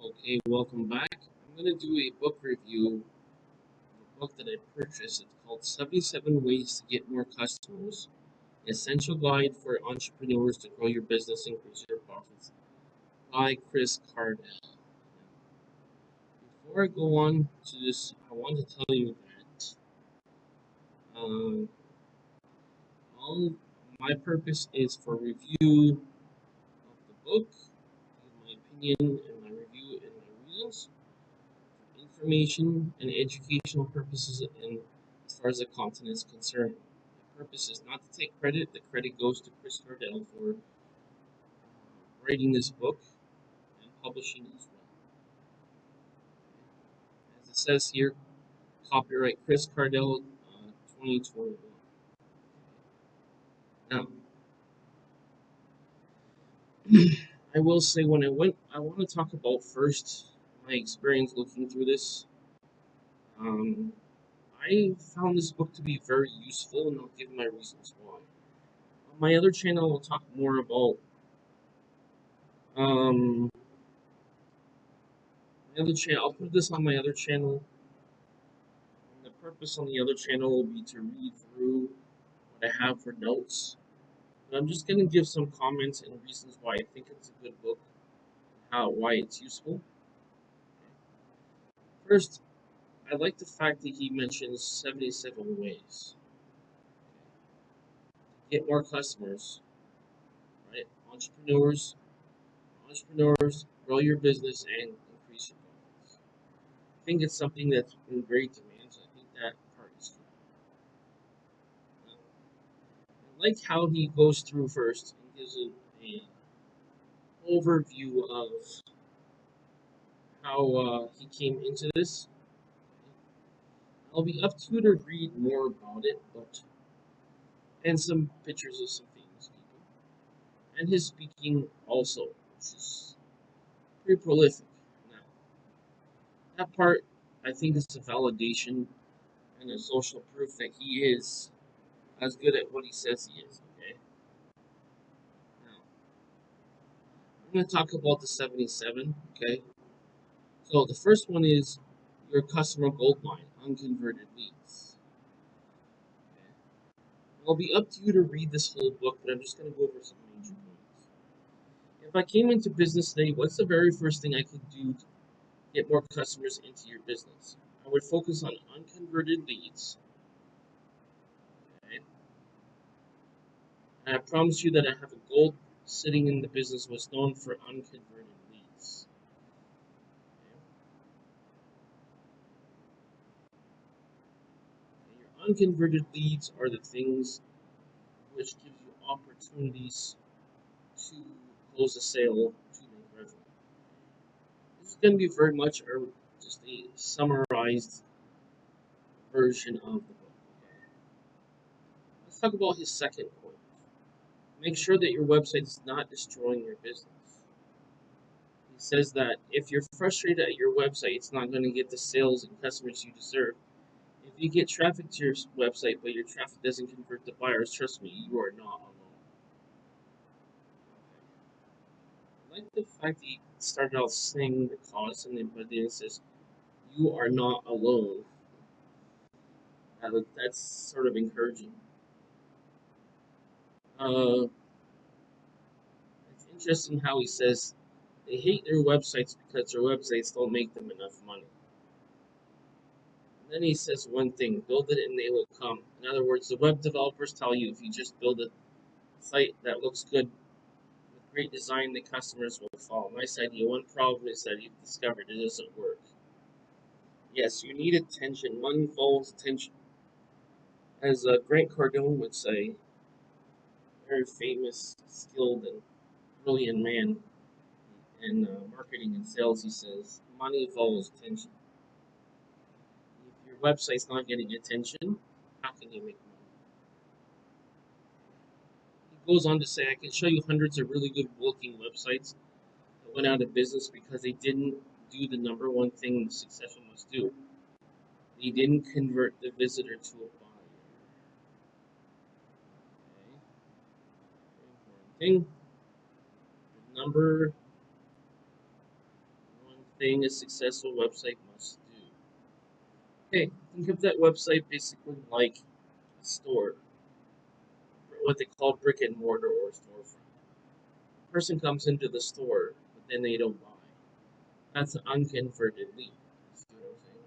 Okay, welcome back. I'm going to do a book review of a book that I purchased. It's called 77 Ways to Get More Customers, Essential Guide for Entrepreneurs to Grow Your Business and Increase Your Profits by Cardell. Before I go on to this, I want to tell you that um, all my purpose is for review of the book, my opinion and my review and my reasons, information and educational purposes, and as far as the content is concerned. The purpose is not to take credit. The credit goes to Cardell for writing this book and publishing it as well. As it says here, copyright Cardell 2021. Now, I will say I want to talk about first my experience looking through this. Um, I found this book to be very useful, and I'll give my reasons why. On my other channel, I'll talk more about um, my other channel. I'll put this on my other channel. And the purpose on the other channel will be to read through what I have for notes. But I'm just gonna give some comments and reasons why I think it's a good book, why it's useful. First, I like the fact that he mentions 77 ways to get more customers, right? Entrepreneurs, grow your business and increase your profits. I think it's something that's in great demand, so I think that part is good. I like how he goes through first and gives a overview of how he came into this. I'll be up to you to read more about it, and some pictures of some famous people, and his speaking also, which is pretty prolific. Now, that part I think is a validation and a social proof that he is as good at what he says he is. Okay. Now, I'm going to talk about the 77. Okay. So the first one is your customer goldmine, unconverted leads. Okay. It'll be up to you to read this whole book, but I'm just going to go over some major points. If I came into business today, what's the very first thing I could do to get more customers into your business? I would focus on unconverted leads. Okay. And I promise you that I have a goal sitting in the business was known for unconverted leads. Okay. Your unconverted leads are the things which gives you opportunities to close a sale to make revenue. This is going to be very much just a summarized version of the book. Okay? Let's talk about his second point. Make sure that your website is not destroying your business. He says that if you're frustrated at your website, it's not going to get the sales and customers you deserve. If you get traffic to your website, but your traffic doesn't convert to buyers, trust me, you are not alone. I like the fact that he started out saying the cause, and then but then it says, "You are not alone." That's sort of encouraging. Uh, it's interesting how he says they hate their websites because their websites don't make them enough money. And then he says one thing: build it and they will come. In other words, the web developers tell you if you just build a site that looks good with great design, the customers will follow. Nice idea. One problem is that you've discovered it doesn't work. Yes, you need attention. Money follows attention. As Grant Cardone would say, very famous, skilled, and brilliant man in marketing and sales, he says, money follows attention. If your website's not getting attention, how can you make money? He goes on to say, I can show you hundreds of really good working websites that went out of business because they didn't do the number one thing successful must do. They didn't convert the visitor to a buyer. Okay. Very important thing. The number one thing a successful website must do. Okay, think of that website basically like a store, what they call brick and mortar or storefront. A person comes into the store, but then they don't buy. That's an unconverted lead. See what I'm saying?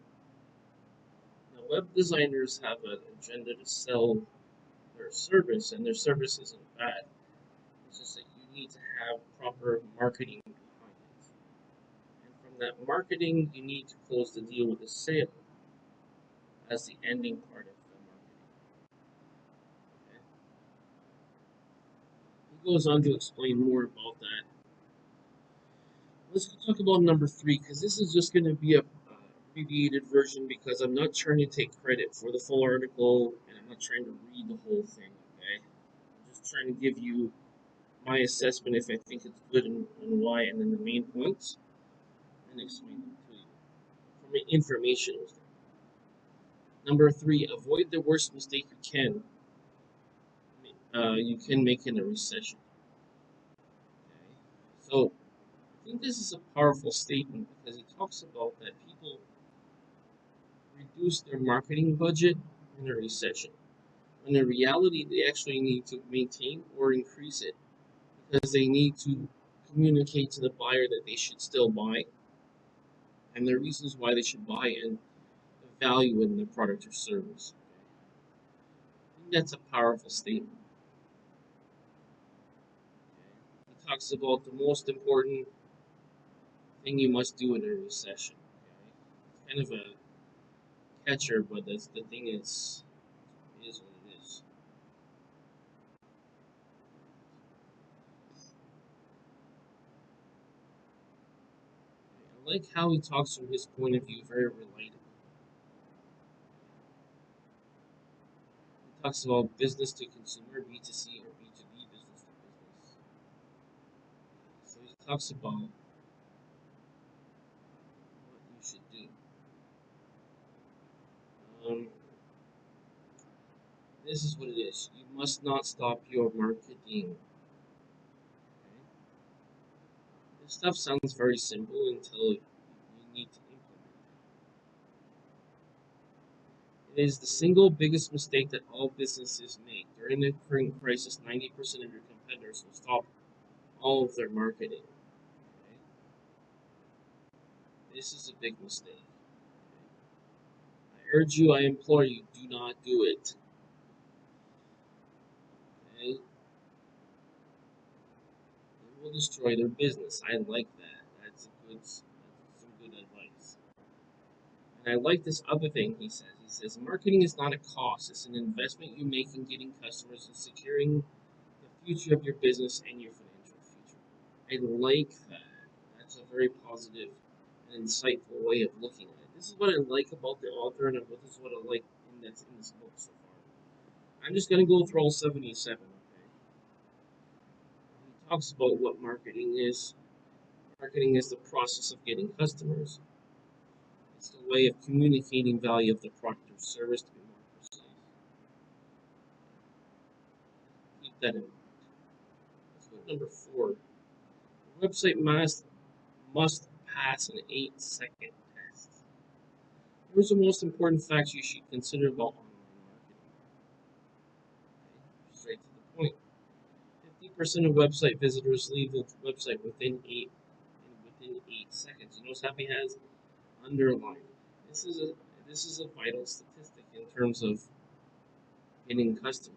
Now, web designers have an agenda to sell their service, and their service isn't bad. It's just that you need to have proper marketing behind it. And from that marketing, you need to close the deal with the sale as the ending part of the marketing. Okay? He goes on to explain more about that. Let's talk about number three, because this is just going to be a abbreviated version because I'm not trying to take credit for the full article and I'm not trying to read the whole thing, okay? I'm just trying to give you my assessment if I think it's good and why, and then the main points, and explain them to you from an informational standpoint. Number three, avoid the worst mistake you can make in a recession. Okay? So I think this is a powerful statement because it talks about that people reduce their marketing budget in a recession. When in reality, they actually need to maintain or increase it because they need to communicate to the buyer that they should still buy and the reasons why they should buy and the value in the product or service. I think that's a powerful statement. Okay? He talks about the most important thing you must do in a recession. Okay? It's kind of a catcher, but that's the thing is what it is. I like how he talks from his point of view, very relatable. He talks about business to consumer, B2C or B2B, business to business. So he talks about what you should do. Um, this is what it is. You must not stop your marketing. Okay? This stuff sounds very simple until you need to implement it. It is the single biggest mistake that all businesses make. During the current crisis, 90% of your competitors will stop all of their marketing. Okay? This is a big mistake. I urge you, I implore you, do not do it. Okay? It will destroy their business. I like that. That's some good advice. And I like this other thing he says. He says marketing is not a cost; it's an investment you make in getting customers and securing the future of your business and your financial future. I like that. That's a very positive and insightful way of looking at it. This is what I like about the author, and this is what I like in this book so far. I'm just going to go through all 77. Okay. He talks about what marketing is. Marketing is the process of getting customers. It's the way of communicating value of the product or service to be more precise. Keep that in mind. Let's go to number four. The website must pass an 8-second test. Here's the most important facts you should consider about online marketing. Okay, straight to the point. 50% of website visitors leave the website within 8 seconds. You notice how he has underlined. This is a this is a vital statistic in terms of getting customers.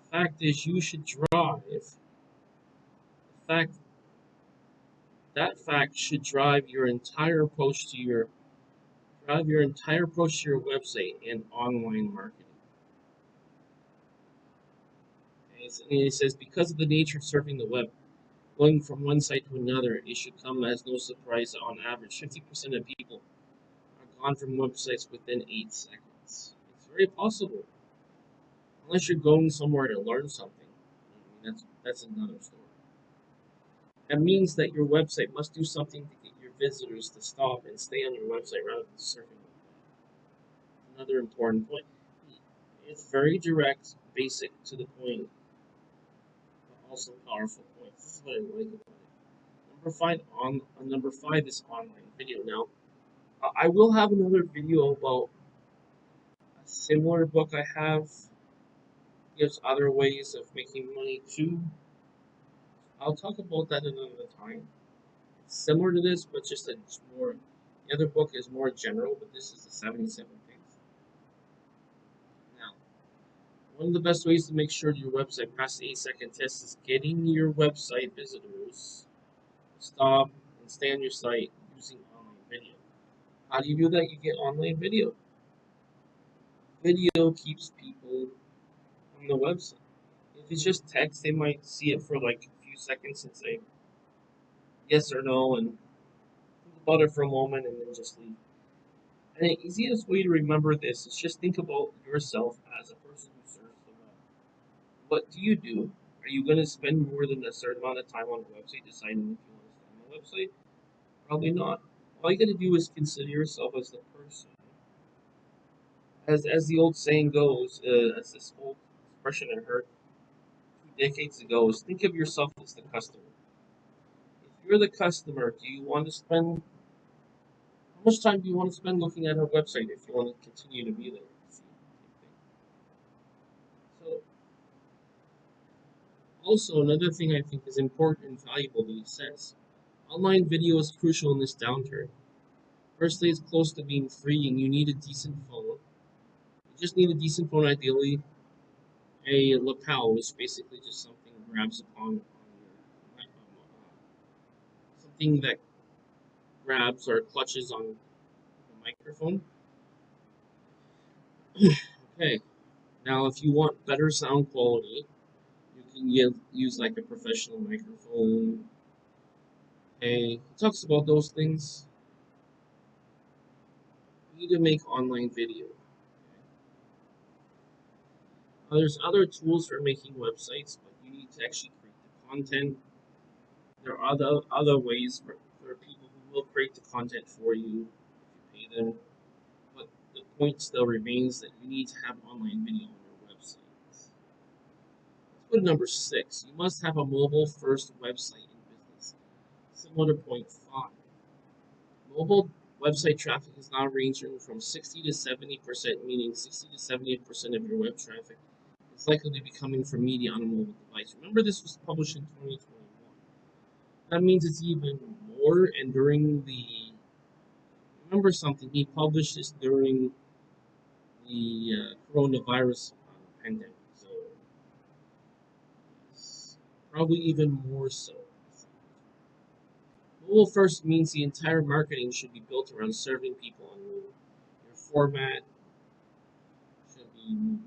The fact is, you should drive. The fact that fact should drive your entire approach to your website and online marketing. And he says because of the nature of surfing the web, going from one site to another, it should come as no surprise that on average, 50% of people are gone from websites within 8 seconds. It's very possible, unless you're going somewhere to learn something. I mean, that's another story. That means that your website must do something to get your visitors to stop and stay on your website rather than surfing the web. Another important point. It's very direct, basic, to the point, but also powerful points. This is what I like about it. Number five is online video. Now, I will have another video about a similar book I have. There's other ways of making money too. I'll talk about that another time. It's similar to this, but just it's more. The other book is more general, but this is the 77 things. Now, one of the best ways to make sure your website passes the 8-second test is getting your website visitors to stop and stay on your site using online video. How do you do that? You get online video. Video keeps people on the website. If it's just text, they might see it for like a few seconds and say yes or no and think about it for a moment and then just leave. And the easiest way to remember this is just think about yourself as a person who surfs the web. What do you do? Are you going to spend more than a certain amount of time on a website deciding if you want to stay on the website? Probably not. All you got to do is consider yourself as the person. As the old saying goes, as this old expression I heard 2 decades ago, is think of yourself as the customer. If you're the customer, do you want to spend how much time do you want to spend looking at her website if you want to continue to be there? So, also another thing I think is important and valuable that he says, online video is crucial in this downturn. Firstly, it's close to being free, and you need a decent phone. You just need a decent phone, ideally a lapel, which basically just something grabs upon your something that grabs or clutches on the microphone. Okay, now if you want better sound quality, you can use like a professional microphone. Okay, it talks about those things. You need to make online video. There's other tools for making websites, but you need to actually create the content. There are other ways for people who will create the content for you if you pay them. But the point still remains that you need to have online video on your website. Let's go to number 6. You must have a mobile first website in business. Similar to point 5. Mobile website traffic is now ranging from 60 to 70%, meaning 60 to 70% of your web traffic is likely to be coming from media on a mobile device. Remember, this was published in 2021. That means it's even more, and remember something, he published this during the coronavirus pandemic, so it's probably even more so. Mobile first means the entire marketing should be built around serving people on mobile. Your format should be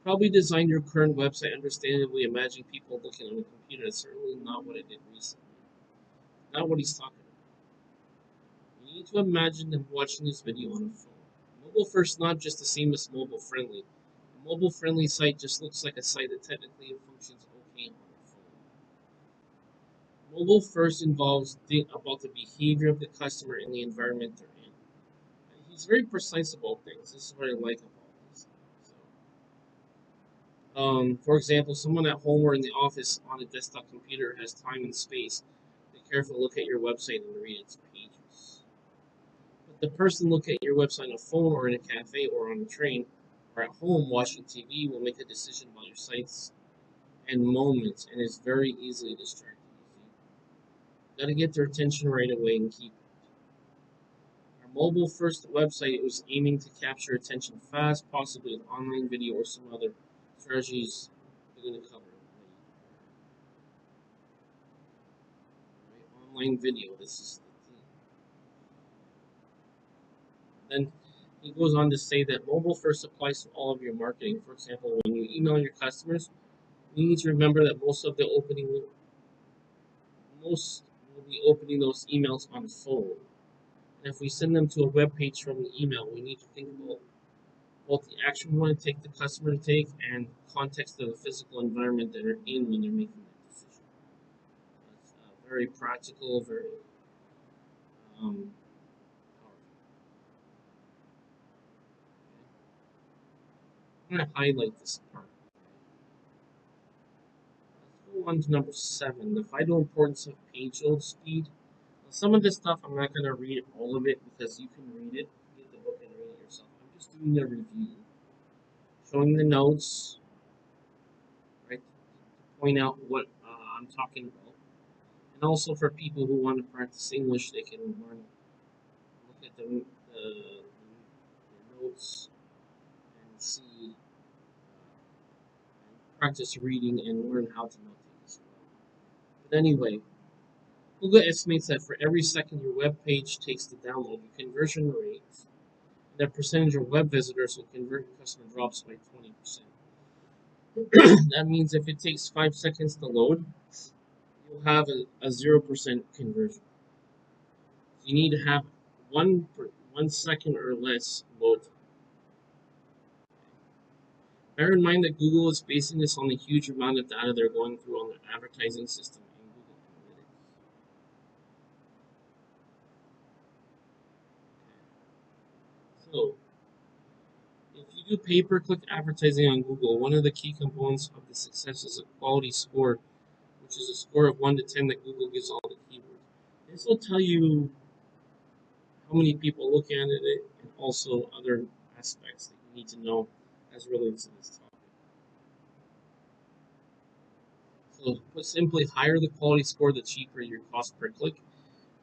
probably design your current website understandably imagining people looking on a computer. That's certainly not what I did recently. Not what he's talking about. You need to imagine them watching this video on a phone. Mobile first not just the same as mobile friendly. A mobile friendly site just looks like a site that technically functions okay on a phone. Mobile first involves think about the behavior of the customer and the environment they're in. He's very precise about things. This is what I like about this. For example, someone at home or in the office on a desktop computer has time and space to carefully look at your website and read its pages. But the person looking at your website on a phone or in a cafe or on a train or at home watching TV will make a decision about your sites and moments and is very easily distracted. You gotta get their attention right away and keep it. Our mobile first website was aiming to capture attention fast, possibly with online video or some other strategies we're going to cover. Right? Online video, this is the theme. Then he goes on to say that mobile first applies to all of your marketing. For example, when you email your customers, you need to remember that most will be opening those emails on a phone. And if we send them to a web page from the email, we need to think about both the action we want to take the customer to take and context of the physical environment that they're in when they're making that decision. That's very practical, very powerful. I'm going to highlight this part. Go on to number 7, the vital importance of page load speed. Some of this stuff I'm not going to read all of it because you can read it, get the book and read it yourself. I'm just doing a review, showing the notes, right, to point out what I'm talking about. And also for people who want to practice English, they can learn, look at the notes and see, practice reading and learn how to notate as well. But anyway, Google estimates that for every second your web page takes to download, your conversion rate, the percentage of web visitors who convert your customer drops by 20%. That means if it takes 5 seconds to load, you'll have a 0% conversion. So you need to have 1 second or less load time. Bear in mind that Google is basing this on the huge amount of data they're going through on their advertising system in Google Analytics. So, if you do pay-per-click advertising on Google, one of the key components of the success is a quality score, which is a score of 1 to 10 that Google gives all the keywords. This will tell you how many people look at it and also other aspects that you need to know as relates to this topic. So put simply, higher the quality score, the cheaper your cost per click,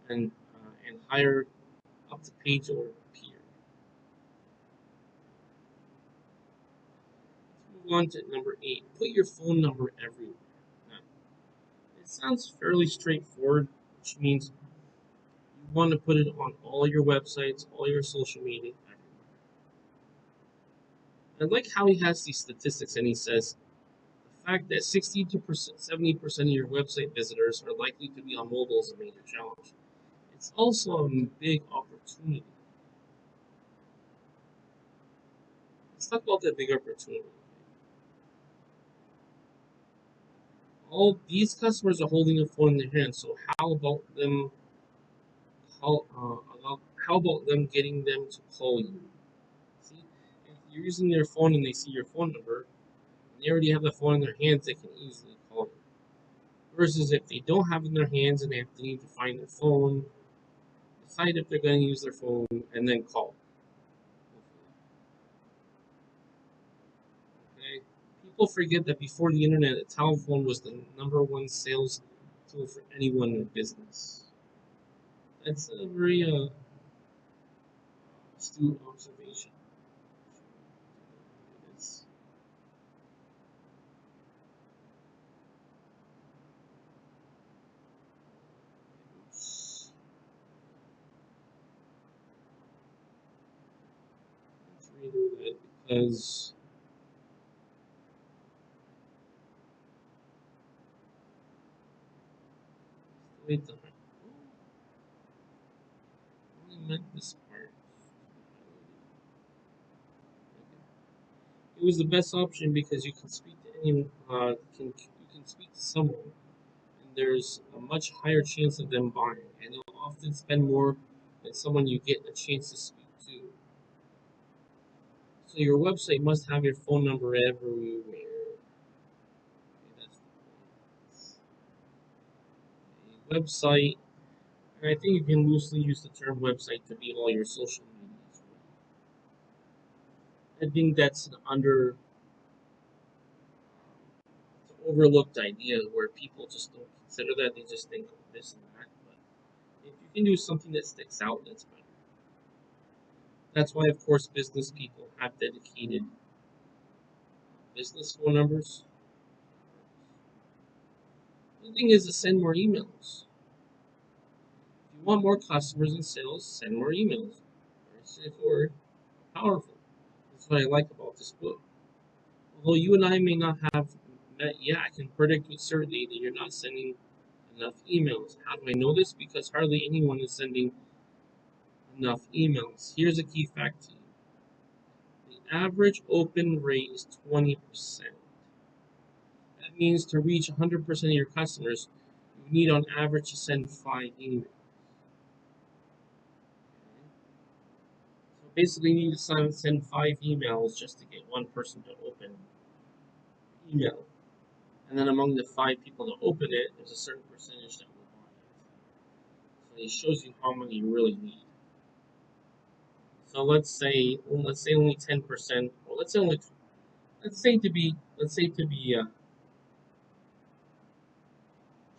and higher up the page or appear. Let's move on to number 8. Put your phone number everywhere. Now, it sounds fairly straightforward, which means you want to put it on all your websites, all your social media, everywhere. I like how he has these statistics and he says the fact that 60 to 70% of your website visitors are likely to be on mobile is a major challenge. It's also a big opportunity. Let's talk about that big opportunity. All these customers are holding a phone in their hand, so how about them? How how about them getting them to call you? See, if you're using their phone and they see your phone number, and they already have the phone in their hands, they can easily call you. Versus if they don't have it in their hands and they have to need to find their phone, decide if they're going to use their phone and then call. Okay? People forget that before the internet, a telephone was the #1 sales tool for anyone in business. That's a very astute observation. It's, let's redo that because wait the I only meant this part. It was the best option because you can speak to anyone. You can speak to someone, and there's a much higher chance of them buying, and they'll often spend more than someone you get a chance to speak to. So your website must have your phone number everywhere. Okay, that's a website, and I think you can loosely use the term website to be all your social media as well. I think that's an overlooked idea where people just don't consider that. They just think of this and that. But if you can do something that sticks out, that's better. That's why, of course, business people have dedicated business phone numbers. The thing is to send more emails. If you want more customers and sales, send more emails. Very straightforward, powerful. That's what I like about this book. Although you and I may not have met yet, I can predict with certainty that you're not sending enough emails. How do I know this? Because hardly anyone is sending enough emails. Here's a key fact to you. The average open rate is 20%. That means to reach 100% of your customers, you need on average to send 5 emails. So basically, you need to send 5 emails just to get one person to open email. And then among the 5 people that open it, there's a certain percentage that will buy it. So it shows you how many you really need. So let's say only 10%, or let's say to be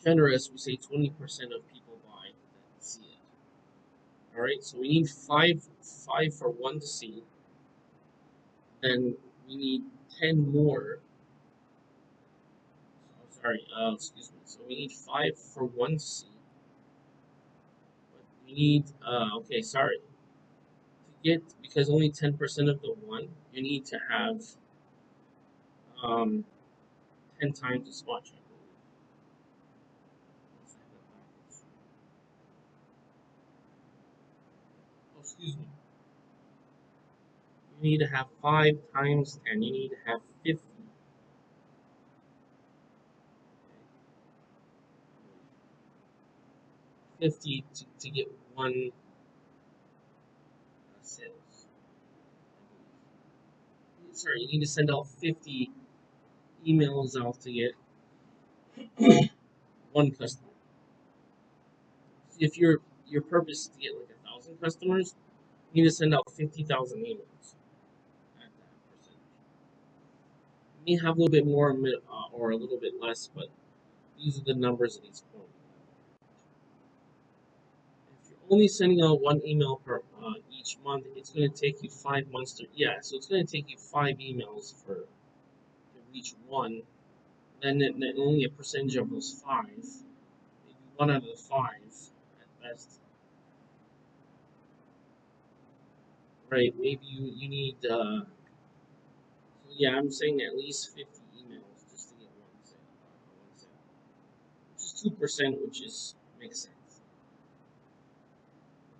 generous, we say 20% of people buy that see it. All right, so we need five for one to see. Then we need 10 more. Oh, sorry, excuse me. So we need 5 for one to see. But we need okay, sorry. To get, because only 10% of the one, you need to have um 10 times the swatch, I believe. Oh, excuse me. You need to have 5 times 10. You need to have 50 to get one sales. Sorry, you need to send out 50 emails out to get one customer. If your purpose is to get like 1,000 customers, you need to send out 50,000 emails at that percentage. You may have a little bit more or a little bit less, but these are the numbers that he's quoting. If you're only sending out one email per each month, it's going to take you 5 months to, yeah. So it's going to take you 5 emails to reach one. Then only a percentage of those five, maybe one out of the five at best, right? Maybe you need so yeah, I'm saying at least 50 emails just to get one sale, which is 2%, which is makes sense.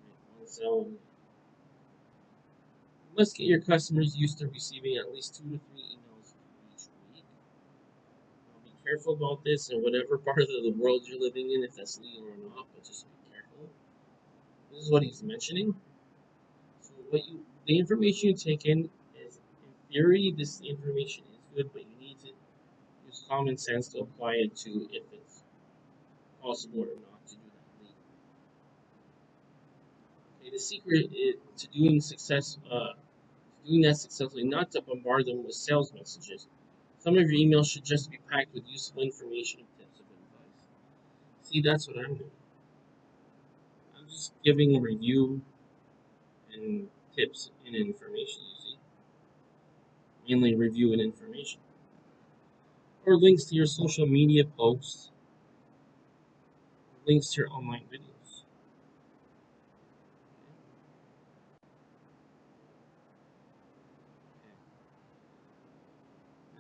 Right? One sale. You must get your customers used to receiving at least 2 to 3 emails each week. Now be careful about this in whatever part of the world you're living in, if that's legal or not, but just be careful. This is what he's mentioning. So the information you take in is, in theory, this information is good, but you need to use common sense to apply it to if it's possible or not to do that legally. Okay, the secret is to doing that successfully, not to bombard them with sales messages. Some of your emails should just be packed with useful information and tips of advice. See, that's what I'm doing. I'm just giving a review and tips and information. You see, mainly review and information, or links to your social media posts, links to your online videos.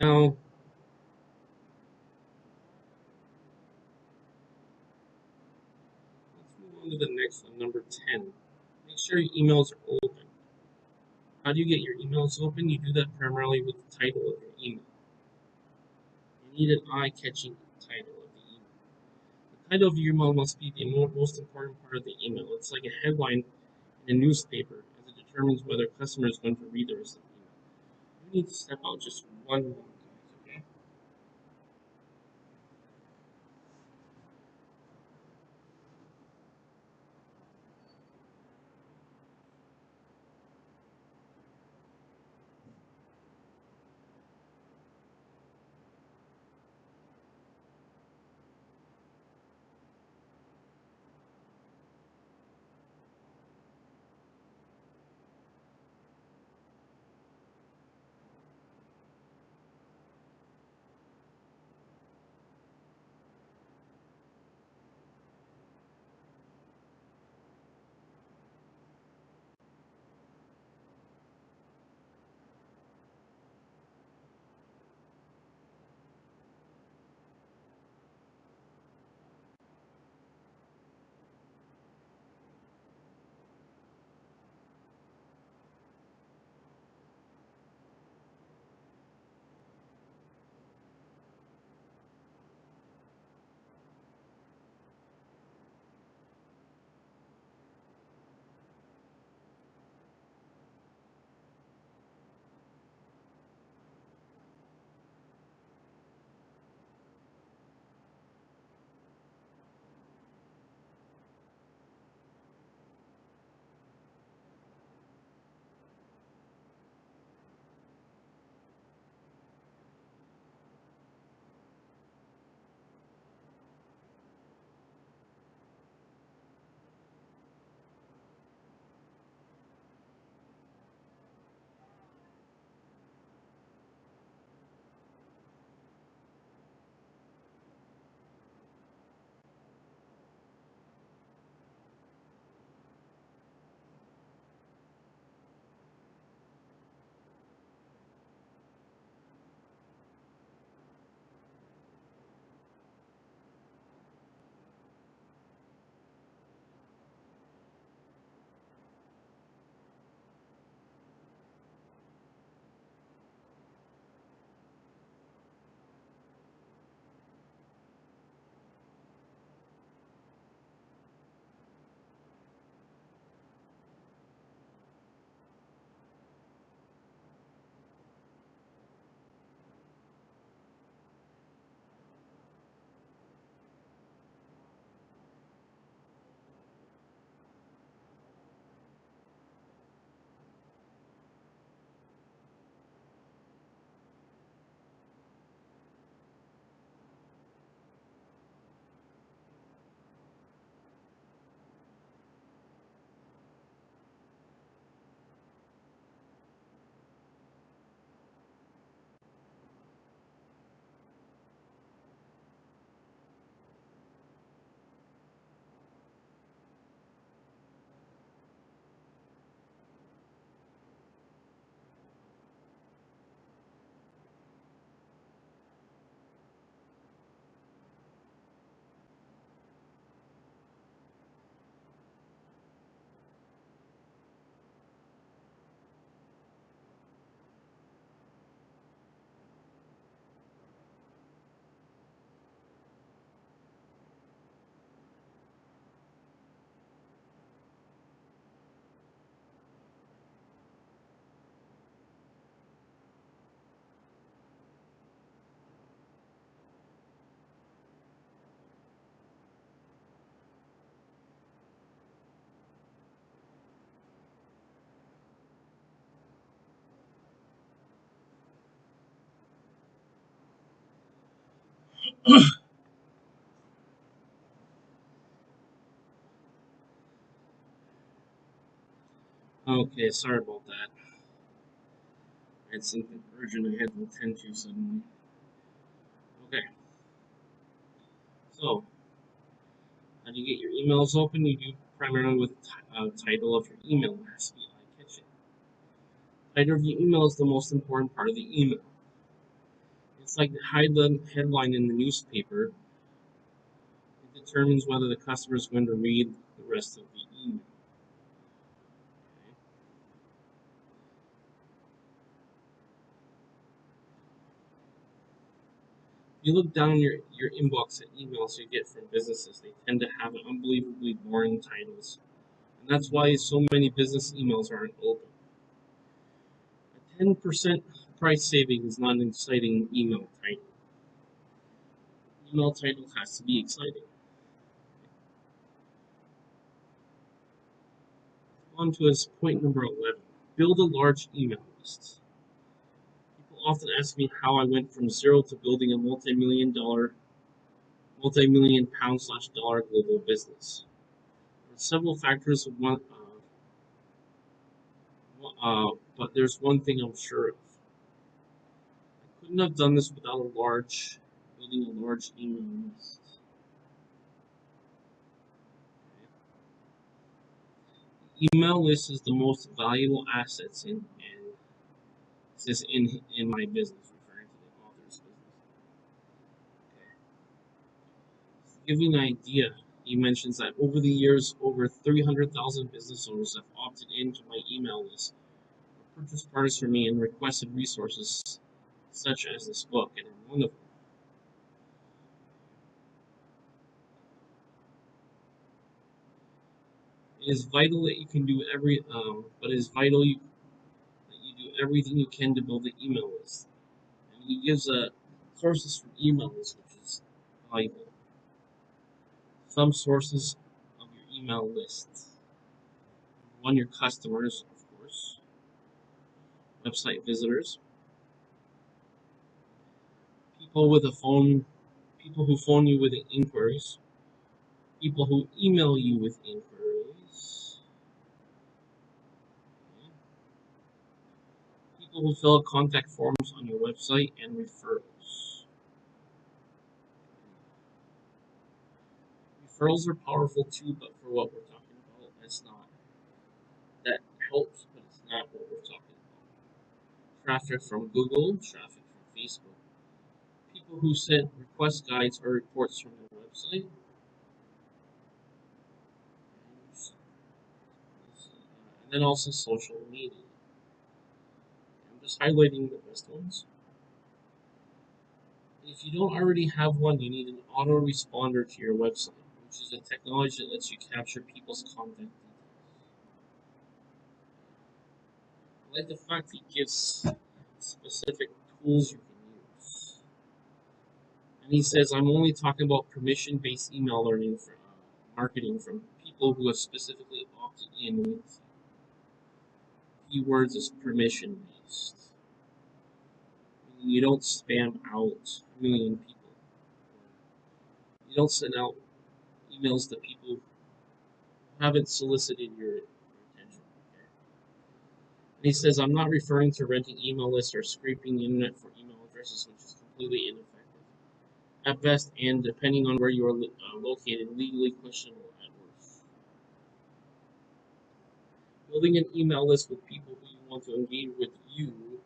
Now, let's move on to the next one, number 10. Make sure your emails are open. How do you get your emails open? You do that primarily with the title of your email. You need an eye-catching title of the email. The title of your email must be the most important part of the email. It's like a headline in a newspaper, as it determines whether a customer is going to read the rest of the email. You need to step out just one more, guys, okay? Okay, sorry about that. I had something urgent I had to attend to suddenly. Okay, so how do you get your emails open? You do primarily with the title of your email. It has to be eye-catching. Title of your email is the most important part of the email. It's like the headline in the newspaper. It determines whether the customer is going to read the rest of the email. Okay? If you look down your inbox at emails you get from businesses, they tend to have unbelievably boring titles. And that's why so many business emails aren't open. A 10% price saving is not an exciting email title. Email title has to be exciting. On to his point number 11. Build a large email list. People often ask me how I went from zero to building a multi-million pound slash dollar global business. There are several factors of but there's one thing I'm sure of. I couldn't have done this without building a large email list. The email list is the most valuable assets in my business, referring to the author's business. To give you an idea, he mentions that over the years, over 300,000 business owners have opted into my email list, purchased products from me, and requested resources such as this book, and I'm one of them. It is vital that you can do but it is vital that you do everything you can to build an email list. And he gives sources for email lists, which is valuable. Some sources of your email list. One, your customers, of course, website visitors, people with a phone, people who phone you with inquiries, people who email you with inquiries, people who fill out contact forms on your website, and referrals. Referrals are powerful too, but for what we're talking about, that's not. That helps, but it's not what we're talking about. Traffic from Google, traffic from Facebook, people who send request guides or reports from your website, and then also social media. I'm just highlighting the best ones. If you don't already have one, you need an autoresponder to your website, which is a technology that lets you capture people's contact details. I like the fact that it gives specific tools you can use. And he says, I'm only talking about permission-based email learning for marketing from people who have specifically opted in with keywords as permission-based. You don't spam out a million people. You don't send out emails to people who haven't solicited your attention. Okay? And he says, I'm not referring to renting email lists or scraping the internet for email addresses, which is completely ineffective. At best, and depending on where you are located, legally questionable at worst. Building an email list with people who you want to engage with you,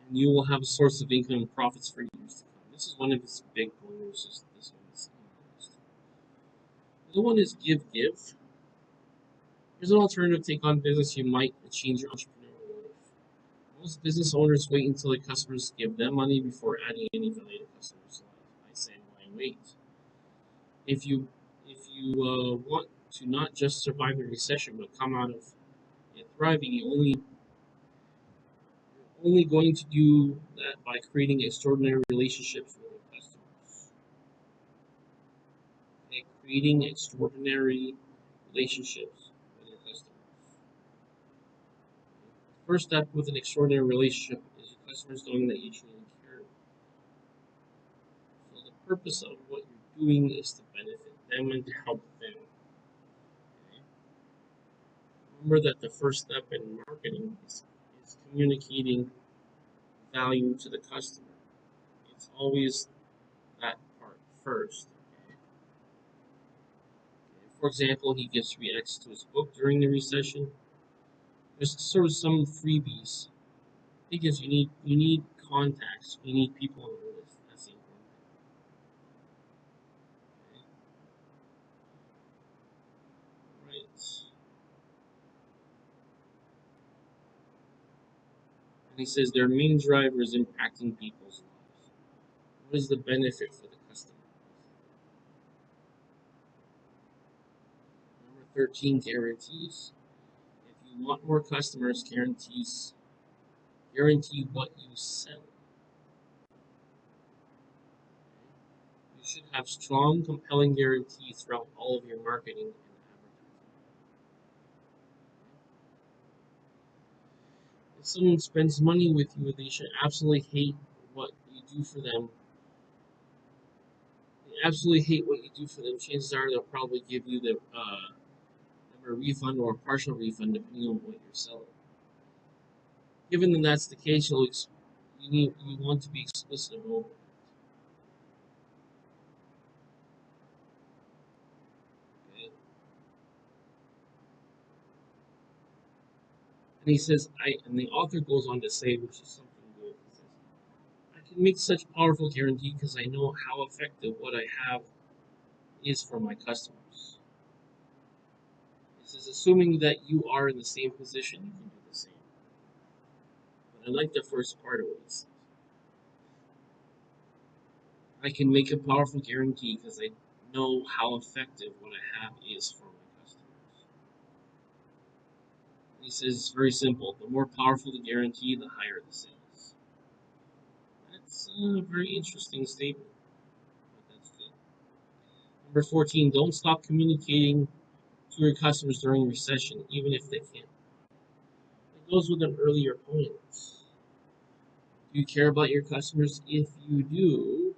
and you will have a source of income and profits for years to come. This is one of his big pointers. This one is email list. The other one is give. Here's an alternative take on business you might change your entrepreneurial life. Most business owners wait until the customers give them money before adding any value to customers' lives. I say, why wait? If you want to not just survive a recession but come out of it thriving, you're only going to do that by creating extraordinary relationships with your customers. Okay? Creating extraordinary relationships with your customers. First step with an extraordinary relationship is your customers knowing that you truly care. purpose of what you're doing is to benefit them and to help them. Okay? Remember that the first step in marketing is communicating value to the customer. It's always that part first. Okay? For example, he gives free access to his book during the recession. There's sort of some freebies because you need contacts, you need people on the list. That's the important thing. Okay? Right. And he says their main driver is impacting people's lives. What is the benefit for the customer? Number 13, guarantees. If you want more customers, guarantee what you sell. You should have strong, compelling guarantees throughout all of your marketing and advertising. If someone spends money with you, they should absolutely hate what you do for them. They absolutely hate what you do for them. Chances are they'll probably give you a refund or a partial refund depending on what you're selling. Given that that's the case, you want to be explicit about it. Okay? And he says, and the author goes on to say, which is something good. He says, I can make such powerful guarantee because I know how effective what I have is for my customers. He says, assuming that you are in the same position, you can do the same. But I like the first part of what he says. I can make a powerful guarantee because I know how effective what I have is for my customers. He says it's very simple. The more powerful the guarantee, the higher the sales. That's a very interesting statement, but that's good. Number 14, don't stop communicating to your customers during recession, even if they can't. It goes with an earlier point. Do you care about your customers? If you do,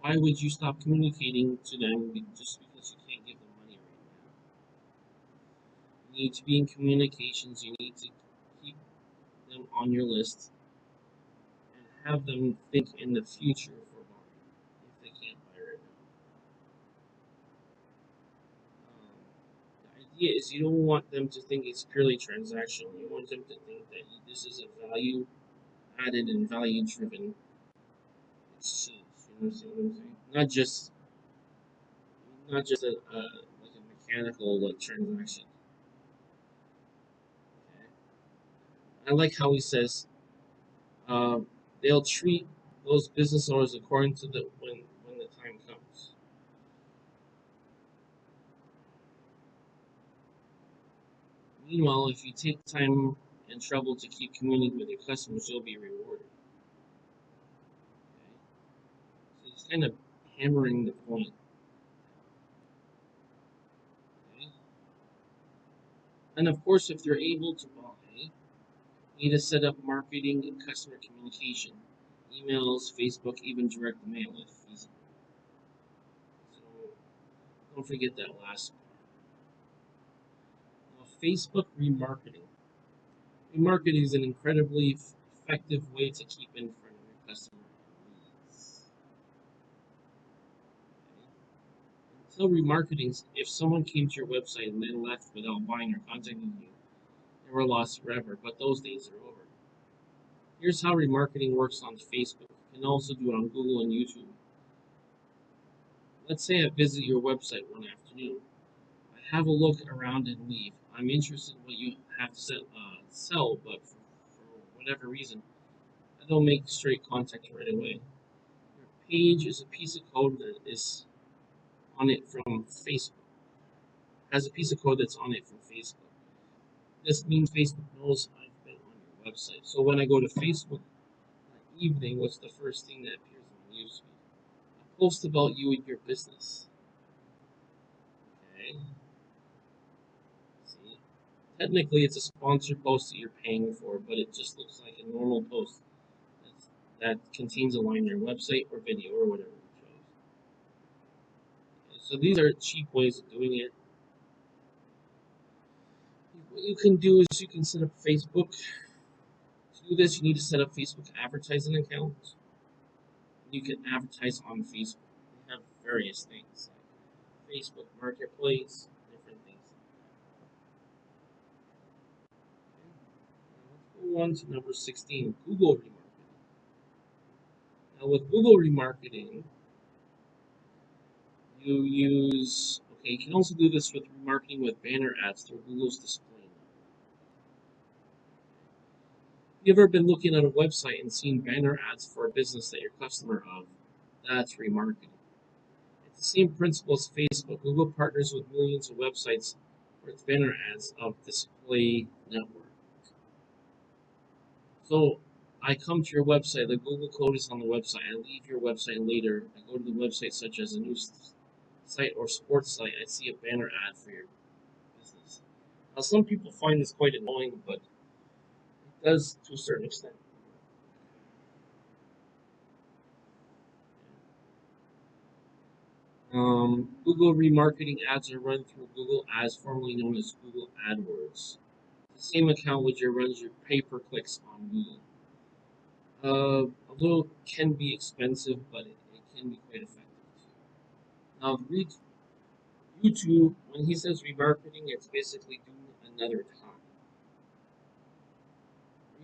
why would you stop communicating to them just because you can't give them money right now? You need to be in communications. You need to keep them on your list and have them think in the future for buying if they can't buy right now. The idea is you don't want them to think it's purely transactional. You want them to think that this is a value added and value driven exchange. You understand what I'm saying? Not just a like a mechanical transaction. Okay? I like how he says they'll treat those business owners according to the when the time comes. Meanwhile, if you take time and trouble to keep communicating with your customers, you'll be rewarded. Okay? So he's kind of hammering the point. Okay? And of course, if they're able to buy, you need to set up marketing and customer communication, emails, Facebook, even direct mail if feasible. So don't forget that last part. Now, Facebook remarketing. Remarketing is an incredibly effective way to keep in front of your customer needs. Okay? Until remarketing, if someone came to your website and then left without buying or contacting you, they were lost forever, but those days are over. Here's how remarketing works on Facebook. You can also do it on Google and YouTube. Let's say I visit your website one afternoon. I have a look around and leave. I'm interested in what you have to sell, but for whatever reason, I don't make straight contact right away. Your page is a piece of code that is on it from Facebook. Has a piece of code that's on it from Facebook. This means Facebook knows I've been on your website. So when I go to Facebook that evening, what's the first thing that appears on my newsfeed? A post about you and your business. Okay. See, technically it's a sponsored post that you're paying for, but it just looks like a normal post that contains a line on your website or video or whatever you chose. So these are cheap ways of doing it. What you can do is you can set up Facebook. To do this, you need to set up Facebook advertising accounts. You can advertise on Facebook. They have various things like Facebook Marketplace, different things. Okay. Let's go on to number 16, Google remarketing. Now with Google remarketing, you use, okay, you can also do this with remarketing with banner ads through Google's display. Have you ever been looking at a website and seen banner ads for a business that you're a customer of? That's remarketing. It's the same principle as Facebook. Google partners with millions of websites for its banner ads of display network. So I come to your website, the Google code is on the website, I leave your website later, I go to the website such as a news site or sports site, I see a banner ad for your business. Now some people find this quite annoying, but it does to a certain extent. Google remarketing ads are run through Google Ads, formerly known as Google AdWords. The same account which runs your pay-per-clicks on Google. Although it can be expensive, but it can be quite effective too. Now, YouTube, when he says remarketing, it's basically doing another time.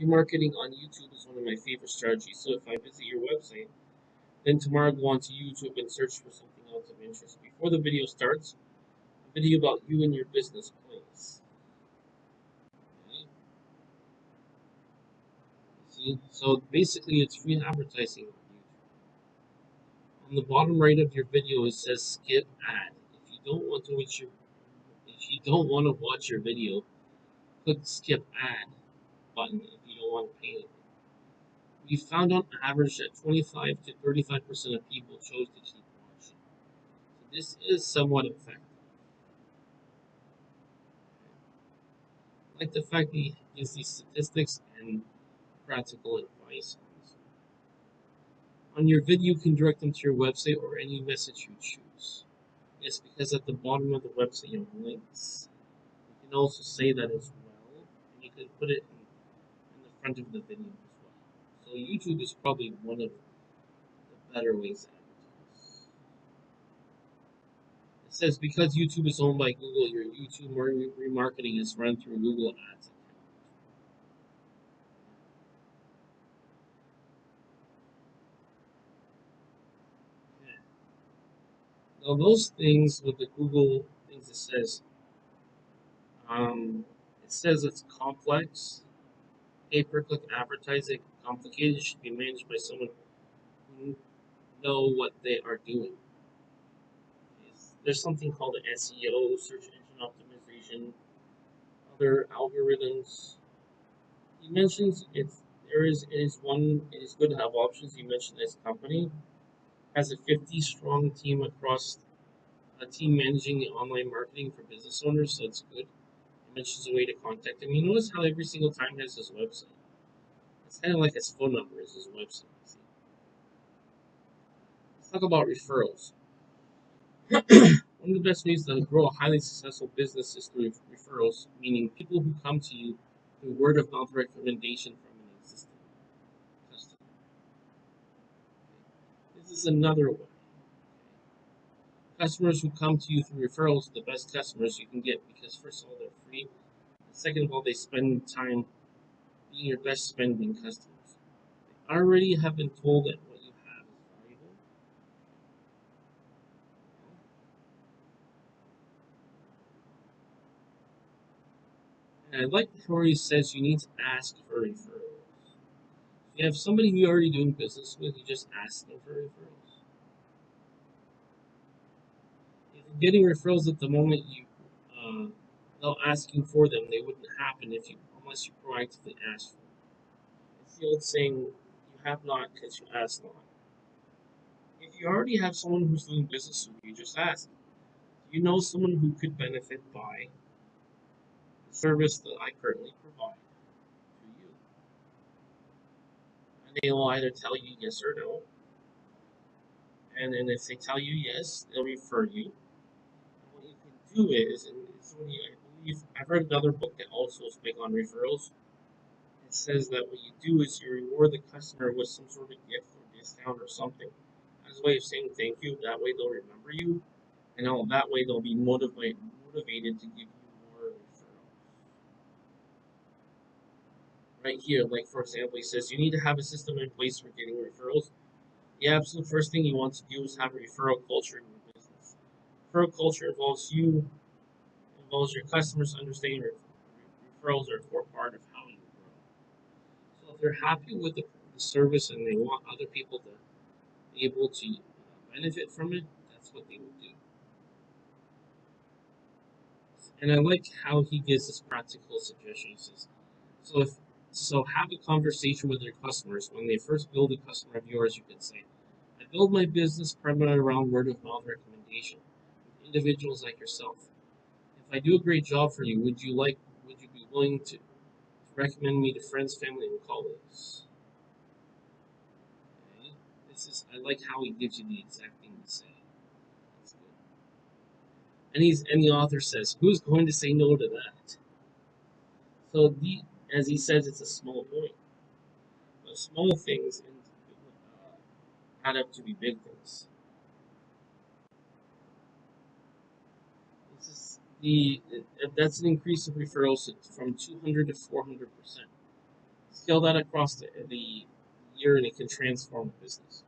Remarketing on YouTube is one of my favorite strategies. So if I visit your website, then tomorrow go on to YouTube and search for something else of interest. Before the video starts, a video about you and your business plays. Okay. See? So basically, it's free advertising on YouTube. On the bottom right of your video, it says skip ad. If you don't want to watch your video, click the skip ad button if you don't want to pay it. We found on average that 25 to 35% of people chose to keep watching. So this is somewhat effective. I like the fact that he gives these statistics and practical advice. On your video, you can direct them to your website or any message you choose. Yes, because at the bottom of the website you have links. You can also say that as well, and you can put it in the front of the video as well. So YouTube is probably one of the better ways to advertise. It says because YouTube is owned by Google, your YouTube remarketing is run through Google Ads account. Okay. Now those things with the Google things um, it says it's complex, pay-per-click advertising, complicated, should be managed by someone who know what they are doing. There's something called SEO, search engine optimization, other algorithms. He mentions it is good to have options. He mentioned his company has a 50-strong team across a team managing the online marketing for business owners, so it's good. He mentions a way to contact him. You notice how every single time he has his website. It's kind of like his phone number is his website. See? Let's talk about referrals. One of the best ways to grow a highly successful business is through referrals, meaning people who come to you through word of mouth recommendation from an existing customer. This is another way. Customers who come to you through referrals are the best customers you can get because, first of all, they're free. Second of all, they spend time being your best spending customers. They already have been told that what you have is valuable. And I like where he says you need to ask for referrals. If you have somebody who you're already doing business with, you just ask them for referrals. If you're getting referrals at the moment, without asking for them, they wouldn't happen unless you proactively ask for them. It's the old saying, you have not because you ask not. If you already have someone who's doing business with you, just ask. You know someone who could benefit by the service that I currently provide to you. And they will either tell you yes or no. And then if they tell you yes, they'll refer you. do is, and it's only, I believe, I've read another book that also is big on referrals. It says that what you do is you reward the customer with some sort of gift or discount or something as a way of saying thank you. That way they'll remember you, and all that way they'll be motivated to give you more referrals. Right here, like for example, he says you need to have a system in place for getting referrals. The absolute first thing you want to do is have a referral culture in your business. Referral culture involves your customers understanding referrals are a core part of how you grow. So if they're happy with the service and they want other people to be able to benefit from it, that's what they will do. And I like how he gives this practical suggestion. He says, so if so have a conversation with your customers. When they first build a customer of yours, you can say, I build my business primarily around word of mouth recommendation with individuals like yourself. If I do a great job for you, would you be willing to recommend me to friends, family, and colleagues? Okay. I like how he gives you the exact thing to say. That's good. And the author says, who's going to say no to that? So as he says, it's a small point. But small things add up to be big things. This is that's an increase of referrals from 200 to 400%. Scale that across the year, and it can transform a business.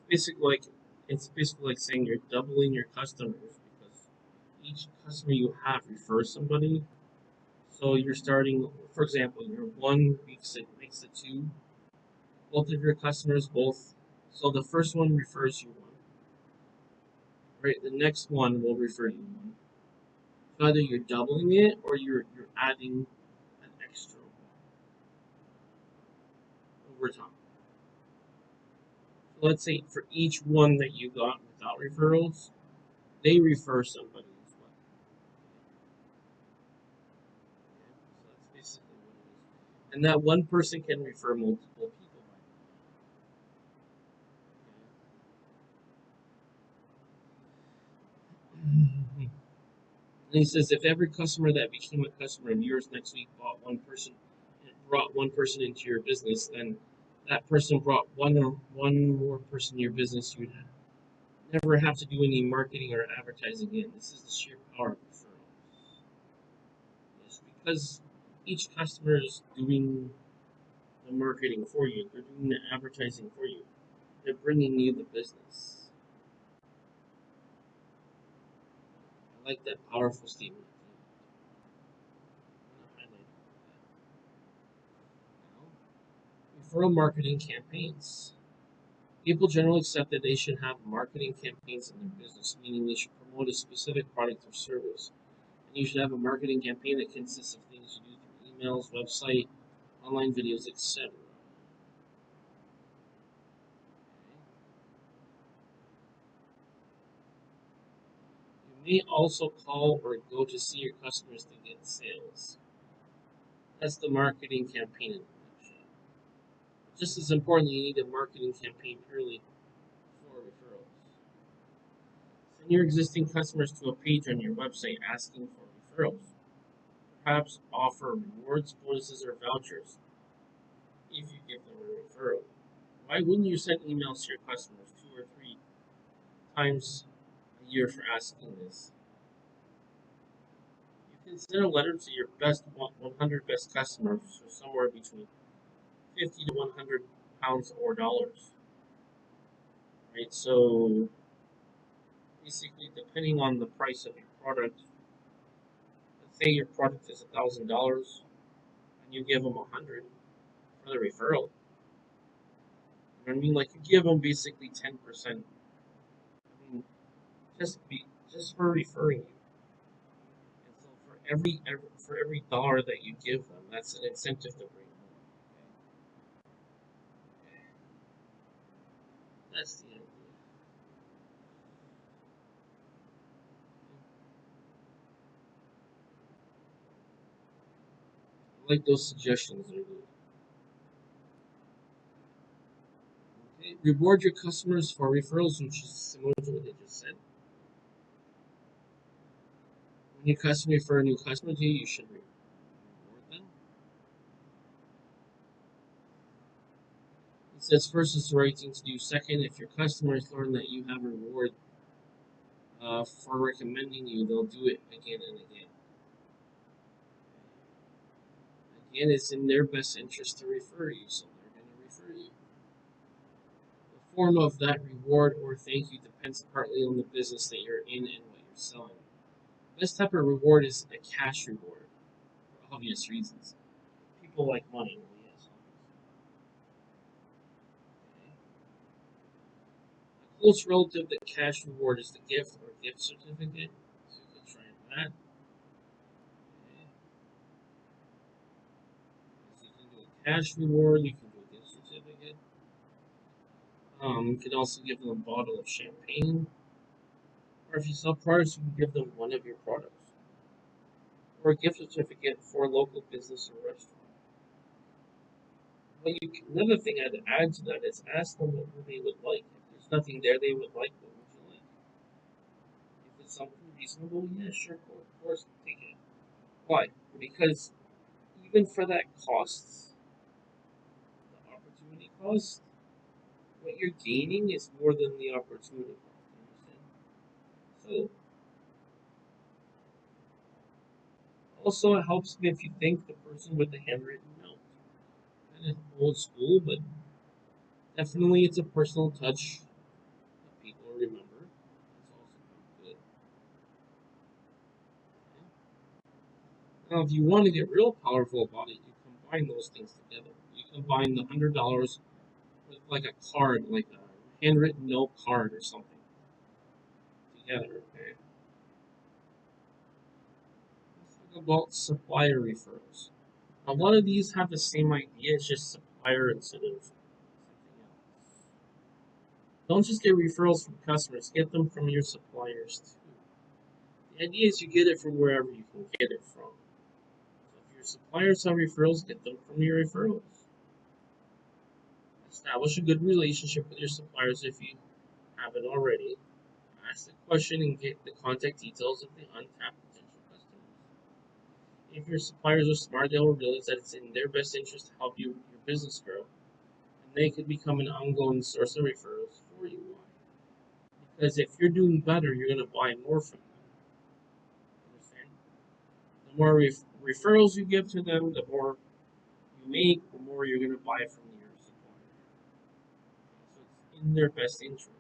It's basically like saying you're doubling your customers because each customer you have refers somebody. So you're starting, for example, your one makes it two. Both of your customers both. So the first one refers you one, right? The next one will refer you one. So either you're doubling it or you're adding an extra one over time. So let's say for each one that you got without referrals, they refer somebody as well. So that's basically what it is. And that one person can refer multiple people by the way. And he says if every customer that became a customer of yours next week brought one person into your business, then that person brought one more person to your business. You would never have to do any marketing or advertising again. This is the sheer power of referrals. Yes, because each customer is doing the marketing for you. They're doing the advertising for you. They're bringing you the business. I like that powerful statement. I'm gonna highlight that. Referral marketing campaigns. People generally accept that they should have marketing campaigns in their business, meaning they should promote a specific product or service. And you should have a marketing campaign that consists of things you do through emails, website, online videos, etc. You may also call or go to see your customers to get sales. That's the marketing campaign in a nutshell. Just as importantly, you need a marketing campaign purely for referrals. Send your existing customers to a page on your website asking for referrals. Perhaps offer rewards, bonuses, or vouchers if you give them a referral. Why wouldn't you send emails to your customers 2 or 3 times a year for asking this? You can send a letter to your best 100 best customers for somewhere between 50 to 100 pounds or dollars. Right? So basically, depending on the price of your product, let's say your product is $1,000, and you give them 100 for the referral. You know what I mean? Like you give them basically 10%. I mean, just for referring you. And so for every dollar that you give them, that's an incentive to bring more. Okay. That's the idea. I like those suggestions. They're good. Okay. Reward your customers for referrals, which is similar to what they just said. When your customer refer a new customer to you, you should reward them. It says first is the right thing to do. Second, if your customers learn that you have a reward for recommending you, they'll do it again and again. Again, it's in their best interest to refer you, so they're going to refer you. The form of that reward or thank you depends partly on the business that you're in and what you're selling. This type of reward is a cash reward for obvious reasons. People like money. Well, yes. Okay. A close relative to cash reward is the gift or gift certificate. So you can try that. Okay. So you can do a cash reward. You can do a gift certificate. You can also give them a bottle of champagne. Or if you sell products, you can give them one of your products. Or a gift certificate for a local business or restaurant. Well, another thing I'd add to that is ask them what they would like. If there's nothing there they would like, what would you like? If it's something reasonable, yeah, sure, of course, take it. Why? Because even for that costs, the opportunity cost, what you're gaining is more than the opportunity cost. You understand? So, also, it helps me if you thank the person with the handwritten note. Kind of old school, but definitely it's a personal touch that people remember. It's also good. Now, if you want to get real powerful about it, you combine those things together. You combine the $100 with like a card, like a handwritten note card or something together. Okay. Let's talk about supplier referrals. A lot of these have the same idea, it's just supplier instead of something else. Don't just get referrals from customers, get them from your suppliers too. The idea is you get it from wherever you can get it from. So if your suppliers have referrals, get them from your referrals. Establish a good relationship with your suppliers if you haven't already. Ask the question and get the contact details of the untapped potential customers. If your suppliers are smart, they will realize that it's in their best interest to help your business grow, and they could become an ongoing source of referrals for you. Why? Because if you're doing better, you're going to buy more from them. Understand? The more referrals you give to them, the more you make, the more you're going to buy from your supplier. So it's in their best interest.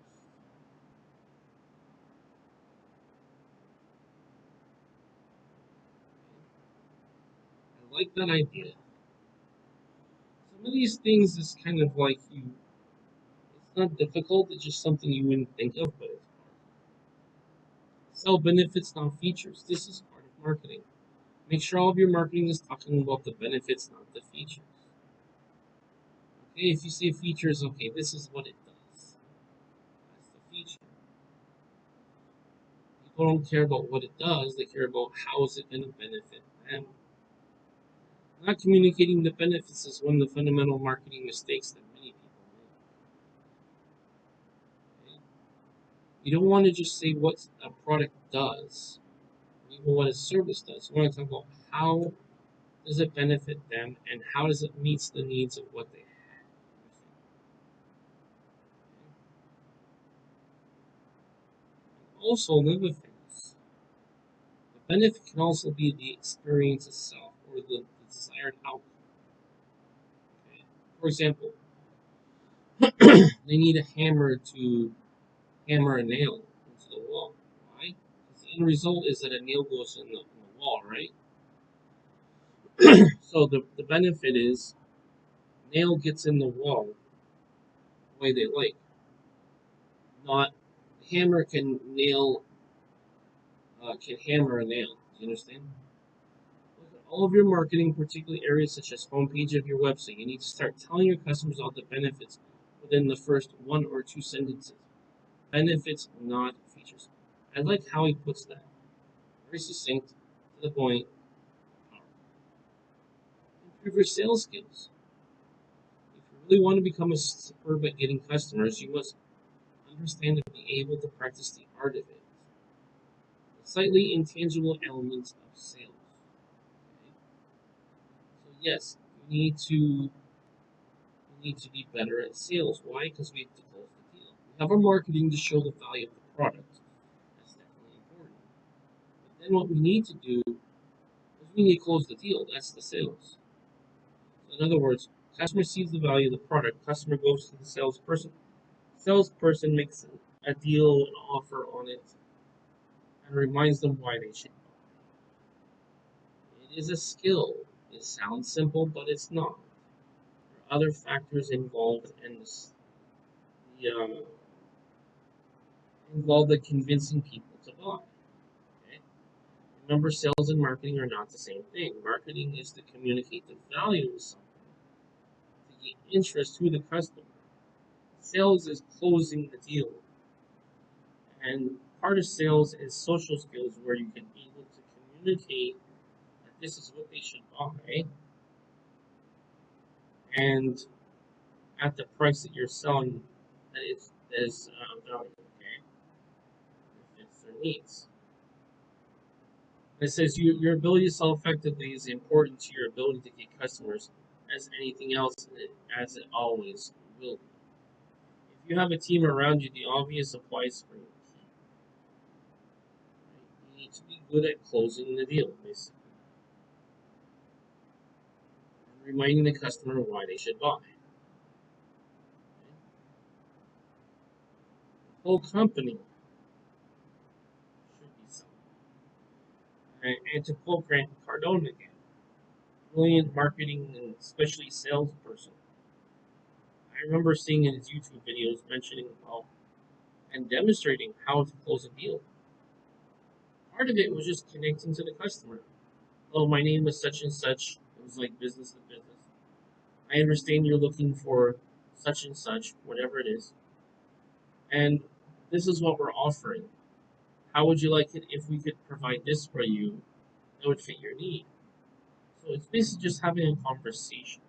I like that idea. Some of these things is kind of like it's not difficult, it's just something you wouldn't think of, but it's hard. Sell benefits, not features. This is part of marketing. Make sure all of your marketing is talking about the benefits, not the features. Okay, if you say features, okay, this is what it does. That's the feature. People don't care about what it does, they care about how is it going to benefit them. Not communicating the benefits is one of the fundamental marketing mistakes that many people make. Okay? You don't want to just say what a product does, or even what a service does. You want to talk about how does it benefit them and how does it meet the needs of what they have. Also, another thing is, the benefit can also be the experience itself or the desired outcome. Okay? For example, they need a hammer to hammer a nail into the wall. Why? Because the end result is that a nail goes in the wall, right? So the benefit is nail gets in the wall the way they like. Not hammer can hammer a nail. Do you understand? Look at all of your marketing, particularly areas such as homepage of your website. You need to start telling your customers all the benefits within the first one or two sentences. Benefits, not features. I like how he puts that. Very succinct, to the point, powerful. Improve your sales skills. If you really want to become a superb at getting customers, you must understand and be able to practice the art of it. The slightly intangible elements of sales. Okay? So yes, we need to be better at sales. Why? Because we have to close the deal. We have our marketing to show the value of the product. That's definitely important. But then what we need to do is we need to close the deal. That's the sales. So in other words, customer sees the value of the product. Customer goes to the salesperson. Salesperson makes a deal, an offer on it, and reminds them why they should buy. It is a skill. It sounds simple, but it's not. There are other factors involved, and the involved in convincing people to buy. Okay? Remember, sales and marketing are not the same thing. Marketing is to communicate the value of something, to get interest to the customer. Sales is closing the deal. And part of sales is social skills where you can be able to communicate that this is what they should buy and at the price that you're selling that is value, okay? It fits their needs. It says your ability to sell effectively is important to your ability to get customers as anything else, as it always will be. If you have a team around you, the obvious applies for you. Right? You need to be good at closing the deal, basically, and reminding the customer why they should buy. Okay? The whole company should be selling. And to quote Grant Cardone again, brilliant marketing and especially salesperson. I remember seeing in his YouTube videos mentioning how and demonstrating how to close a deal. Part of it was just connecting to the customer. Oh, my name is such and such. It was like business to business. I understand you're looking for such and such, whatever it is, and this is what we're offering. How would you like it if we could provide this for you that would fit your need? So it's basically just having a conversation.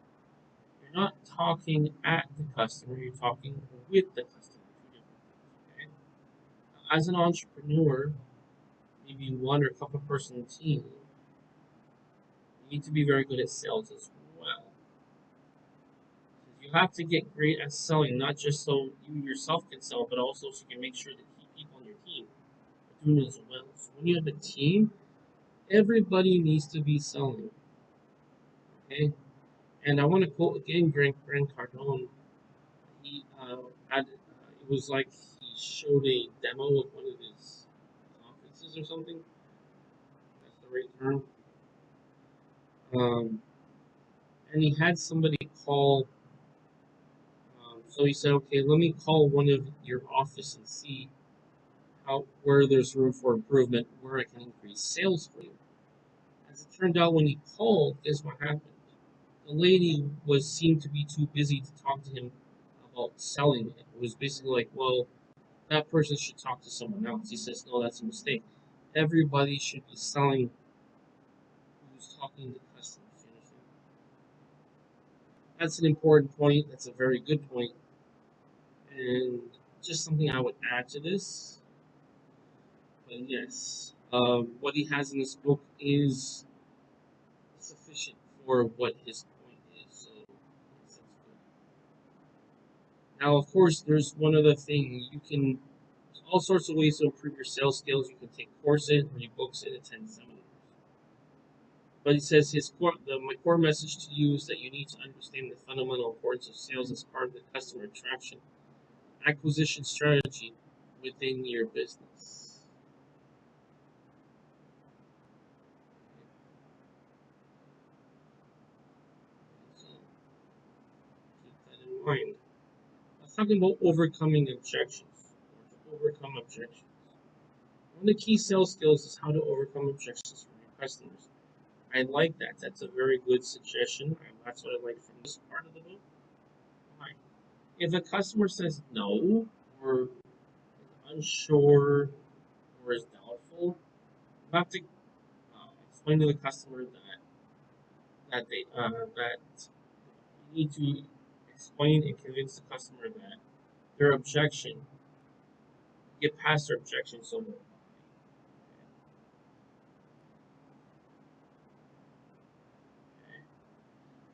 You're not talking at the customer, you're talking with the customer. Two different things, okay? As an entrepreneur, maybe one or a couple person team, you need to be very good at sales as well. You have to get great at selling, not just so you yourself can sell, but also so you can make sure that key people on your team are doing as well. So when you have a team, everybody needs to be selling. Okay? And I want to quote again Grant Cardone. He had it was like he showed a demo of one of his conferences or something. That's the right term. Um, and he had somebody call. So he said, "Okay, let me call one of your office and see how where there's room for improvement, where I can increase sales for you." As it turned out, when he called, guess what happened? The lady was seemed to be too busy to talk to him about selling it. It was basically like, well, that person should talk to someone else. He says, no, that's a mistake. Everybody should be selling who's talking to customers. You understand? That's an important point. That's a very good point. And just something I would add to this. But yes, what he has in this book is sufficient for what his point is. So yes, that's good. Now, of course, there's one other thing. There's all sorts of ways to improve your sales skills. You can take courses, read books, and attend seminars. But he says my core message to you is that you need to understand the fundamental importance of sales as part of the customer attraction acquisition strategy within your business. So keep that in mind. Let's talk about overcoming objections or to overcome objections. One of the key sales skills is how to overcome objections from your customers. I like that. That's a very good suggestion. And that's what I like from this part of the book. Why? If a customer says no, or is unsure, or is doubtful, you have to explain to the customer that you need to explain and convince the customer that their objection, get past their objection, so they'll buy.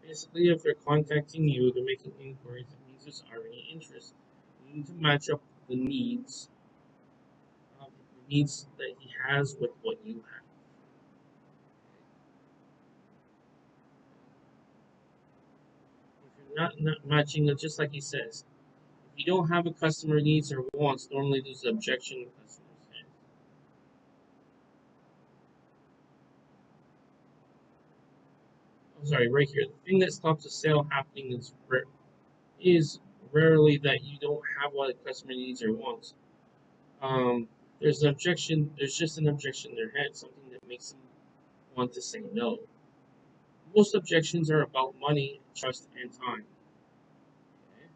Basically, if they're contacting you, they're making inquiries, it means there's already interest. You need to match up the needs that he has with what you have. If you're not matching it, just like he says, if you don't have a customer needs or wants, normally there's an objection the customers have. I'm sorry, right here. The thing that stops a sale happening is rarely that you don't have what a customer needs or wants. There's an objection. There's just an objection in their head, something that makes them want to say no. Most objections are about money, trust, and time. Okay?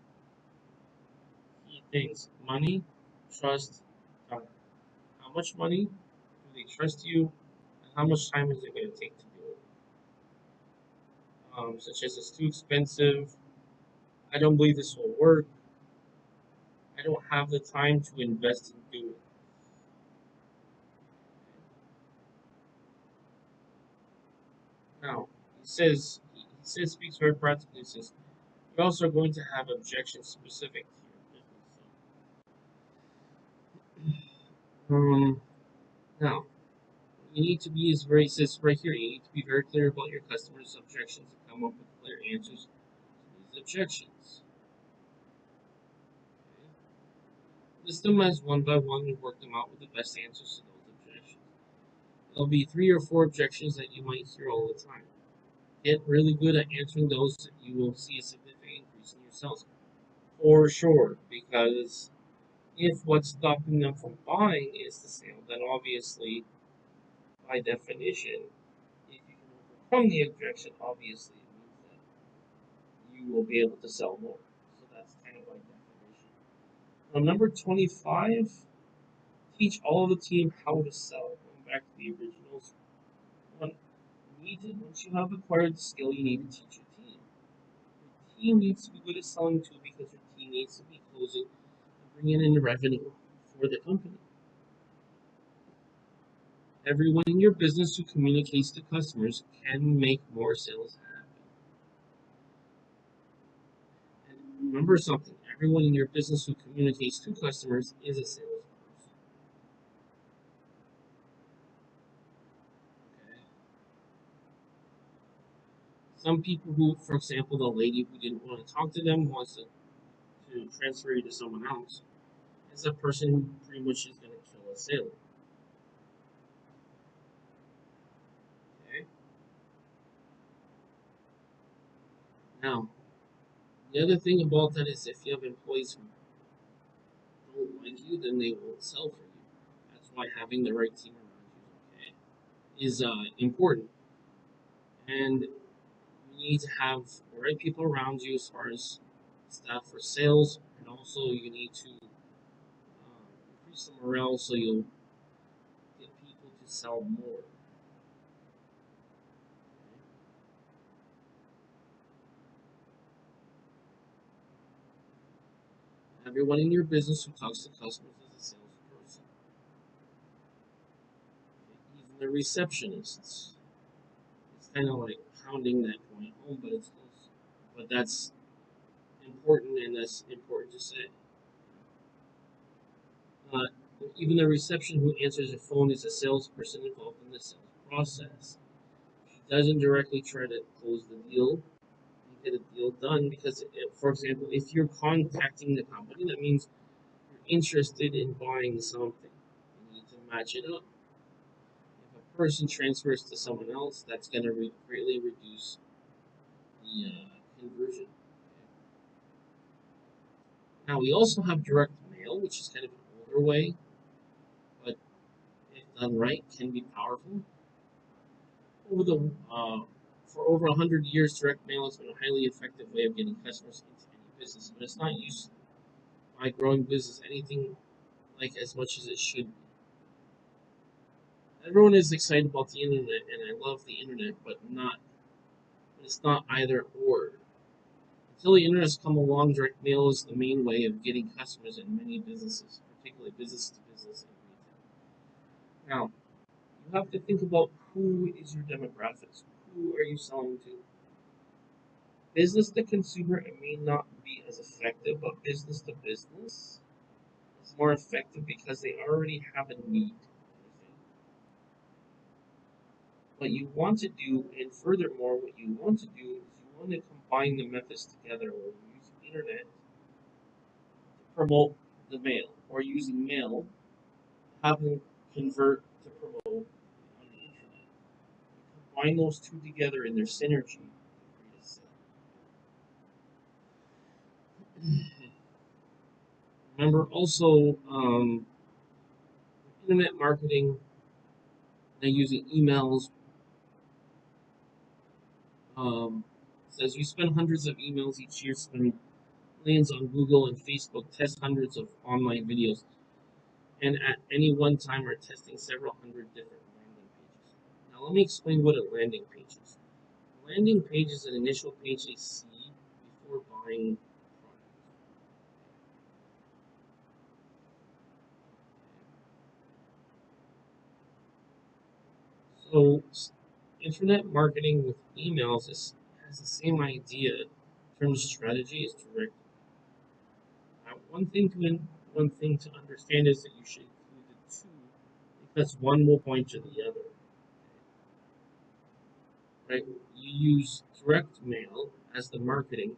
Key things: money, trust, time. How much money do they trust you, and how much time is it going to take to do it? Such as it's too expensive. I don't believe this will work. I don't have the time to invest in doing it. Now, he says speaks very practically. He says you're also going to have objections specific to your business. Now, you need to be as very says right here. You need to be very clear about your customers' objections and come up with clear answers to these objections. Okay? List them as one by one and work them out with the best answers to those objections. There'll be 3 or 4 objections that you might hear all the time. Get really good at answering those, you will see a significant increase in your sales. For sure, because if what's stopping them from buying is the sale, then obviously, by definition, if you can overcome the objection, obviously it means that you will be able to sell more. So that's kind of by definition. Now, number 25, teach all of the team how to sell. Going back to the originals, one, once you have acquired the skill, you need to teach your team. Your team needs to be good at selling too because your team needs to be closing and bringing in revenue for the company. Everyone in your business who communicates to customers can make more sales happen. And remember something, everyone in your business who communicates to customers is a salesperson. Okay? Some people who, for example, the lady who didn't want to talk to them wants to transfer you to someone else, is a person who pretty much is going to kill a sale. Okay? Now, the other thing about that is if you have employees who don't like you, then they won't sell for you. That's why having the right team around you, okay, is important. And you need to have the right people around you as far as staff for sales, and also you need to increase the morale so you'll get people to sell more. Everyone in your business who talks to customers is a salesperson. Even the receptionists. It's kind of like pounding that point home, but it's close. But that's important, and that's important to say. Uh, Even the reception who answers the phone is a salesperson involved in the sales process. She doesn't directly try to close the deal and get a deal done because, for example, if you're contacting the company, that means you're interested in buying something. You need to match it up. If a person transfers to someone else, that's going to greatly reduce the conversion. Now, we also have direct mail, which is kind of an older way, but if done right, can be powerful. Over the For over 100 years, direct mail has been a highly effective way of getting customers into any business, but it's not used by growing business anything like as much as it should be. Everyone is excited about the internet, and I love the internet, but it's not either or. Until the internet has come along, direct mail is the main way of getting customers in many businesses, particularly business to business and retail. Now, you have to think about who is your demographics. Who are you selling to? Business to consumer, it may not be as effective, but business to business is more effective because they already have a need. What you want to do, and furthermore, what you want to do is you want to combine the methods together where you use the internet to promote the mail, or using mail, have them convert to promote on the internet. Combine those two together in their synergy to create a sale. Remember also internet marketing and using emails. Says you spend hundreds of emails each year, spend millions on Google and Facebook, test hundreds of online videos, and at any one time are testing several hundred different landing pages. Now, let me explain what a landing page is. A landing page is an initial page they see before buying a product. So, internet marketing with emails has the same idea in terms of strategy as direct. Now, one thing to understand is that you should include the two because one will point to the other. Right? You use direct mail as the marketing,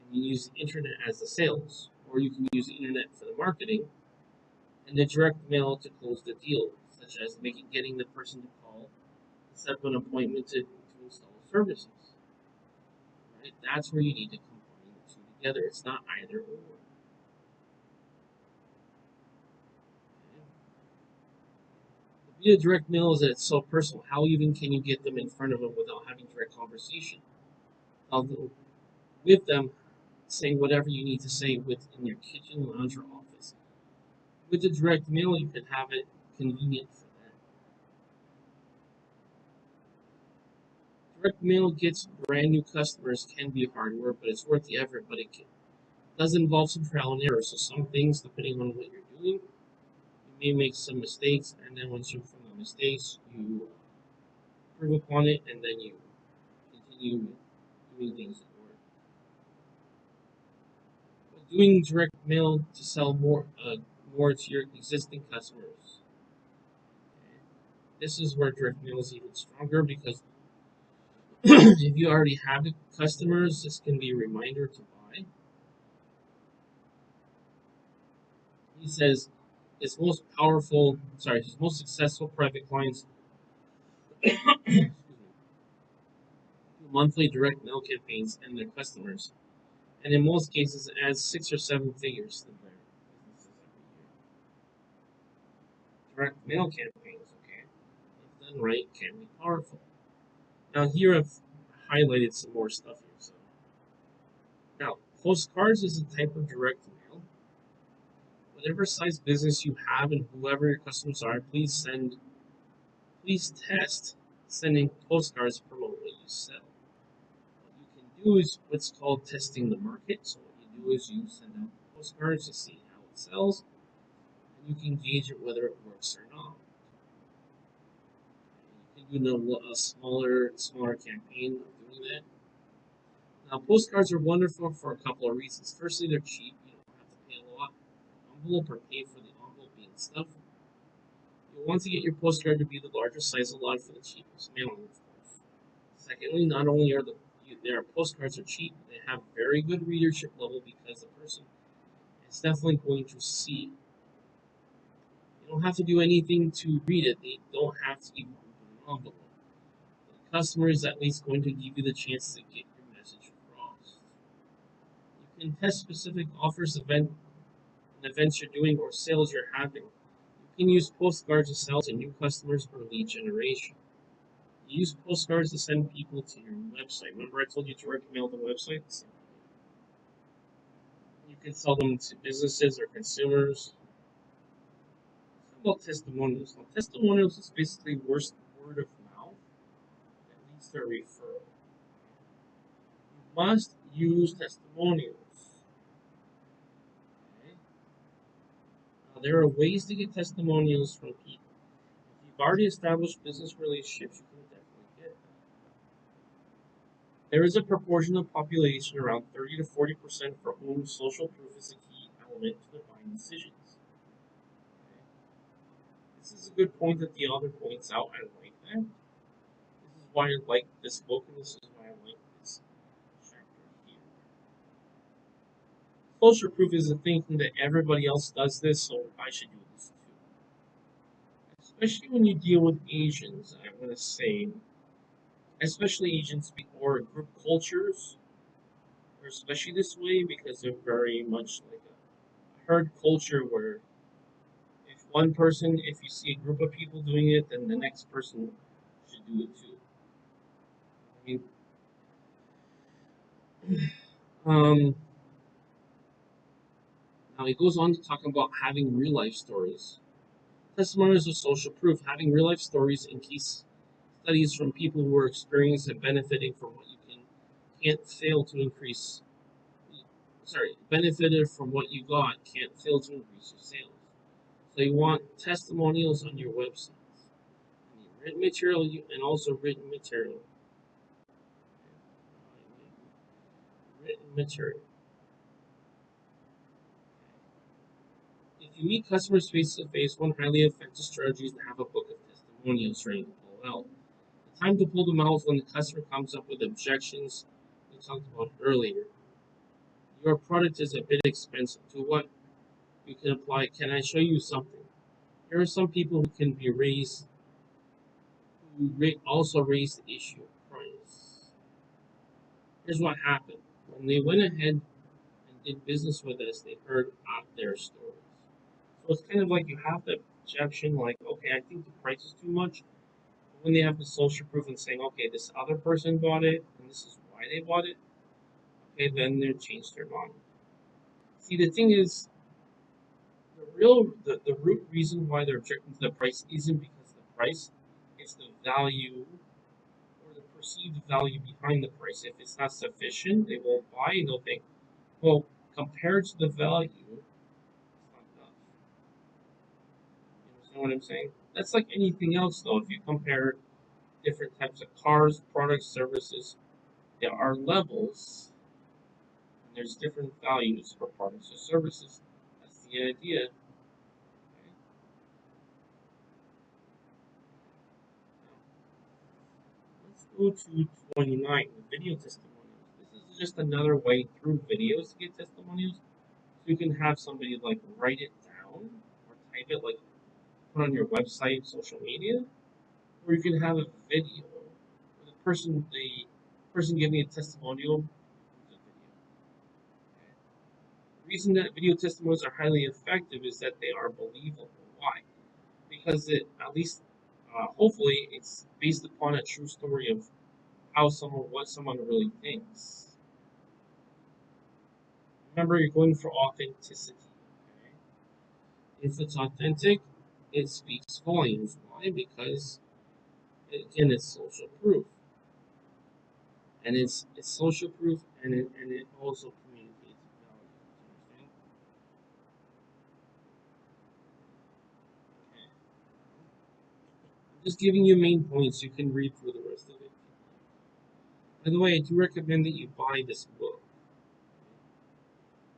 and you use the internet as the sales, or you can use the internet for the marketing and the direct mail to close the deal, such as getting the person to call and set up an appointment to install services. Right? That's where you need to combine the two together. It's not either or. The beauty of direct mail is that it's so personal. How even can you get them in front of them without having direct conversation? Although with them, saying whatever you need to say within your kitchen, lounge, or office. With the direct mail, you can have it convenient for them. Direct mail gets brand new customers can be hard work, but it's worth the effort. But does involve some trial and error. So some things, depending on what you're doing, you may make some mistakes, and then once you from the mistakes, you improve upon it, and then you continue doing things that work. But doing direct mail to sell more to your existing customers. This is where direct mail is even stronger because if you already have customers, this can be a reminder to buy. He says his most successful private clients do monthly direct mail campaigns and their customers, and in most cases, it adds 6 or 7 figures to their businesses every year. Direct mail campaigns, okay, if done right, can be powerful. Now here I've highlighted some more stuff here. So now, postcards is a type of direct mail. Whatever size business you have and whoever your customers are, please test sending postcards to promote what you sell. What you can do is what's called testing the market. So what you do is you send out postcards to see how it sells, and you can gauge it whether it works or not. You can do a smaller campaign of doing that. Now postcards are wonderful for a couple of reasons. Firstly, they're cheap. You don't have to pay a lot for envelope or pay for the envelope being stuffed. You'll want to get your postcard to be the largest size allowed for the cheapest mailing, of course. Secondly, not only are their postcards are cheap, they have very good readership level because the person is definitely going to see it. You don't have to do anything to read it. They don't have to even open an envelope. The customer is at least going to give you the chance to get your message across. You can test specific offers, events you're doing, or sales you're having. You can use postcards to sell to new customers or lead generation. You use postcards to send people to your website. Remember I told you to recommend the websites? You can sell them to businesses or consumers. How about testimonials? Now, testimonials is basically word of mouth that leads to a referral. You must use testimonials. Okay? Now, there are ways to get testimonials from people. If you've already established business relationships, you can definitely get them. There is a proportion of population, around 30 to 40%, for whom social proof is a key element to their buying decisions. This is a good point that the author points out. I like that. This is why I like this book, and this is why I like this chapter here. Social proof is the thinking that everybody else does this, so I should do this too. Especially when you deal with Asians, I'm going to say, especially Asians or group cultures, are especially this way because they're very much like a herd culture where if you see a group of people doing it, then the next person should do it too. I mean, um, now he goes on to talk about having real life stories. Testimonials of social proof, having real life stories and case studies from people who are experiencing and benefiting from what you can't fail to increase. Benefited from what you got can't fail to increase your sales. So you want testimonials on your websites, written material, and also written material. Written material. If you meet customers face to face, one highly effective strategy is to have a book of testimonials ready to pull out. The time to pull them out is when the customer comes up with objections we talked about earlier. Your product is a bit expensive. To what you can apply? Can I show you something? There are some people who can be raised, also raise the issue of price. Here's what happened. When they went ahead and did business with us, they heard out their stories. So it's kind of like you have the objection, like, okay, I think the price is too much. But when they have the social proof and saying, okay, this other person bought it, and this is why they bought it, okay, then they change their mind. See, the thing is, the root reason why they're objecting to the price isn't because of the price, it's the value or the perceived value behind the price. If it's not sufficient, they won't buy and they'll think, well, compared to the value, it's not enough. You understand what I'm saying? That's like anything else, though. If you compare different types of cars, products, services, there are levels, and there's different values for products or services. That's the idea. Okay? Let's go to 29, the video testimonials. This is just another way through videos to get testimonials. So you can have somebody like write it down or type it, like put on your website, social media, or you can have a video where the person giving a testimonial is a video. Okay? The reason that video testimonials are highly effective is that they are believable. Why? Because at least hopefully it's based upon a true story of what someone really thinks. Remember, you're going for authenticity. Okay? If it's authentic, it speaks volumes. Why? Because again, it's social proof, and it's social proof, and it also communicates value. Understand? Okay. I'm just giving you main points. You can read through the rest of it. By the way, I do recommend that you buy this book.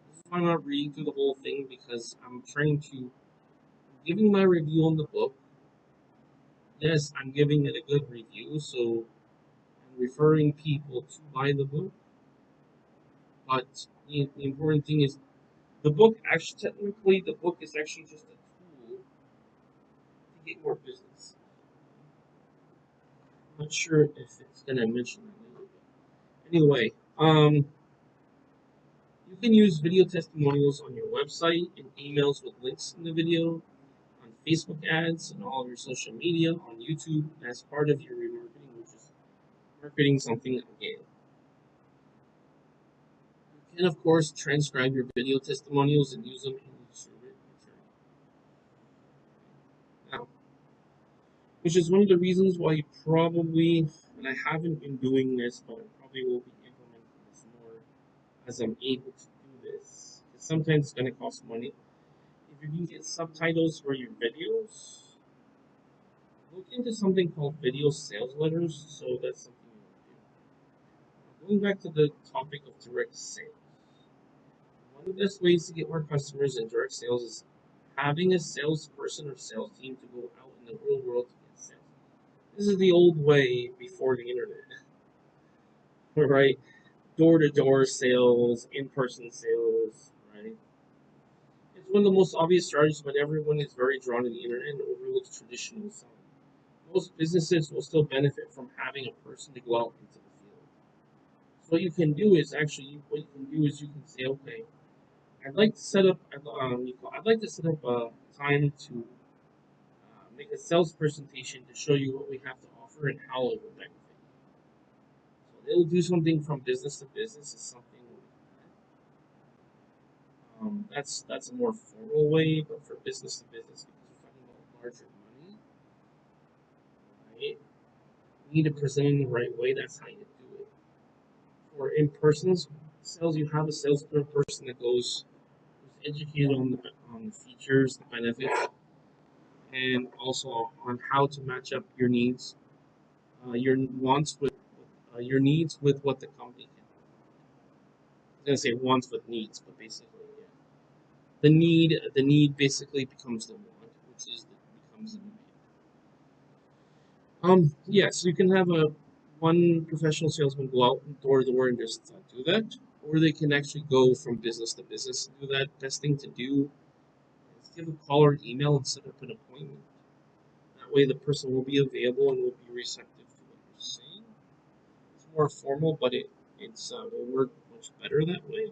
This is why I'm not reading through the whole thing because I'm trying to giving my review on the book. Yes, I'm giving it a good review, so I'm referring people to buy the book. But the important thing is the book actually technically the book is actually just a tool to get more business. I'm not sure if it's gonna mention that later. Anyway, you can use video testimonials on your website and emails with links in the video, on Facebook ads, and all of your social media, on YouTube as part of your remarketing, which is marketing something again. You can, of course, transcribe your video testimonials and use them in your written material. Now, which is one of the reasons why you probably, and I haven't been doing this, but I probably will be implementing this more as I'm able to do this. Because sometimes it's going to cost money. If you can get subtitles for your videos, look into something called video sales letters. So that's something you want to do. going back to the topic of direct sales, one of the best ways to get more customers in direct sales is having a salesperson or sales team to go out in the real world to get sales. This is the old way before the internet, right? Door to door sales, in person sales, right? It's one of the most obvious strategies, but everyone is very drawn to the internet and overlooks traditional selling. Most businesses will still benefit from having a person to go out into the field. So what you can do is you can say, okay, I'd like to set up a time to make a sales presentation to show you what we have to offer and how it will benefit you. So they'll do something from business to business. Is something that's a more formal way, but for business to business, because we're talking about larger money, right? You need to present it in the right way. That's how you do it. For in-person sales, you have a salesperson that who's educated on the features, the benefits, and also on how to match up your wants with your needs with what the company can. I was gonna say wants with needs, but basically, yeah. The need basically becomes the want, which becomes the demand. Yeah, so you can have a one professional salesman go out door to door and just do that, or they can actually go from business to business and do that. Best thing to do is give a call or an email and set up an appointment. That way, the person will be available and will be receptive to what you're saying. It's more formal, but it will work much better that way.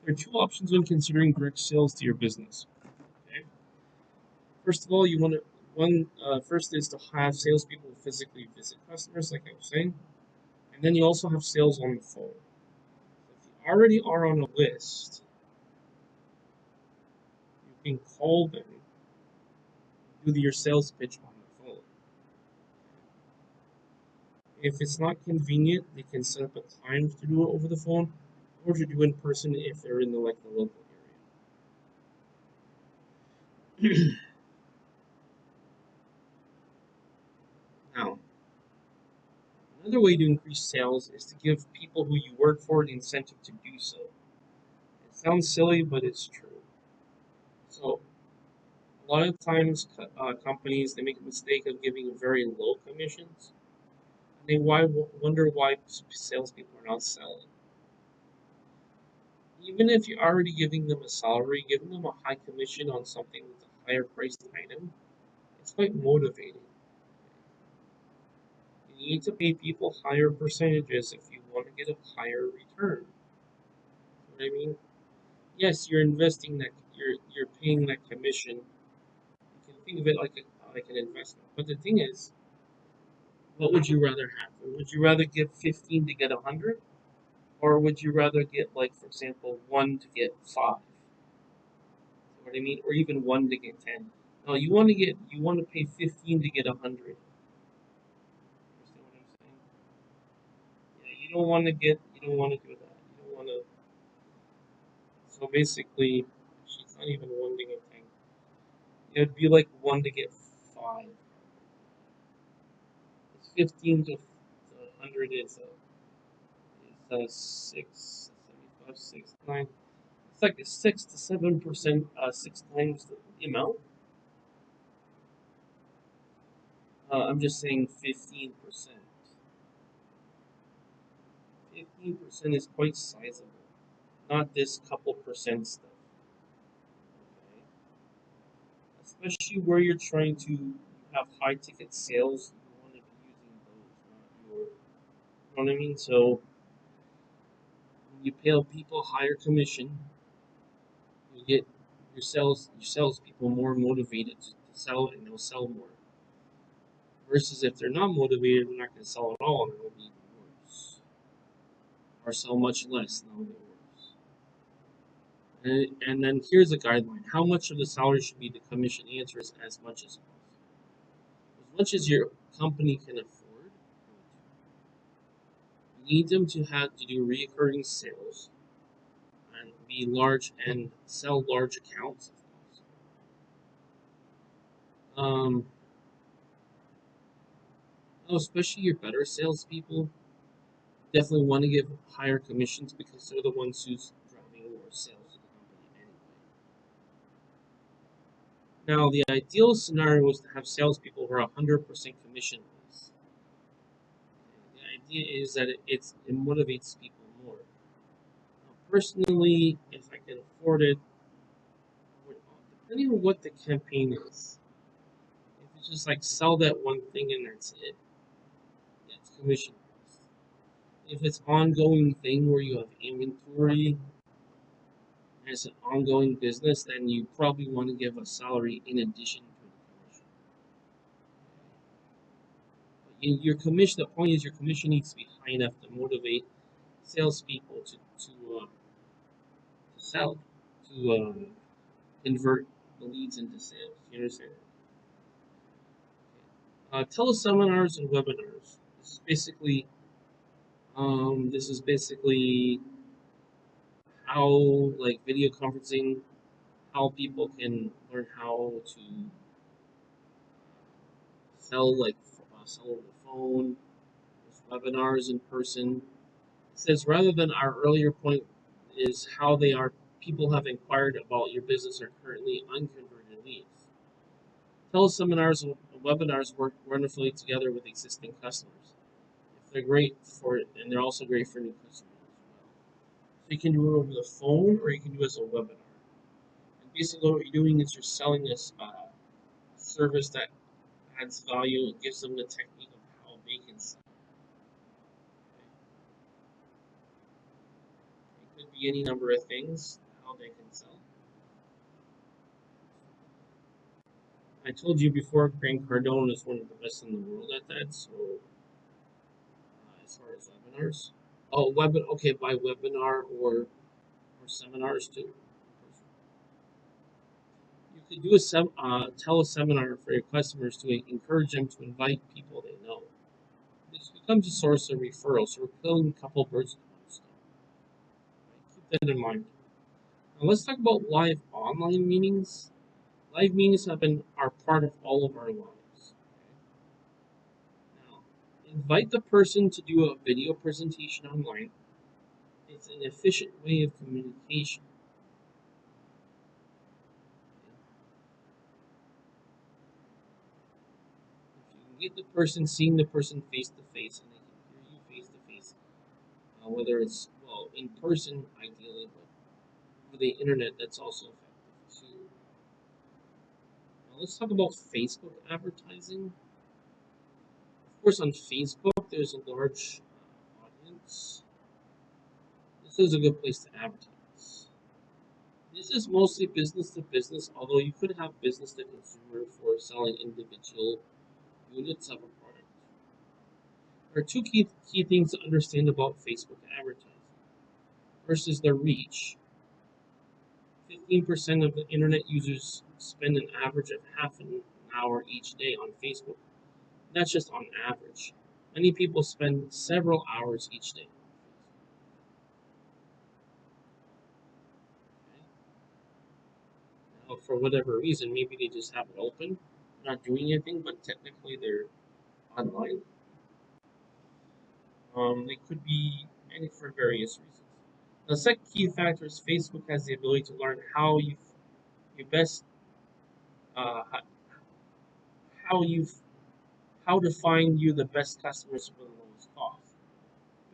There are two options when considering direct sales to your business. Okay. First of all, you want to one first is to have salespeople physically visit customers, like I was saying, and then you also have sales on the phone. If you already are on a list, you can call them, do your sales pitch on the phone. If it's not convenient, they can set up a time to do it over the phone, or to do in person if they're in the local area. Now, another way to increase sales is to give people who you work for an incentive to do so. It sounds silly, but it's true. So, a lot of times, companies they make a mistake of giving very low commissions. And they wonder why salespeople are not selling. Even if you're already giving them a salary, giving them a high commission on something with a higher priced item, it's quite motivating. You need to pay people higher percentages if you want to get a higher return. You know what I mean? Yes, you're investing that you're paying that commission. You can think of it like an investment. But the thing is, what would you rather have? Would you rather give 15 to get 100, or would you rather get, like, for example, 1 to get 5? You know what I mean? Or even 1 to get 10. No, you want to pay 15 to get 100. Understand what I'm saying? Yeah, you don't want to do that. You don't want to. So basically, she's not even 1 to get 10. It'd be like 1 to get 5. It's 15 to 100 is 6, 75, 6, 9. It's like a 6 to 7%, 6 times the amount. I'm just saying 15%. 15% is quite sizable. Not this couple percent stuff. Okay? Especially where you're trying to have high ticket sales, you want to be using those, not your. You know what I mean? So when you pay people higher commission, you get your salespeople more motivated to sell, and they'll sell more. Versus if they're not motivated, they're not going to sell at all, and it'll be worse, or sell much less, and it'll be worse. And then here's a guideline: how much of the salary should be the commission? The answer is as much as possible, as much as your company can afford. You need them to have to do recurring sales and be large and sell large accounts, of course. Um, especially your better salespeople. Definitely want to give higher commissions because they're the ones who's driving more sales to the company anyway. Now, the ideal scenario is to have salespeople who are 100% commission based. The idea is that it motivates people more. Now, personally, if I can afford it, depending on what the campaign is, if it's just like sell that one thing and that's it, it's commission based. If it's ongoing thing where you have inventory and it's an ongoing business, then you probably want to give a salary in addition to the commission. But your commission, the point is your commission needs to be high enough to motivate salespeople to sell, to convert the leads into sales. You understand? Teleseminars and webinars. This is basically how like video conferencing, how people can learn how to sell sell over the phone. There's webinars in person. It says rather than our earlier point is how they are people have inquired about your business are currently unconverted leads. Teleseminars and webinars work wonderfully together with existing customers. If they're great for it, and they're also great for new customers as well. So you can do it over the phone or you can do it as a webinar. And basically, what you're doing is you're selling this service that adds value and gives them the technique of how they can sell. It could be any number of things how they can sell. I told you before, Cardell is one of the best in the world at that. So, as far as webinars, okay, by webinar or seminars too. You could do a teleseminar for your customers to encourage them to invite people they know. This becomes a source of referrals. So we're killing a couple birds with one stone. Right? Keep that in mind. Now let's talk about live online meetings. Live meetings are part of all of our lives. Now, invite the person to do a video presentation online. It's an efficient way of communication. If you can get the person seeing the person face to face and they can hear you face to face, whether it's in person ideally, but over the internet that's also effective too. Now let's talk about Facebook advertising. Of course, on Facebook there's a large audience. This is a good place to advertise. This is mostly business to business, although you could have business to consumer for selling individual units of a product. There are two key things to understand about Facebook advertising. First is the reach. 15% of the internet users spend an average of half an hour each day on Facebook. That's just on average. Many people spend several hours each day. Now, for whatever reason, maybe they just have it open, not doing anything, but technically they're online. They could be any for various reasons. The second key factor is Facebook has the ability to learn you best uh, how you how to find you the best customers for the lowest cost.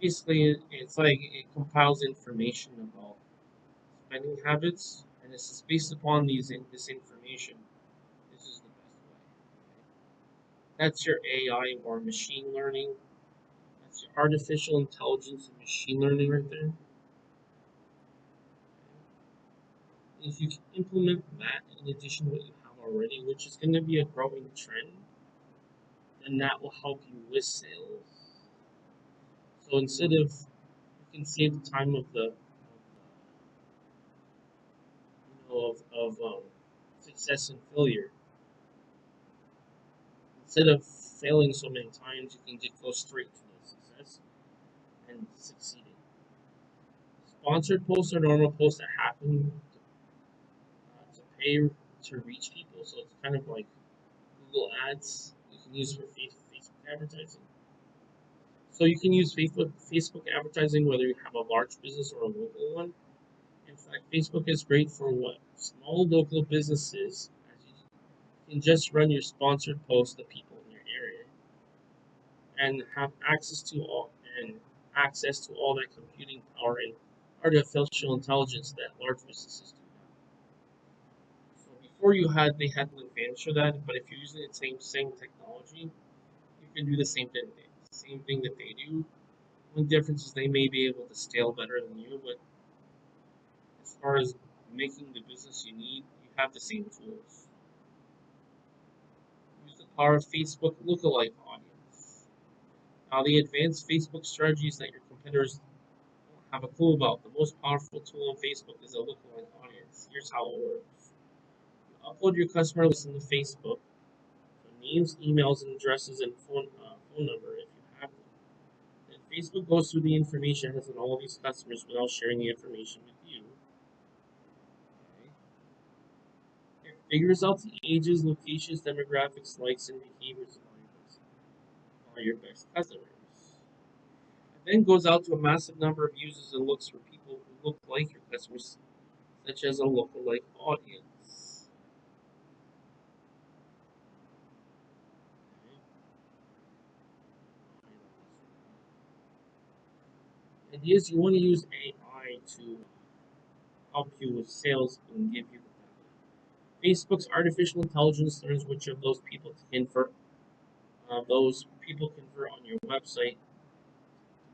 Basically, it's like it compiles information about spending habits, and this is based upon this information. This is the best way. That's your AI or machine learning. That's your artificial intelligence and machine learning right there. If you can implement that in addition to what you have already, which is going to be a growing trend, then that will help you with sales. So instead of you can save the time of the success and failure. Instead of failing so many times, you can just go straight to the success and succeeding. Sponsored posts are normal posts that happen to pay to reach people, so it's kind of like Google Ads you can use for Facebook advertising. So you can use Facebook advertising whether you have a large business or a local one. In fact, Facebook is great for what small local businesses, as you can just run your sponsored posts to people in your area and have access to all that computing power and artificial intelligence that large businesses do now. So before they had an advantage for that, but if you're using the same technology, you can do the same thing that they do. One difference is they may be able to scale better than you, but as far as making the business you need, you have the same tools. Use the power of Facebook lookalike audience. Now, the advanced Facebook strategies that your competitors don't have a clue about. The most powerful tool on Facebook is a lookalike audience. Here's how it works. You upload your customer list into Facebook, so names, emails, and addresses, and phone number if you have them. Then Facebook goes through the information it has on all these customers without sharing the information with you. Okay. It figures out the ages, locations, demographics, likes, and behaviors of all your best customers. It then goes out to a massive number of users and looks for people who look like your customers, such as a lookalike audience. The idea is you want to use AI to help you with sales and give you Facebook's artificial intelligence learns which of those people convert on your website,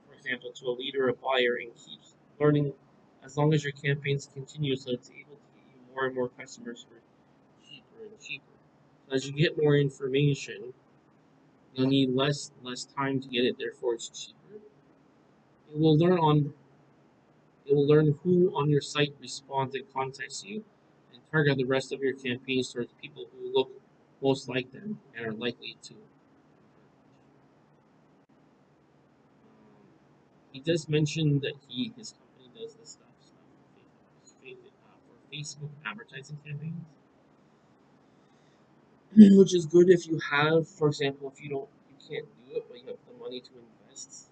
for example, to a lead or a buyer, and keeps learning as long as your campaigns continue, so it's able to get you more and more customers for cheaper and cheaper. So as you get more information, you'll need less time to get it. Therefore, it's cheaper. It will learn on it will learn who on your site responds and contacts you, and target the rest of your campaigns towards people who look most like them and are likely to. He does mention that his company does this for Facebook advertising campaigns, which is good if you have, for example, if you can't do it, but you have the money to invest.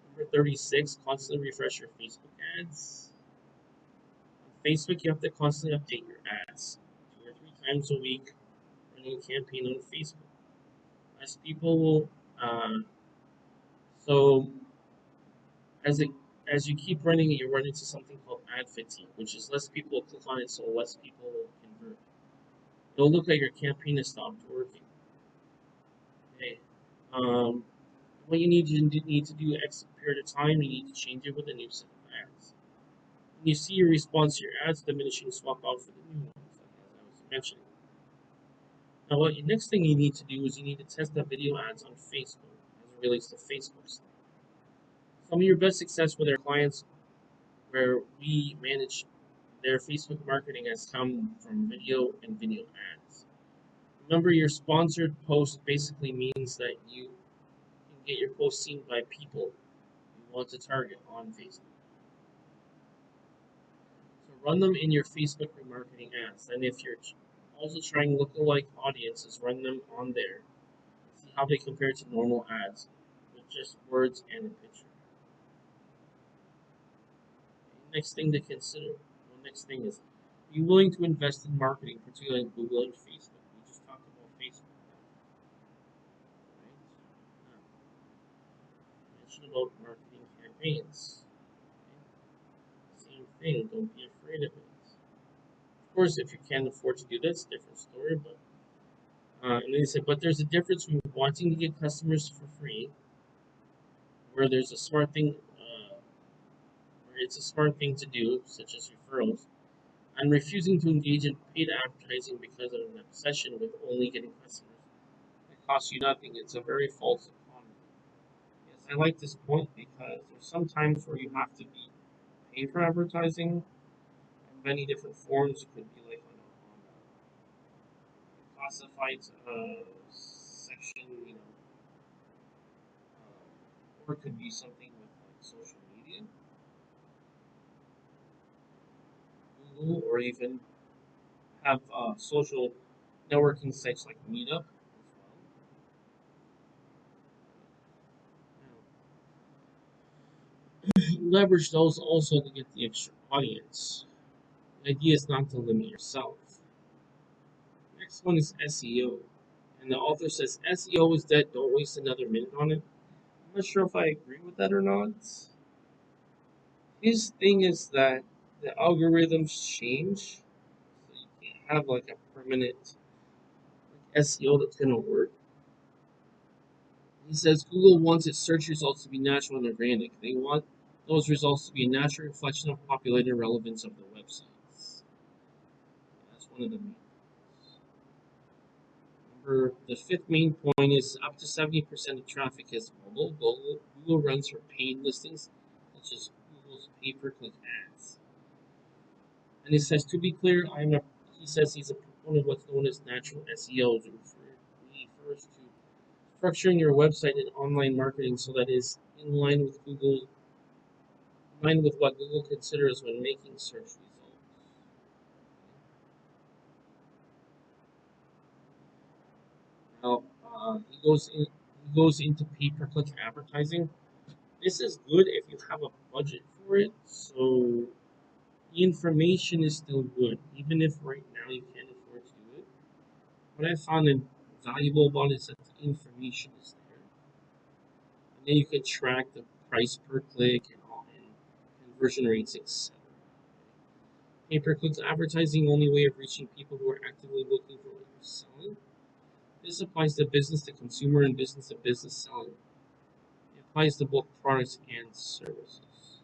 Number 36, constantly refresh your Facebook ads. On Facebook, you have to constantly update your ads 2 or 3 times a week, running a campaign on Facebook. As people will, so as it as you keep running it, you run into something called ad fatigue, which is less people click on it, so less people will convert. It'll look like your campaign has stopped working. Okay. Um, what you need to do X period of time, you need to change it with a new set of ads. When you see your response to your ads diminishing, swap out for the new ones, as I was mentioning. Now, next thing you need to do is you need to test the video ads on Facebook as it relates to Facebook stuff. Some of your best success with our clients where we manage their Facebook marketing has come from video and video ads. Remember, your sponsored post basically means that you can get your post seen by people you want to target on Facebook. So run them in your Facebook remarketing ads. And if you're also trying lookalike audiences, run them on there. See how they compare to normal ads with just words and a picture. Next thing to consider. Next thing is, be willing to invest in marketing, particularly in Google and Facebook. We just talked about Facebook. Right? Now, mention about marketing campaigns. Okay? Same thing. Don't be afraid of it. Of course, if you can't afford to do this, different story. But and they said, but there's a difference between wanting to get customers for free, where there's a smart thing, where it's a smart thing to do, such as referrals, and refusing to engage in paid advertising because of an obsession with only getting customers that costs you nothing. It's a very false economy. Yes, I like this point because there's some times where you have to be paid for advertising in many different forms. It could be like on a classified section, or it could be something with like social media, Google, or even have social networking sites like Meetup as well. leverage those also to get the extra audience. The idea is not to limit yourself. Next one is SEO. And the author says SEO is dead, don't waste another minute on it. I'm not sure if I agree with that or not. His thing is that the algorithms change, so you can't have like a permanent SEO that's gonna work. He says Google wants its search results to be natural and organic. They want those results to be a natural reflection of popularity and relevance of the websites. That's one of the main. Number the fifth main point is up to 70% of traffic is mobile. Google runs for paid listings, such as Google's pay-per-click ads. And he says, to be clear, he says he's a proponent of what's known as natural SEO, which refers to structuring your website and online marketing so that it is in line with what Google considers when making search results. Now, he goes into pay-per-click advertising. This is good if you have a budget for it. So the information is still good, even if right now you can't afford to do it. What I found valuable about it is that the information is there, and then you can track the price per click and all, and conversion rates, etc. Pay-per-click advertising only way of reaching people who are actively looking for what you're selling. This applies to business to consumer and business to business selling. It applies to both products and services.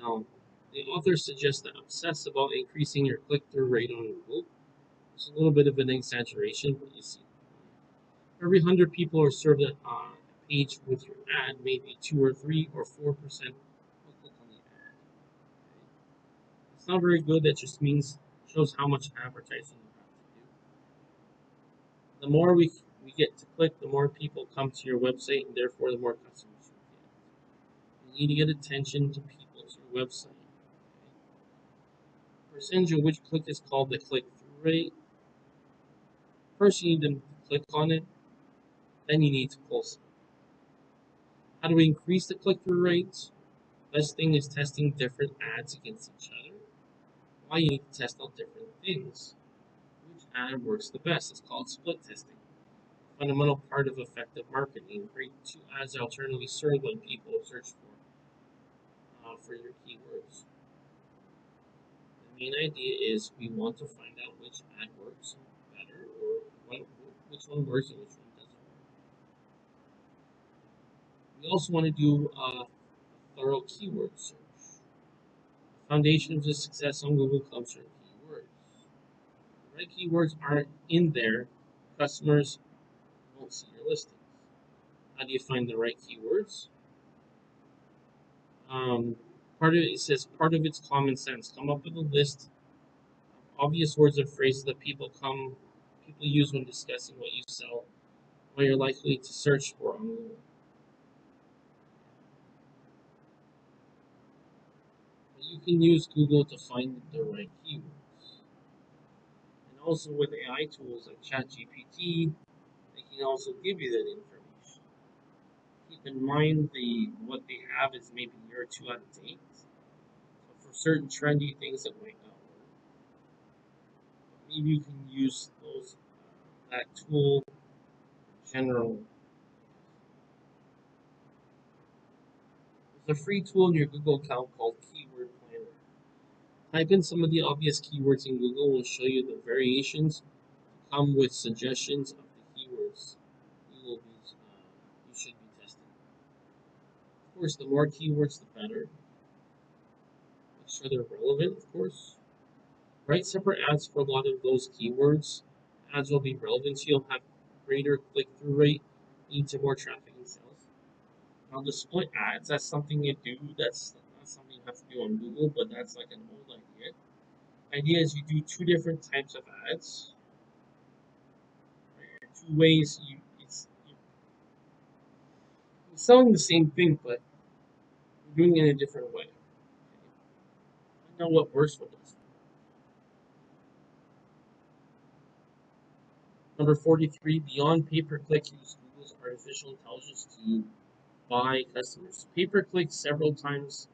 Now, the author suggests that obsess about increasing your click-through rate on Google. It's a little bit of an exaggeration, but you see. Every 100 people are served a page with your ad, maybe 2 or 3 or 4% will click on the ad. It's not very good. That just shows how much advertising you have to do. The more we get to click, the more people come to your website, and therefore the more customers you get. You need to get attention to people to your website. Percentage of which click is called the click-through rate. First, you need them to click on it. Then you need to post it. How do we increase the click-through rates? Best thing is testing different ads against each other. Why you need to test out different things? Which ad works the best? It's called split testing. Fundamental part of effective marketing. Create two ads alternately served when people search for your keywords. The main idea is we want to find out which ad works better, or which one works and which one doesn't work. We also want to do a thorough keyword search. The foundation of the success on Google comes from keywords. The right keywords aren't in there, customers won't see your listings. How do you find the right keywords? Um, it says part of it's common sense. Come up with a list of obvious words or phrases that people use when discussing what you sell, what you're likely to search for on Google. You can use Google to find the right keywords. And also with AI tools like ChatGPT, they can also give you that information. Keep in mind what they have is maybe a year or two out of date. So for certain trendy things that might not work, maybe you can use that tool in general. There's a free tool in your Google account called Keyword Planner. Type in some of the obvious keywords in Google and will show you the variations come with suggestions of the keywords you should be testing. Of course, the more keywords, the better. Make sure they're relevant, of course. Write separate ads for a lot of those keywords. Ads will be relevant, so you'll have greater click-through rate, lead to more traffic and sales. Now, the split ads, that's something you do. That's not something you have to do on Google, but that's like an old idea. Idea is you do two different types of ads. Right? Two ways you're selling the same thing, but you're doing it in a different way. I know what works for this. Number 43, beyond pay-per-click, use Google's artificial intelligence to by customers. Pay-per-click several times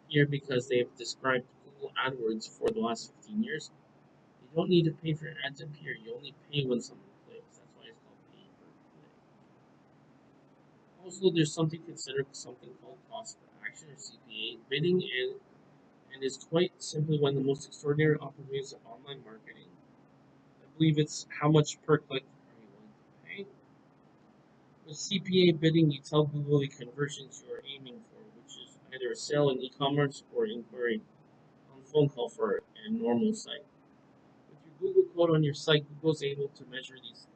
here because they've described Google AdWords for the last 15 years. You don't need to pay for your ad to appear. You only pay when someone clicks. That's why it's called pay-per-click. Also, there's something considered something called cost per action or CPA bidding, and is quite simply one of the most extraordinary opportunities of online marketing. I believe it's how much per click are you willing to pay. With CPA bidding, you tell Google the conversions you are aiming for, which is either a sale in e-commerce or inquiry on phone call for a normal site. With your Google code on your site, Google is able to measure these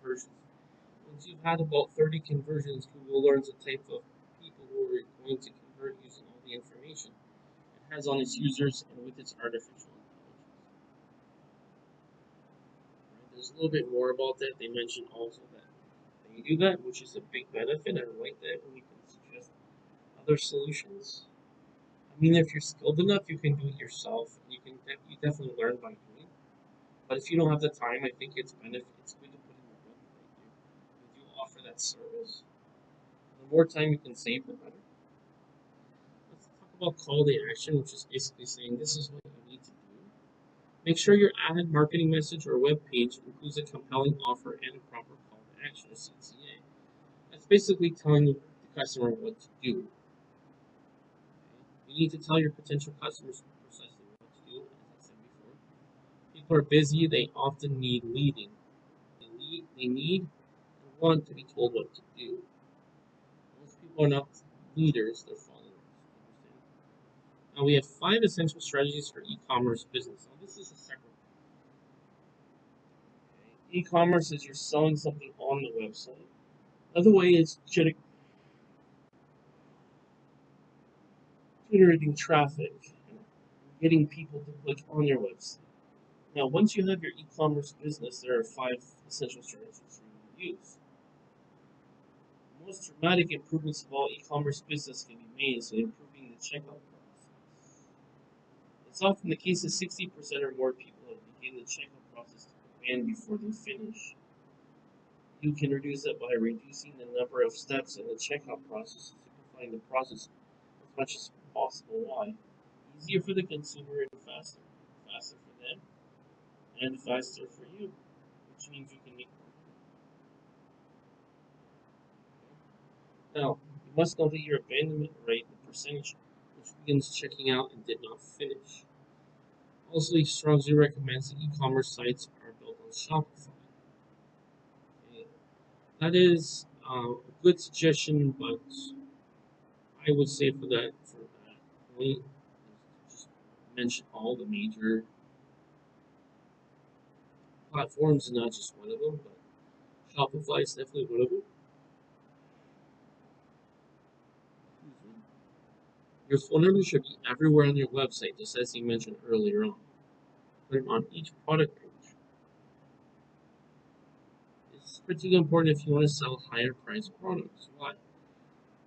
conversions. Once you've had about 30 conversions, Google learns the type of people who are going to convert using all the information it has on its users and with its artificial intelligence. Right? There's a little bit more about that. They mention also that they do that, which is a big benefit. I like that when you can suggest other solutions. I mean, if you're skilled enough, you can do it yourself. You definitely learn by doing. But if you don't have the time, I think it's good to put in the book that you offer that service. The more time you can save, the better. Let's talk about call to action, which is basically saying this is what you need to do. Make sure your ad marketing message or web page includes a compelling offer and a proper call to action or CTA. That's basically telling the customer what to do. You need to tell your potential customers precisely what to do, as I said before. People are busy, they often need leading. They need and want to be told what to do. Most people are not leaders, they're followers. Now we have 5 essential strategies for e-commerce business. Now this is a separate. Okay. E-commerce is you're selling something on the website. Another way is generating traffic, getting people to click on your website. Now, once you have your e-commerce business, there are 5 essential strategies for you to use. The most dramatic improvements of all e-commerce business can be made is improving the checkout process. It's often the case that 60% or more people have begin the checkout process to end before they finish. You can reduce that by reducing the number of steps in the checkout process and simplifying the process as much as possible. Why? Easier for the consumer and faster. Faster for them and faster for you, which means you can make more money. Now, you must know that your abandonment rate, the percentage which begins checking out and did not finish. Also, he strongly recommends that e-commerce sites are built on Shopify. Okay. That is a good suggestion, but I would say for that point, just mention all the major platforms, and not just one of them. But Shopify is definitely one of them. Your phone number should be everywhere on your website, just as you mentioned earlier on. Put it on each product page. It's particularly important if you want to sell higher priced products. Why?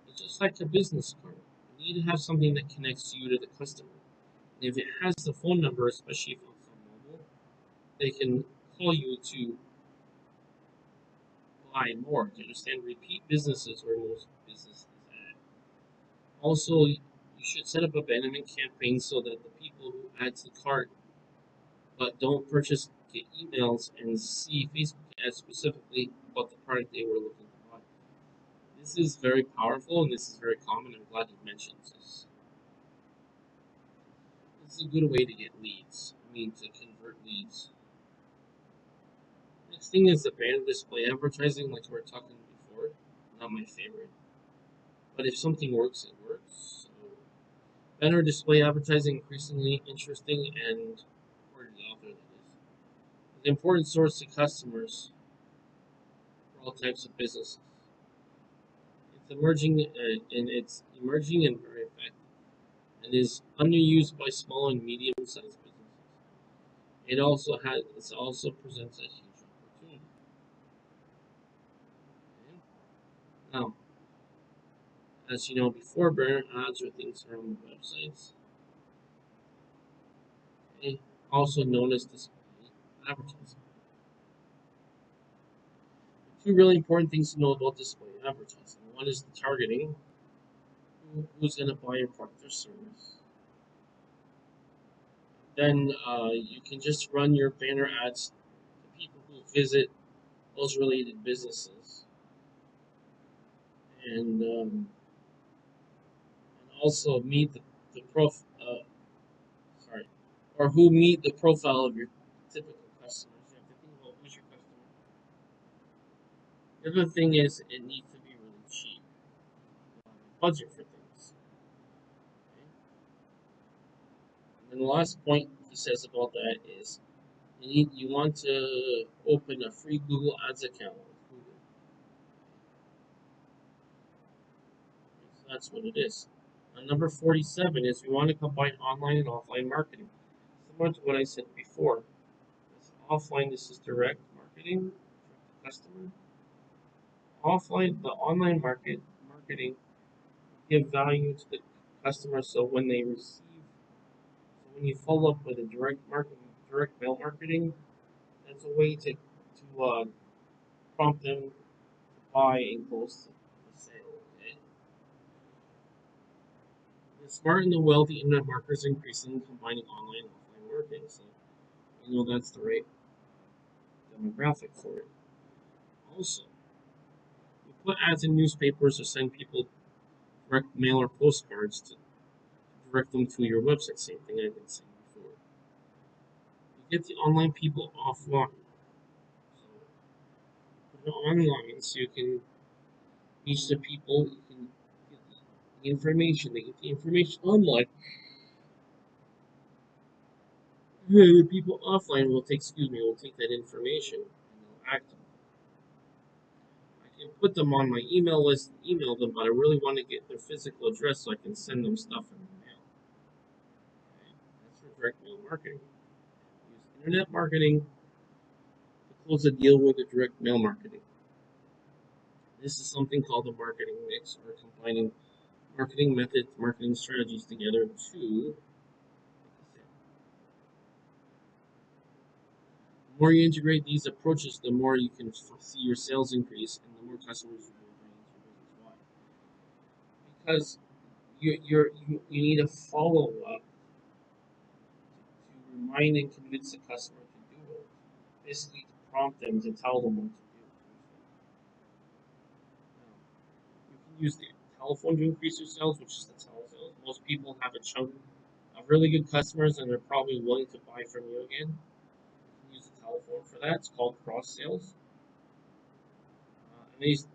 It's just like a business card. You need to have something that connects you to the customer. And if it has the phone number, especially if it's on mobile, they can call you to buy more. To understand repeat businesses where most businesses at. Also, you should set up abandonment campaigns so that the people who add to the cart but don't purchase get emails and see Facebook ads specifically about the product they were looking to buy. This is very powerful and this is very common. I'm glad you mentioned this. This is a good way to get leads. I mean, to convert leads. Next thing is the banner display advertising, like we were talking before. Not my favorite. But if something works, it works. So, banner display advertising increasingly interesting and for the author that is. An important source to customers for all types of businesses. It's emerging and very effective, and is underused by small and medium-sized businesses. It also presents a huge opportunity. Okay? Now, as you know before, banner ads are things that are on the websites, okay? Also known as display advertising. Two really important things to know about display advertising. One is the targeting, who's going to buy your product or service. Then you can just run your banner ads to people who visit those related businesses, and also meet the sorry, or who meet the profile of your typical customers. You have to think about who's your customer. The other thing is it needs to be really cheap. Budget for things. Okay? And then the last point he says about that is you want to open a free Google Ads account with Google. So that's what it is. Number 47 is we want to combine online and offline marketing. Similar to what I said before. This offline, this is direct marketing, direct to customer. Offline, the online marketing give value to the customer. So when they receive, so when you follow up with a direct mail marketing, that's a way to prompt them to buy and close the sale. Okay? The smart and the wealthy internet marketers increasingly combining online and offline marketing. So you know that's the right demographic for it. Also, you put ads in newspapers or send people direct mail or postcards to direct them to your website. Same thing I've been saying before. You get the online people offline. So put it online so you can reach the people. You can get the information. They get the information online. The people offline will take that information and they'll act on it. I can put them on my email list and email them, but I really want to get their physical address so I can send them stuff in the mail. Okay? That's for direct mail marketing. Use internet marketing to close a deal with the direct mail marketing. This is something called a marketing mix, or combining marketing methods, marketing strategies together to. The more you integrate these approaches, the more you can see your sales increase and the more customers you will bring into your business. Why? Because you need a follow up to remind and convince the customer to do it. Basically, to prompt them to tell them what to do. Now, you can use the telephone to increase your sales, which is the telesales. Most people have a chunk of really good customers and they're probably willing to buy from you again. You can use the telephone for that. It's called cross sales. And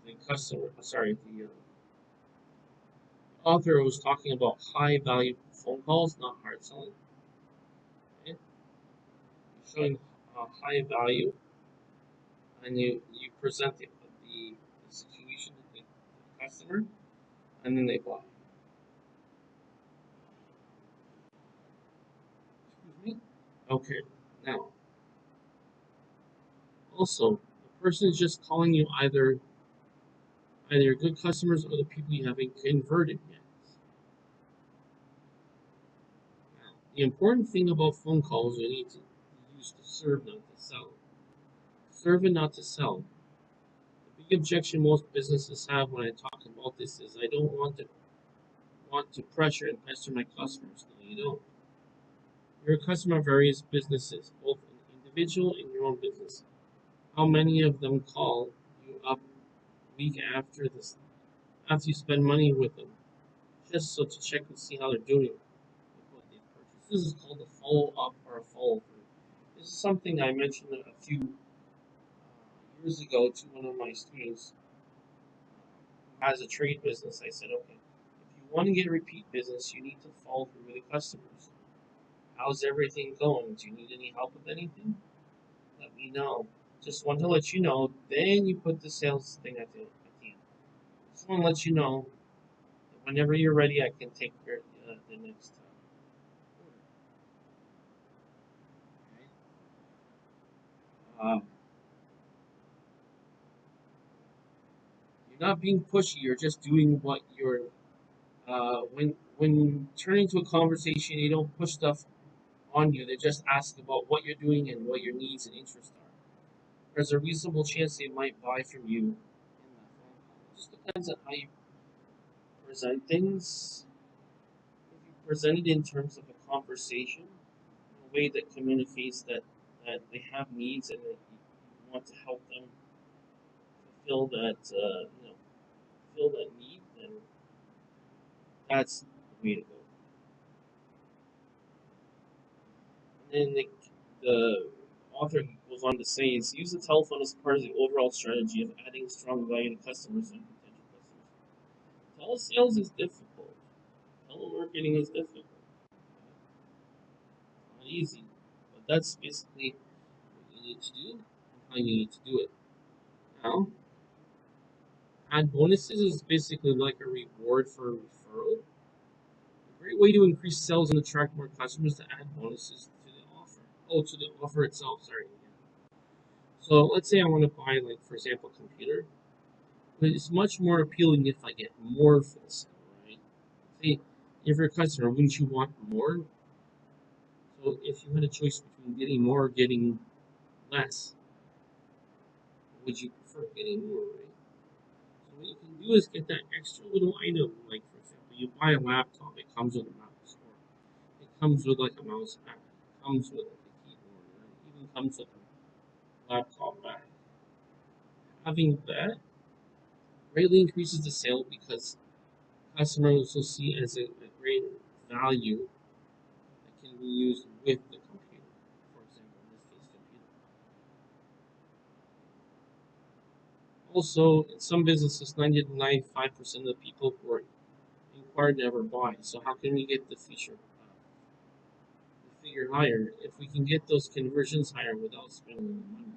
the customer, sorry, the author was talking about high value phone calls, not hard selling. Okay? You're showing high value, and you present the situation to the customer, and then they buy. Excuse me. Okay. Now, also, the person is just calling you either good customers or the people you haven't converted yet. Now, the important thing about phone calls you need to use to serve, not to sell. Serve and not to sell. The big objection most businesses have when I talk about this is I don't want to pressure and pester my customers. No, you don't. You're a customer of various businesses, both an individual and your own business. How many of them call you up a week after you spend money with them, just so to check and see how they're doing with what they've purchased? This is called a follow up or a follow through. This is something I mentioned a few years ago to one of my students who has a trade business. I said, okay, if you want to get repeat business, you need to follow through with the customers. How's everything going? Do you need any help with anything? Let me know. Just want to let you know. Then you put the sales thing at the end. Just want to let you know that whenever you're ready, I can take care of the next order. Okay? You're not being pushy. You're just doing what you're. When turning to a conversation, you don't push stuff on you. They just ask about what you're doing and what your needs and interests are. there's a reasonable chance they might buy from you in that phone call. It just depends on how you present things. If you present it in terms of a conversation, in a way that communicates that they have needs and that you want to help them fulfill fill that need, then that's the way to go. And then the author goes on to say, is use the telephone as part of the overall strategy of adding strong value to customers and potential customers. Telesales is difficult. Telemarketing is difficult. Not easy. But that's basically what you need to do and how you need to do it. Now, add bonuses is basically like a reward for a referral. A great way to increase sales and attract more customers to add bonuses to the offer. Oh, to the offer itself, sorry. So let's say I want to buy, like, for example, a computer. But it's much more appealing if I get more for the sale, right? See, if you're a customer, wouldn't you want more? So if you had a choice between getting more or getting less, would you prefer getting more, right? So what you can do is get that extra little item, like for example, you buy a laptop, it comes with a mouse, or it comes with like a mouse pad, it comes with like a keyboard, or it even comes with a laptop bag. Having that greatly increases the sale because customers will see it as a great value that can be used with the computer. For example, in this case, computer. Also, in some businesses, 90 to 95% of the people who are inquired never buy. So how can we get the figure higher if we can get those conversions higher without spending the money?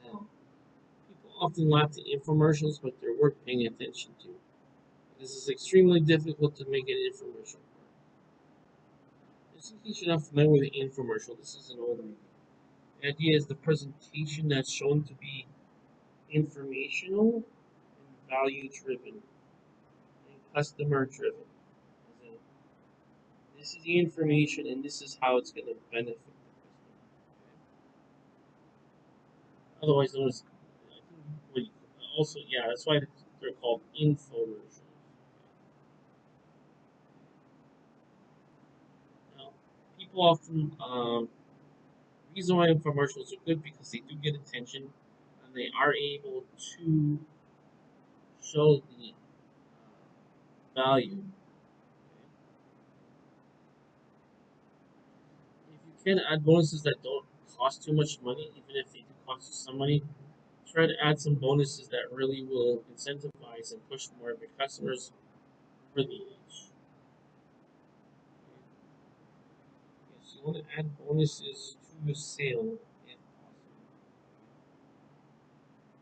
Now, people often laugh at infomercials, but they're worth paying attention to. This is extremely difficult to make an infomercial. Just in case you're not familiar with the infomercial, this is an old movie. The idea is the presentation that's shown to be informational and value driven and customer driven. This is the information and this is how it's going to benefit the customer. Otherwise known as, also, yeah, that's why they're called infomercials. Now, people often, reason why infomercials are good because they do get attention and they are able to show the value. If you can add bonuses that don't cost too much money, even if they do cost you some money, try to add some bonuses that really will incentivize and push more of your customers for the edge. Yes, you want to add bonuses to your sale if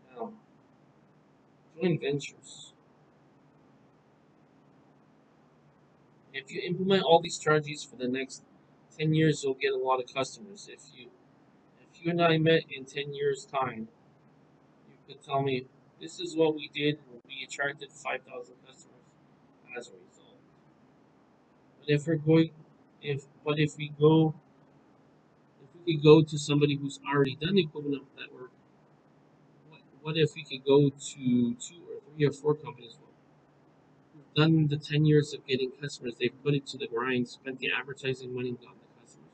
possible. Now, joint ventures. If you implement all these strategies for the next 10 years, you'll get a lot of customers. If you and I met in 10 years' time, you could tell me, this is what we did, and we attracted 5,000 customers as a result. But if we're going, if we go, if we could go to somebody who's already done equivalent of that work, what if we could go to two or three or four companies who've done the 10 years of getting customers, they've put it to the grind, spent the advertising money, and gotten the customers.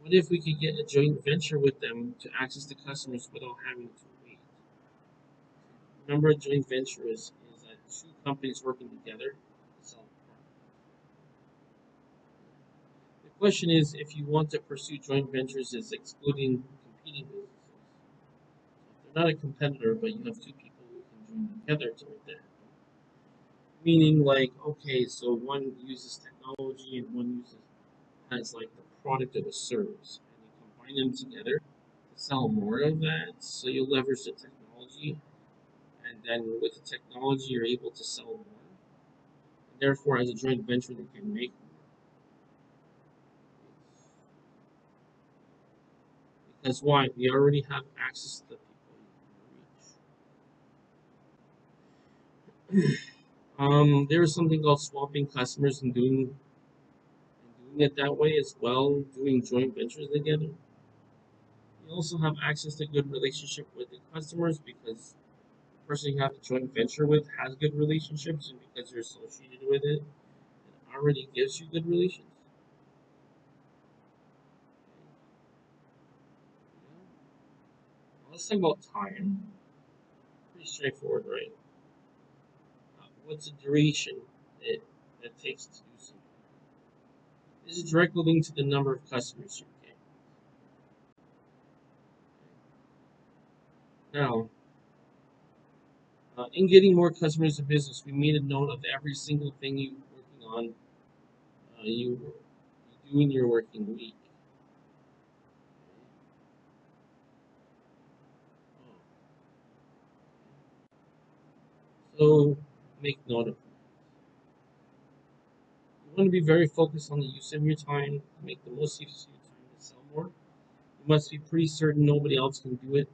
What if we could get a joint venture with them to access the customers without having to wait? Remember, a joint venture is that two companies working together to sell a product. The question is if you want to pursue joint ventures is excluding competing businesses. They're not a competitor, but you have two people who can join together to make that happen. Meaning, like, okay, so one uses technology and one uses has like the product of a service, and you combine them together to sell more of that. So you leverage the technology, and then with the technology, you're able to sell more. And therefore, as a joint venture, they can make more. Because why? We already have access to the people you reach. There is something called swapping customers and doing doing it that way as well, doing joint ventures together. You also have access to good relationship with the customers because the person you have a joint venture with has good relationships, and because you're associated with it, it already gives you good relations. Let's talk about time. Pretty straightforward, right? What's the duration that that takes to do something? This is directly linked to the number of customers you get. Now, in getting more customers in business, we made a note of every single thing you're working on, you do in your working week. So make note of it. You want to be very focused on the use of your time, make the most use of your time to sell more. You must be pretty certain nobody else can do it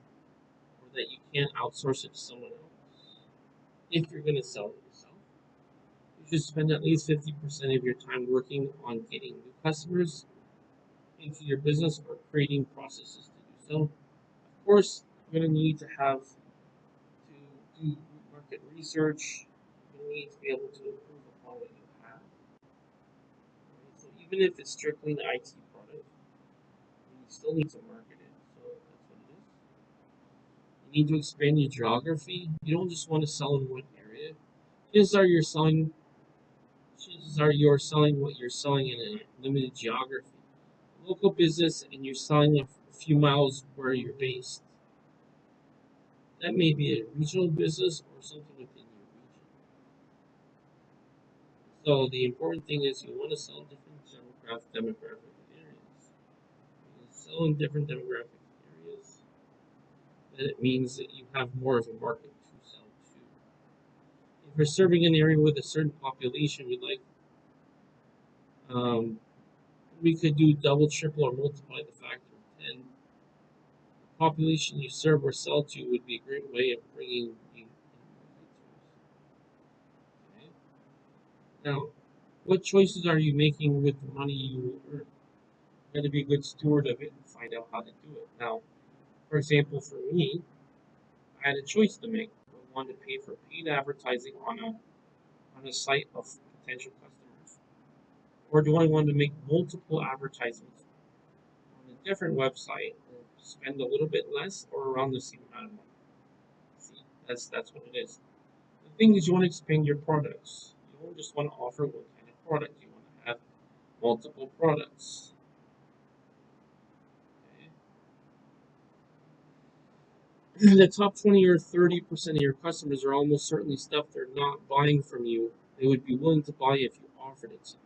or that you can't outsource it to someone else. If you're going to sell it yourself, you should spend at least 50% of your time working on getting new customers into your business or creating processes to do so. Of course, you're going to need to have to do market research. You need to be able to improve upon what you have. Right? So even if it's strictly an IT product, you still need to market it. So that's what it is. You need to expand your geography. You don't just want to sell in one area. Chances are you're selling. Chances are you're selling what you're selling in a limited geography. Local business, and you're selling a few miles where you're based. That may be a regional business or something within your region. So the important thing is you want to sell in different demographic areas. You sell in different demographic areas, then it means that you have more of a market to sell to. If you're serving an area with a certain population, um, we could do double, triple, or multiply the factor of 10. The population you serve or sell to would be a great way of bringing in more customers. Okay? Now, what choices are you making with the money you earn? You got to be a good steward of it and find out how to do it. Now, for example, for me, I had a choice to make. Do I want to pay for paid advertising on a site of potential customers, or do I want to make multiple advertisements on a different website and spend a little bit less or around the same amount of money? See, that's what it is. The thing is, you want to expand your products. You don't just want to offer one kind of product. You want to have multiple products. Okay? The top 20 or 30% of your customers are almost certainly stuff they're not buying from you. They would be willing to buy if you offered it to them.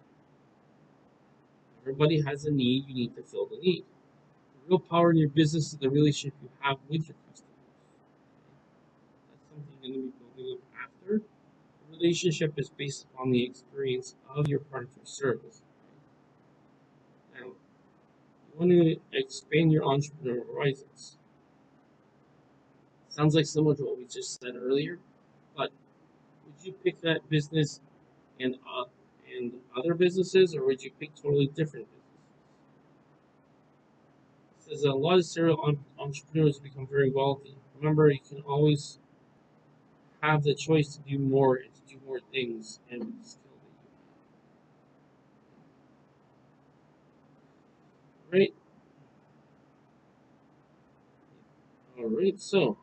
Everybody has a need. You need to fill the need. The real power in your business is the relationship you have with your customers. That's something you're going to be building up after. The relationship is based upon the experience of your product or service. Now, you want to expand your entrepreneurial horizons. Sounds like similar to what we just said earlier, but would you pick that business and other businesses, or would you pick totally different businesses? It says a lot of serial entrepreneurs become very wealthy. Remember, you can always have the choice to do more and to do more things and with the skill that you have. Right? Alright, so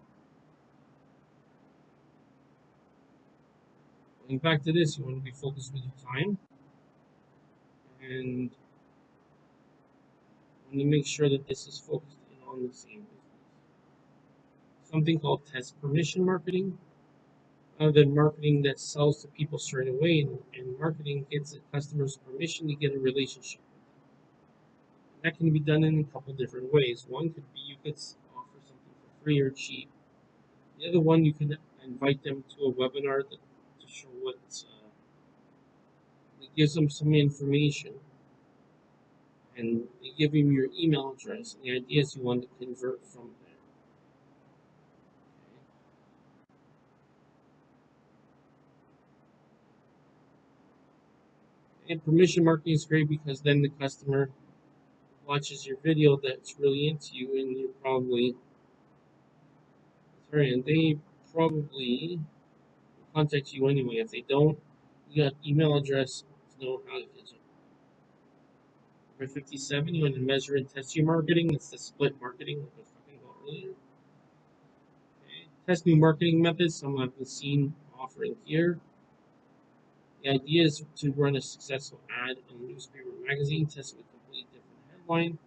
going back to this, you want to be focused with your time and want to make sure that this is focused in on the same business. Something called test permission marketing, than marketing that sells to people straight away, and marketing gets the customer's permission to get a relationship. That can be done in a couple different ways. One could be you could offer something for free or cheap. The other one, you can invite them to a webinar to show what it gives them some information, and you give them your email address and the ideas you want to convert from there. And permission marketing is great because then the customer watches your video that's really into you, and you probably, sorry, and they probably contact you anyway. If they don't, you got email address to know how to get you. Number 57, you want to measure and test your marketing. It's the split marketing, like I was talking about earlier. Okay. Test new marketing methods. Some I've been seen offering here. The idea is to run a successful ad in a newspaper or magazine, test it with a completely different headline,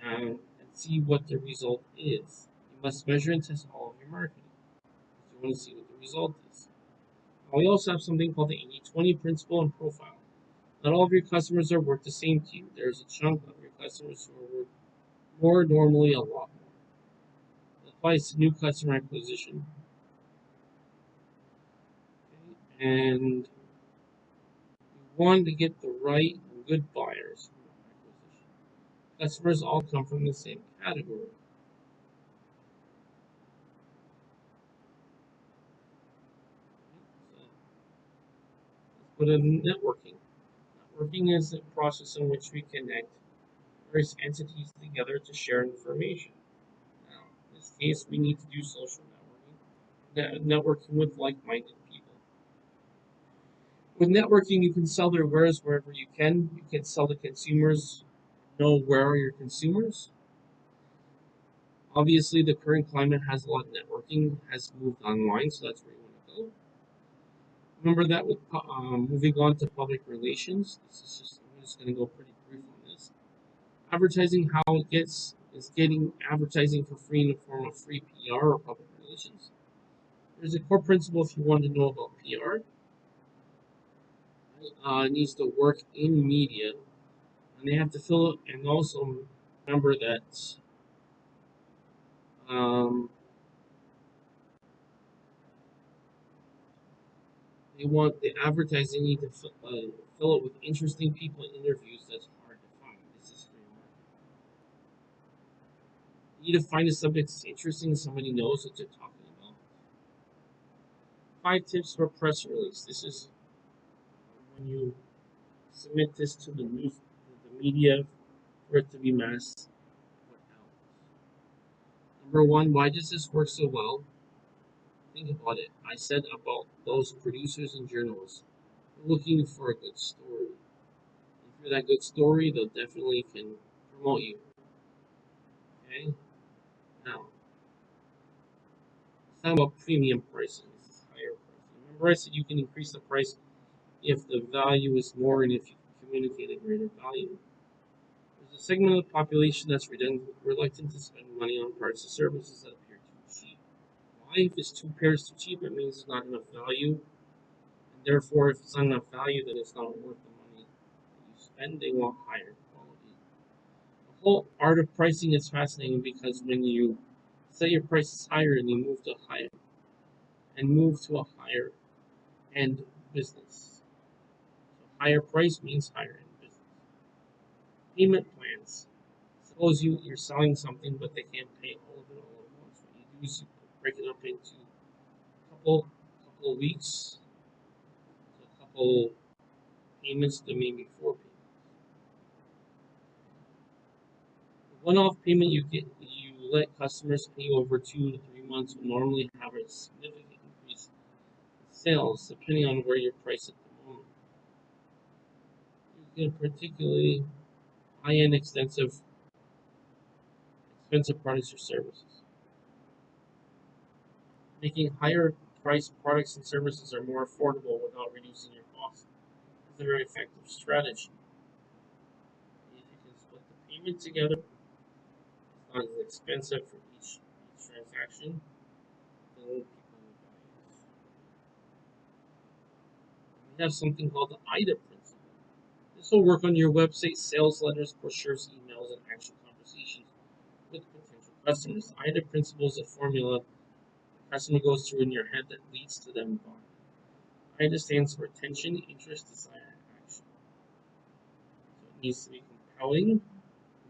and see what the result is. You must measure and test all of your marketing. You want to see what the result is. We also have something called the 80-20 principle and profile. Not all of your customers are worth the same to you. There's a chunk of your customers who are worth more, normally a lot more. It applies to new customer acquisition. Okay? And you want to get the right and good buyers from acquisition. Customers all come from the same category. So let's put in networking. Networking is a process in which we connect various entities together to share information. Now, in this case, we need to do social networking with like-minded people. With networking, you can sell their wares wherever you can. You can sell to consumers. Know where are your consumers. Obviously, the current climate has a lot of networking, has moved online, so that's where you want to go. Remember that with moving on to public relations. I'm just going to go pretty brief on this. Advertising, how it gets is getting advertising for free in the form of free PR or public relations. There's a core principle if you want to know about PR. It needs to work in media, and they have to fill it. And also remember that they want the advertising need to fill it with interesting people in interviews. That's hard to find. This is free marketing. You need to find a subject that's interesting, somebody knows what they're talking about. 5 tips for press release. This is when you submit this to the news, to the media, for it to be mass put out. Number 1, why does this work so well? Think about it. I said about those producers and journalists looking for a good story. And for that good story, they'll definitely can promote you. Okay? Now, let's talk about premium pricing. This is higher pricing. Remember I said you can increase the price if the value is more and if you communicate a greater value. There's a segment of the population that's reluctant to spend money on parts and services that appear too cheap. Why? If it's too cheap, it means there's not enough value. And therefore, if it's not enough value, then it's not worth the money that you spend. They want higher quality. The whole art of pricing is fascinating because when you set your prices higher and you move to a higher end business. So higher price means higher end business. Payment plans. Suppose you're selling something but they can't pay all of it all at once. What you do is you break it up into a couple of weeks, so a couple payments to maybe 4 payments. The one-off payment you let customers pay over 2 to 3 months will normally have a significant increase in sales depending on where you're priced at the moment. You get particularly high-end expensive products or services. Making higher priced products and services are more affordable without reducing your costs. It's a very effective strategy. If you can split the payment together, it's not as expensive for each transaction. Then people will buy it. We have something called the IDA principle. This will work on your website, sales letters, brochures, emails, and actual conversations with potential customers. The IDA principle is a formula the customer goes through in your head that leads to them buying. IDA stands for attention, interest, desire, and action. So it needs to be compelling.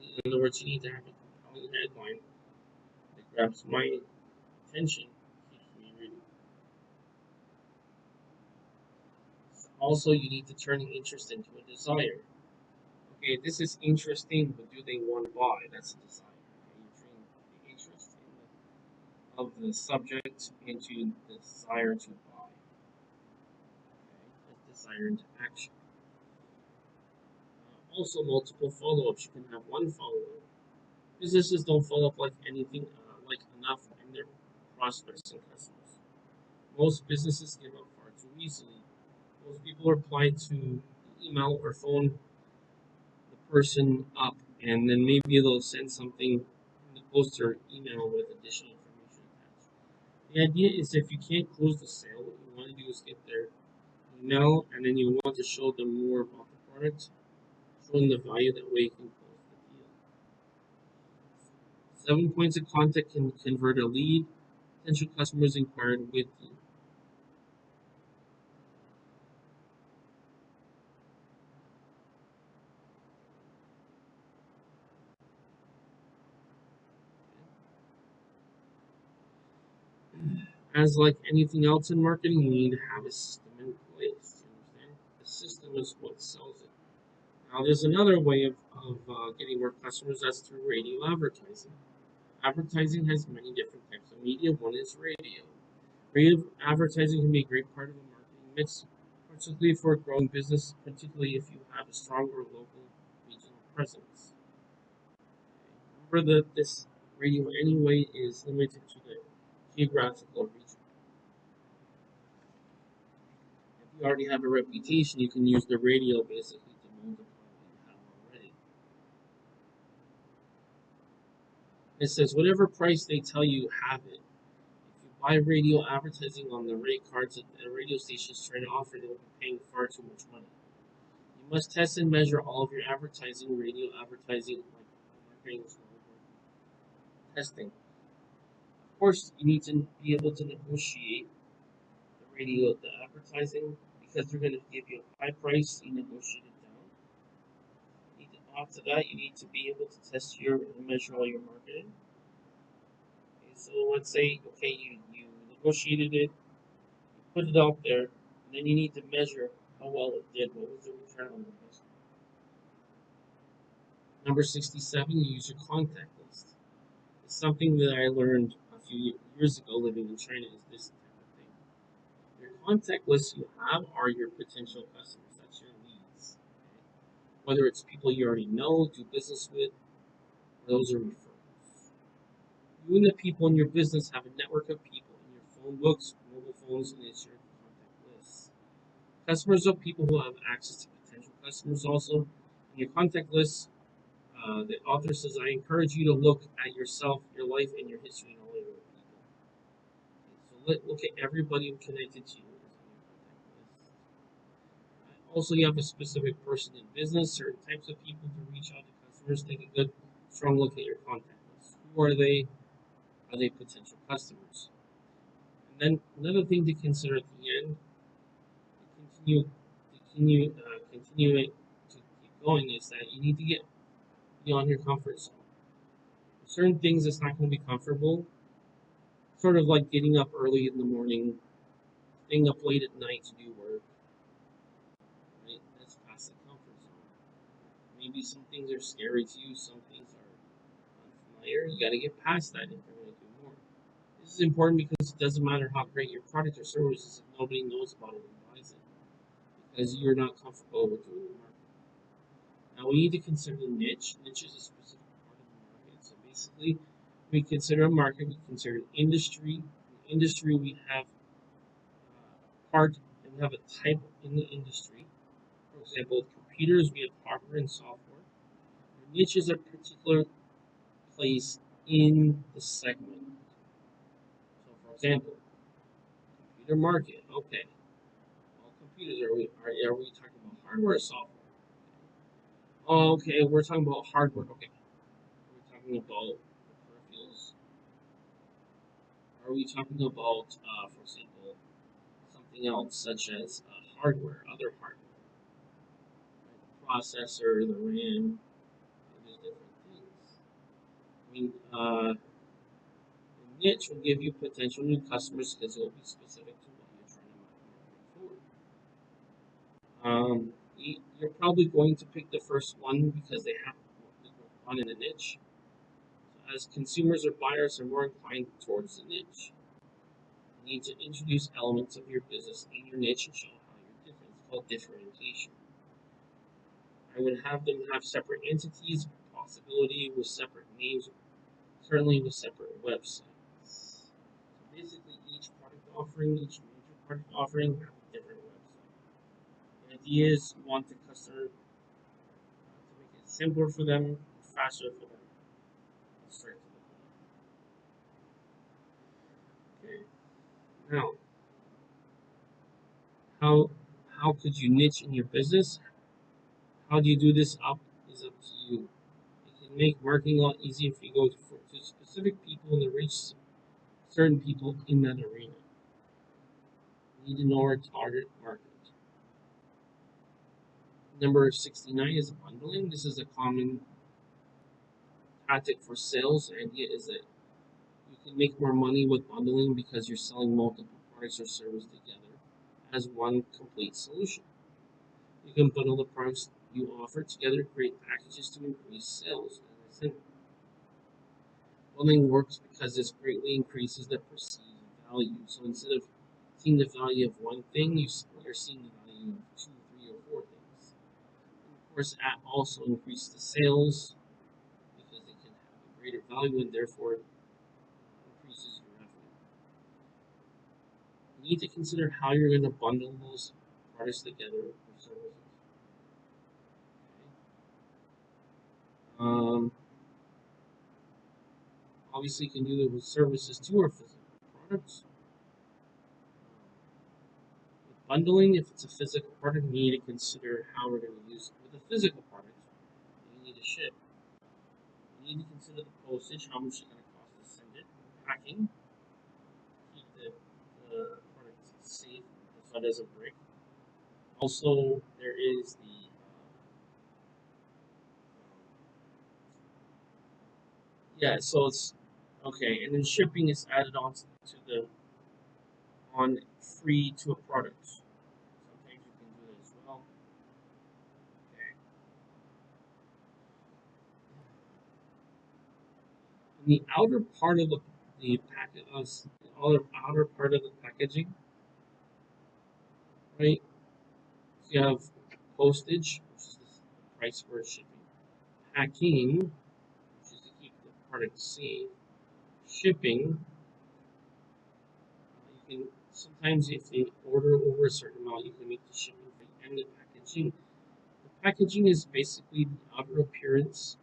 In other words, you need to have a compelling headline that grabs my attention, keeps me reading. Also, you need to turn interest into a desire. Okay, this is interesting, but do they want to buy? That's a desire. Okay, you turn the interest of the subject into the desire to buy. Okay, the desire into action. Also, multiple follow-ups. You can have one follow-up. Businesses don't follow up like anything, like enough in their prospects and customers. Most businesses give up far too easily. Most people reply to email or phone the person up, and then maybe they'll send something in the post or email with additional information attached. The idea is if you can't close the sale, what you want to do is get their email, and then you want to show them more about the product, show them the value. That way, you can close the deal. 7 points of contact can convert a lead. Potential customers inquired with you. As like anything else in marketing, you need to have a system in place. You understand? The system is what sells it. Now, there's another way of getting more customers. That's through radio advertising. Advertising has many different types of media. One is radio. Radio advertising can be a great part of a marketing mix, particularly for a growing business, particularly if you have a stronger local regional presence. Remember that this radio anyway is limited to the geographical region. If you already have a reputation, you can use the radio basically to multiply what you have already. It says whatever price they tell you, have it. If you buy radio advertising on the rate cards that the radio stations try to offer, they'll be paying far too much money. You must test and measure all of your advertising, radio advertising, like marketing testing. Of course, you need to be able to negotiate the radio, the advertising, because they're going to give you a high price. You negotiate it down. After that, you need to be able to test your and measure all your marketing. Okay, so let's say, okay, you negotiated it, you put it out there, and then you need to measure how well it did. What was the return on the investment? Number 67, you use your contact list. It's something that I learned a few years ago living in China is this type of thing. Your contact list you have are your potential customers. That's your leads. Okay? Whether it's people you already know, do business with, or those are referrals. You and the people in your business have a network of people in your phone books, mobile phones, and it's your contact list. Customers are people who have access to potential customers also. In your contact list, the author says, I encourage you to look at yourself, your life, and your history and all your people. Okay, so look at everybody connected to you is on your contact list. Also, you have a specific person in business, certain types of people to reach out to customers. Take a good, strong look at your contact list. Who are they? Are they potential customers? And then another thing to consider at the end, continuing to keep going, is that you need to get beyond your comfort zone. Certain things that's not going to be comfortable, sort of like getting up early in the morning, staying up late at night to do work, right? That's past the comfort zone. Maybe some things are scary to you, some things are unfamiliar. You got to get past that if you're going to do more. This is important because it doesn't matter how great your product or service is if nobody knows about it and buys it, because you're not comfortable with doing the market. Now we need to consider the niche. Niche is a specific part of the market. So basically, we consider a market, we consider industry. In industry, we have part and we have a type in the industry. For example, with computers, we have hardware and software. Your niche is a particular place in the segment. So, for example, computer market. Okay, all computers. Are we talking about hardware or software? Oh, okay, we're talking about hardware. Okay, we're talking about peripherals. Are we talking about, for example, something else such as hardware, other hardware, right? The processor, the RAM, there's different things. I mean, the niche will give you potential new customers because it will be specific to what you're trying to market for. You're probably going to pick the first one because they have one in a niche. As consumers or buyers are more inclined towards the niche, you need to introduce elements of your business in your niche and show how you're different. It's called differentiation. I would have them have separate entities, possibility with separate names, certainly with separate websites. So basically, each product offering, each major product offering, have a different website. The idea is you want the customer to make it simpler for them, faster for them, and straight to the point. Okay. Now, how how could you niche in your business? How do you do this up is up to you. You can make marketing a lot easier if you go to specific people and reach certain people in that arena. You need to know our target market. Number 69 is bundling. This is a common tactic for sales. The idea is that you can make more money with bundling because you're selling multiple products or services together as one complete solution. You can bundle the products you offer together, create packages to increase sales. As I said, bundling works because this greatly increases the perceived value. So instead of seeing the value of one thing, you're seeing the value of two, three, or four things. And of course, that also increases the sales because it can have a greater value and therefore increases your revenue. You need to consider how you're going to bundle those products together or services. Okay. Obviously, you can do it with services too or physical products. With bundling, if it's a physical product, we need to consider how we're going to use it. With a physical product, you need to ship. You need to consider the postage, how much it's going to cost to send it, packing, keep the product safe so it doesn't break. Also, there is yeah, so it's okay, and then shipping is added on to the on free to a product. Sometimes you can do that as well. Okay. In the outer part of the packet, outer part of the packaging, right? So you have postage, which is the price for shipping, packing, which is to keep the product safe, shipping. You can sometimes if they order over a certain amount, you can make the shipping fee and the packaging. The packaging is basically the outer appearance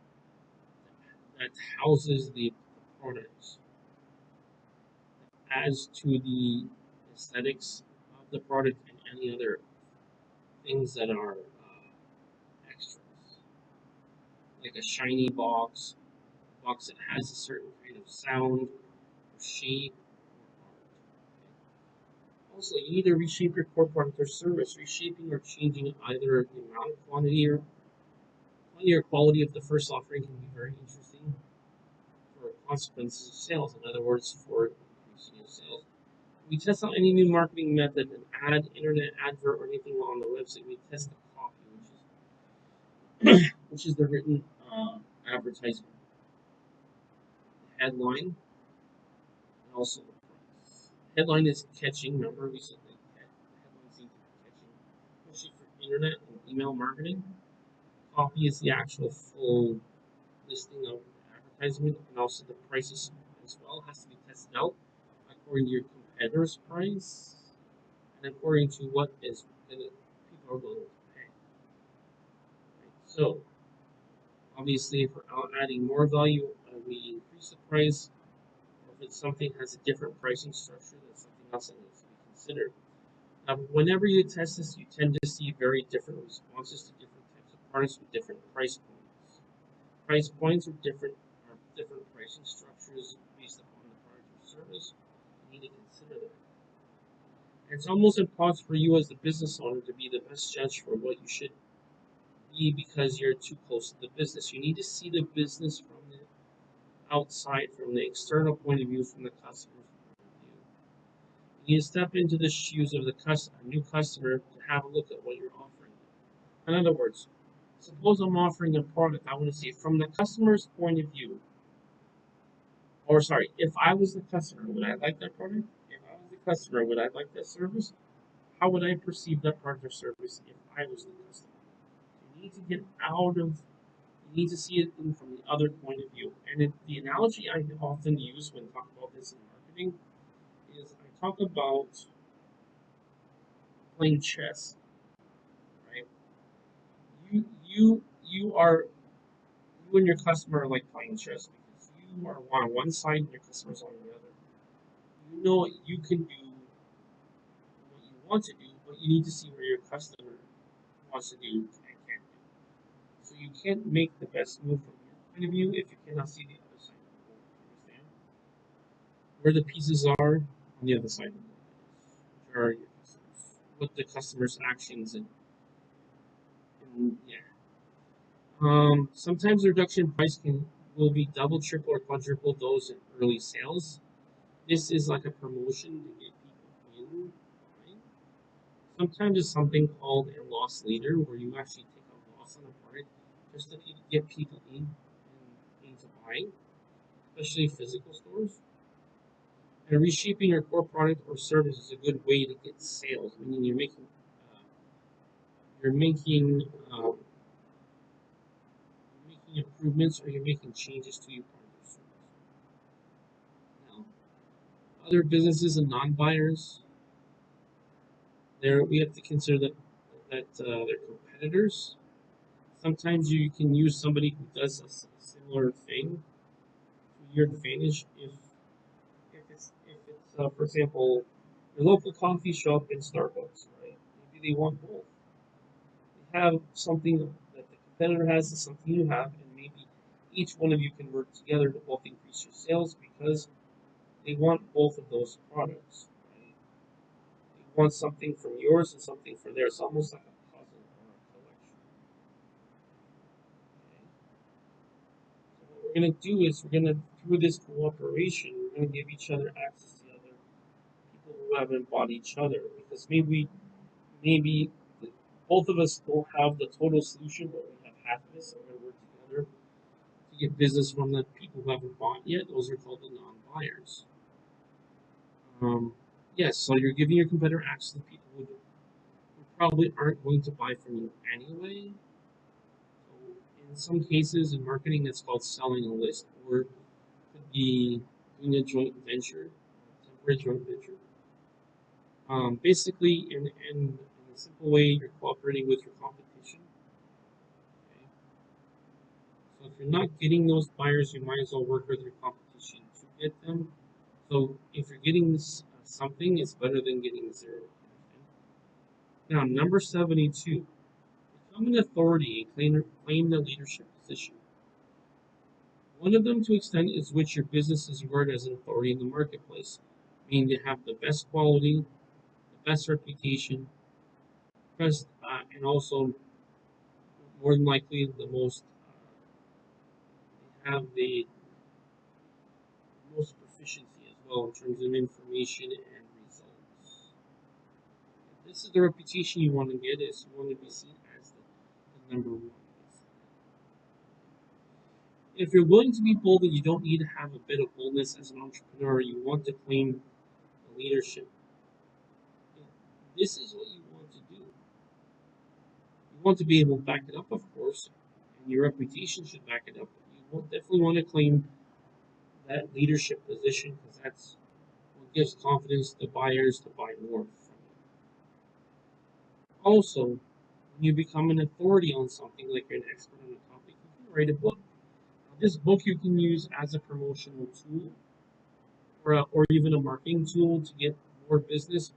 that houses the products, adds to the aesthetics of the product and any other things that are extras, like a shiny box that has a certain kind of sound, or shape, or art. Also, you need to reshape your core product or service. Reshaping or changing either the amount, quantity or quality of the first offering can be very interesting for consequences of sales. In other words, for increasing your sales. We test out any new marketing method, an ad, internet advert, or anything on the website. We test the copy, which is the written advertisement, the headline, and also the price. Headline is catching. Remember, we said that headlines need to be catching, especially for internet and email marketing. Copy is the actual full listing of the advertisement, and also the prices as well has to be tested out according to your competitor's price and according to what is people are willing to pay. Right? So obviously, if we're adding more value, we increase the price. Or if it's something that has a different pricing structure, that's something else that needs to be considered. Whenever you test this, you tend to see very different responses to different types of products with different price points. Price points are different pricing structures based upon the product or service. You need to consider that. And it's almost impossible for you as the business owner to be the best judge for what you should be because you're too close to the business. You need to see the business from the outside, from the external point of view, from the customer's point of view. You need to step into the shoes of the new customer to have a look at what you're offering. In other words, suppose I'm offering a product, I want to see from the customer's point of view, or sorry, if I was the customer, would I like that product? If I was the customer, would I like that service? How would I perceive that product or service if I was the customer? You need to get out of, you need to see it from the other point of view. And the analogy I often use when talking about this in marketing is I talk about playing chess, right? You are, you and your customer are like playing chess because you are on one side and your customer's on the other. You know what you can do, what you want to do, but you need to see where your customer wants to do and can't do. So you can't make the best move from your point of view if you cannot see the other side of the board. Understand? Where the pieces are on the other side of the board. Where are your customers? What the customer's actions and yeah. Sometimes the reduction price will be double, triple, or quadruple those in early sales. This is like a promotion to get people in, right? Sometimes it's something called a loss leader, where you actually take a loss on a product just to get people in and into buying, especially physical stores. And reshaping your core product or service is a good way to get sales, meaning you're making making improvements or you're making changes to your product or service. Now, other businesses and non-buyers, there we have to consider that they're competitors. Sometimes you can use somebody who does a similar thing to your advantage if it's for example your local coffee shop and Starbucks, right? Maybe they want both. They have something that the competitor has and something you have, and maybe each one of you can work together to both increase your sales because they want both of those products, right? They want something from yours and something from theirs, almost like a puzzle or a collection. Okay? So what we're going to do is we're going to, through this cooperation, we're going to give each other access to other people who haven't bought each other because maybe both of us don't have the total solution, but we have half of it, so we're going to work together to get business from the people who haven't bought yet. Those are called the non-buyers. Um, yes, so you're giving your competitor access to people who probably aren't going to buy from you anyway. So in some cases in marketing, it's called selling a list, or it could be doing a joint venture, temporary joint venture. Basically, in a simple way, you're cooperating with your competition. Okay? So if you're not getting those buyers, you might as well work with your competition to get them. So if you're getting this, something, it's better than getting zero. Now, number 72, become an authority and claim the leadership position. One of them to extent is which your business is regarded as an authority in the marketplace, meaning they have the best quality, the best reputation, best, and also more than likely the most they have the most proficiency as well in terms of information and results. This is the reputation you want to get, is you want to be seen as the number one. If you're willing to be bold and you don't need to have a bit of boldness as an entrepreneur, you want to claim leadership. This is what you want to do. You want to be able to back it up, of course, and your reputation should back it up. You definitely want to claim that leadership position because that's what gives confidence to buyers to buy more from you. Also, when you become an authority on something, like you're an expert on a topic, you can write a book. This book you can use as a promotional tool or even a marketing tool to get more business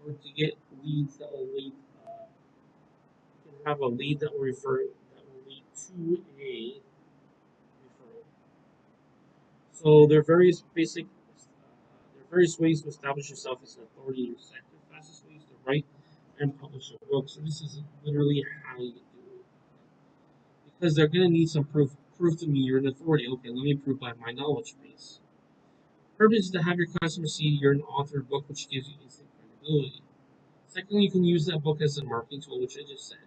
or to get leads that will lead. You can have a lead that will lead to a referral. So there are various ways to establish yourself as an authority in your sector. Fastest way is to write and publish a book. So this is literally how you do it. Because they're going to need some proof. Proof to me you're an authority. Okay, let me prove by my knowledge base. Purpose is to have your customers see you're an author of a book, which gives you instant credibility. Secondly, you can use that book as a marketing tool, which I just said.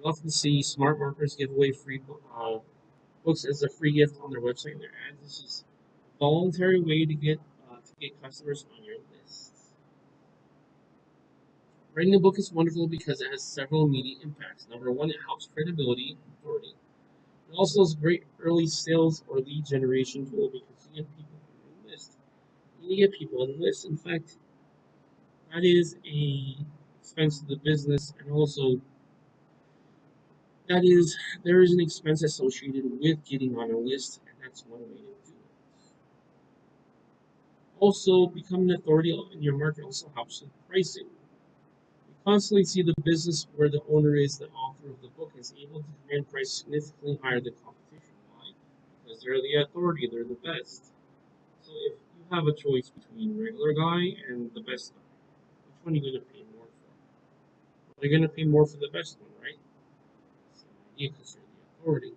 You often see smart marketers give away free books as a free gift on their website and their ads. This is a voluntary way to get customers on your list. Writing a book is wonderful because it has several immediate impacts. Number one, it helps credibility, authority. It also is a great early sales or lead generation tool because you get people on your list. You get people on the list. In fact, that is a expense to the business, and also that is there is an expense associated with getting on a list, and that's one way to do it. Also, becoming an authority in your market also helps with pricing. We constantly see the business where the owner is the author of the book is able to command price significantly higher than competition. Why? Because they're the authority, they're the best. So if you have a choice between regular guy and the best guy, which one are you going to pay more for? Well, you're going to pay more for the best one, right? That's the idea because you're the authority.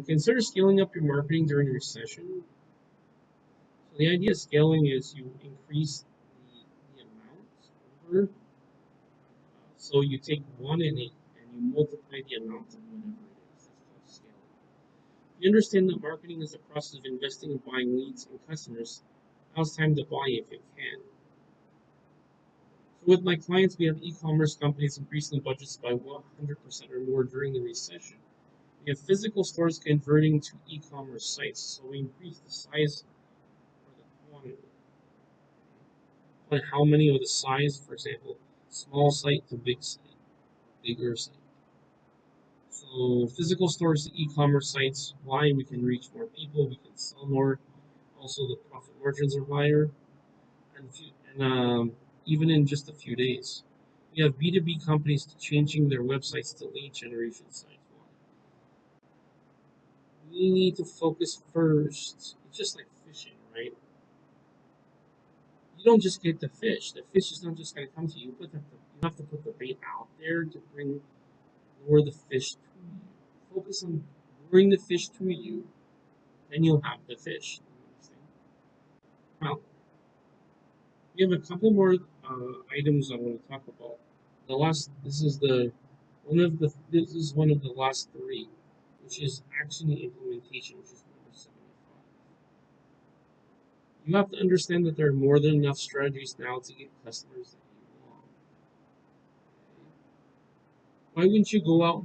Consider scaling up your marketing during a recession. So the idea of scaling is you increase the amount over. So you take one and you multiply the amount of whatever it is. That's called scaling. You understand that marketing is a process of investing in buying leads and customers. Now it's time to buy if you can. So with my clients, we have e-commerce companies increasing budgets by 100% or more during the recession. We have physical stores converting to e-commerce sites, so we increase the size or the quantity. Like how many of the size, for example, small site to big site, bigger site. So physical stores to e-commerce sites, why we can reach more people, we can sell more. Also, the profit margins are higher, and even in just a few days. We have B2B companies changing their websites to lead generation sites. We need to focus first. It's just like fishing, right? You don't just get the fish. The fish is not just going to come to you. You have to put the bait out there to lure the fish to you. Focus on luring the fish to you, then you'll have the fish. Now, we have a couple more items I want to talk about. The last, this is one of the last three, which is action and implementation, which is number 75. You have to understand that there are more than enough strategies now to get customers that you want. Why wouldn't you go out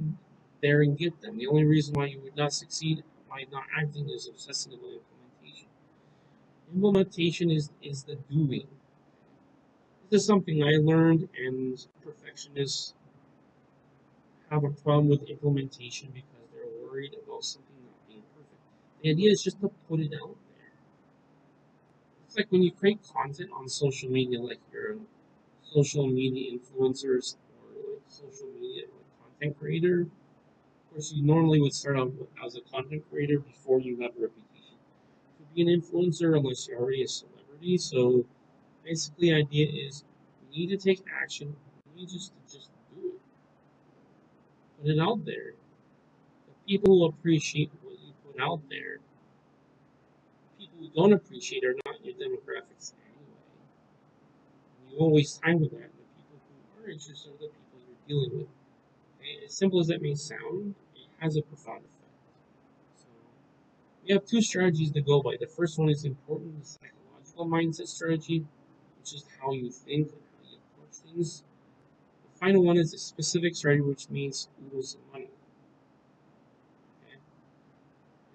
there and get them? The only reason why you would not succeed by not acting is obsessing about implementation. Implementation is the doing. This is something I learned, and perfectionists have a problem with implementation because they're worried about something not being perfect. The idea is just to put it out there. It's like when you create content on social media, like your social media influencers or like social media like content creator. Of course, you normally would start out as a content creator before you have a reputation to be an influencer unless you're already a celebrity. So basically, the idea is you need to take action. You need just do it. Put it out there. The people who appreciate what you put out there. People who don't appreciate are not your demographics anyway. And you won't waste time with that. The people who are interested are the people you're dealing with. Okay? As simple as that may sound, it has a profound effect. So we have two strategies to go by. The first one is important, the psychological mindset strategy, which is how you think and how you approach things. The final one is a specific strategy, which means lose money. Okay?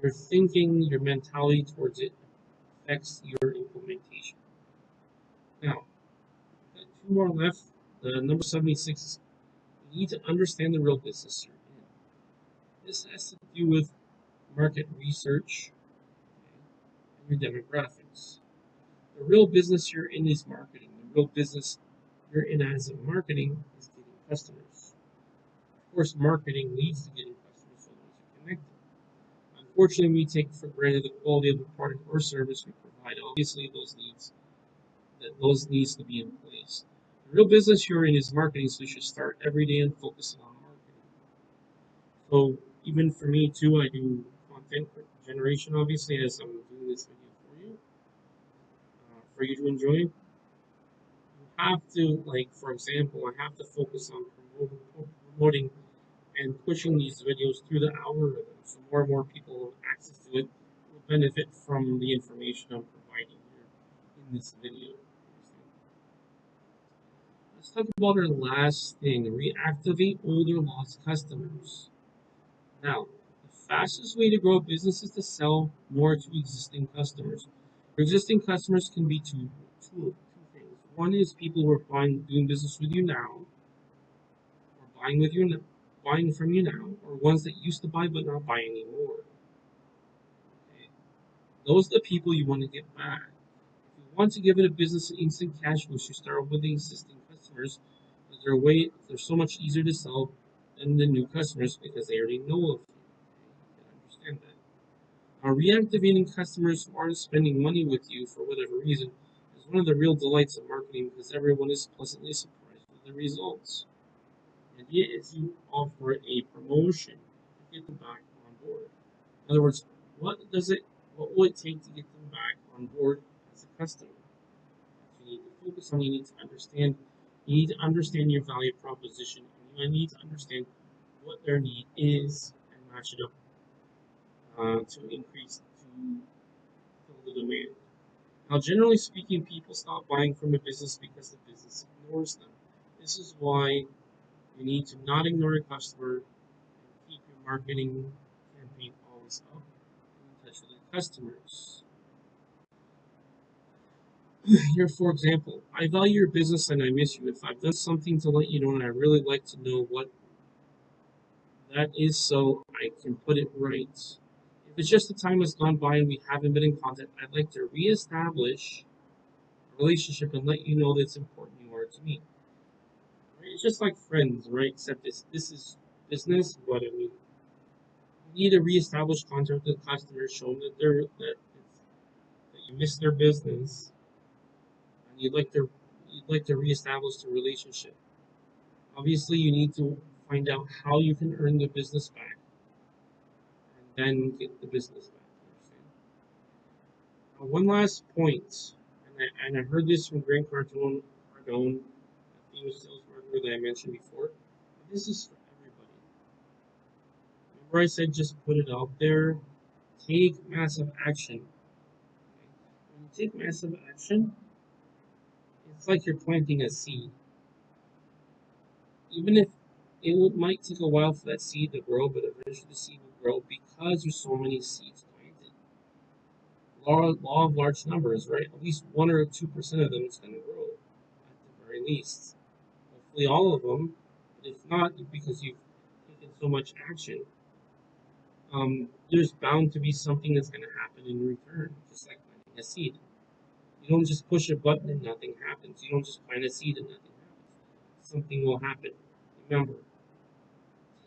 Your thinking, your mentality towards it affects your implementation. Now, got two more left. The number 76 is you need to understand the real business you're in. This has to do with market research, okay, and your demographics. The real business you're in is marketing. The real business you're in as a marketing is getting customers. Of course, marketing leads to getting customers, so once you connect them. Unfortunately, we take for granted the quality of the product or service we provide. Obviously, those needs to be in place. The real business you're in is marketing, so you should start every day and focus on marketing. So even for me too, I do content generation, obviously, as I'm doing this video for you to enjoy. You have to, like, for example, I have to focus on promoting and pushing these videos through the algorithm so more and more people who have access to it will benefit from the information I'm providing here in this video. Let's talk about our last thing, reactivate older lost customers. Now, the fastest way to grow a business is to sell more to existing customers. Your existing customers can be two things. One is people who are doing business with you now, or buying from you now, or ones that used to buy but not buy anymore. Okay? Those are the people you want to get back. If you want to give it a business an instant cash boost, you start with the existing customers because they're so much easier to sell than the new customers because they already know of you. Okay? You can understand that. Reactivating customers who aren't spending money with you for whatever reason is one of the real delights of marketing because everyone is pleasantly surprised with the results. The idea is you offer a promotion to get them back on board. In other words, what will it take to get them back on board as a customer? So you need to focus on, you need to understand your value proposition, and you need to understand what their need is and match it up to increase to fill the demand. Now, generally speaking, people stop buying from a business because the business ignores them. This is why you need to not ignore your customer and keep your marketing campaign always up and in touch with your customers. Here, for example, I value your business and I miss you. If I've done something to let you know and I really like to know what that is so I can put it right. If it's just the time has gone by and we haven't been in contact, I'd like to reestablish a relationship and let you know that it's important you are to me. Right? It's just like friends, right? Except this is business, but I mean, you need to reestablish contact with the customer, show them that you miss their business, and you'd like to reestablish the relationship. Obviously, you need to find out how you can earn the business back, and then get the business back. One last point, and I heard this from Grant Cardone, a famous sales marketer that I mentioned before. This is for everybody. Remember, I said just put it out there. Take massive action. When you take massive action, it's like you're planting a seed. Even if might take a while for that seed to grow, but eventually the seed will grow because there's so many seeds planted. Law of large numbers, right? At least 1 or 2% of them is going to grow, at the very least. Hopefully, all of them. But if not, because you've taken so much action, there's bound to be something that's going to happen in return, just like planting a seed. You don't just push a button and nothing happens. You don't just plant a seed and nothing happens. Something will happen. Remember,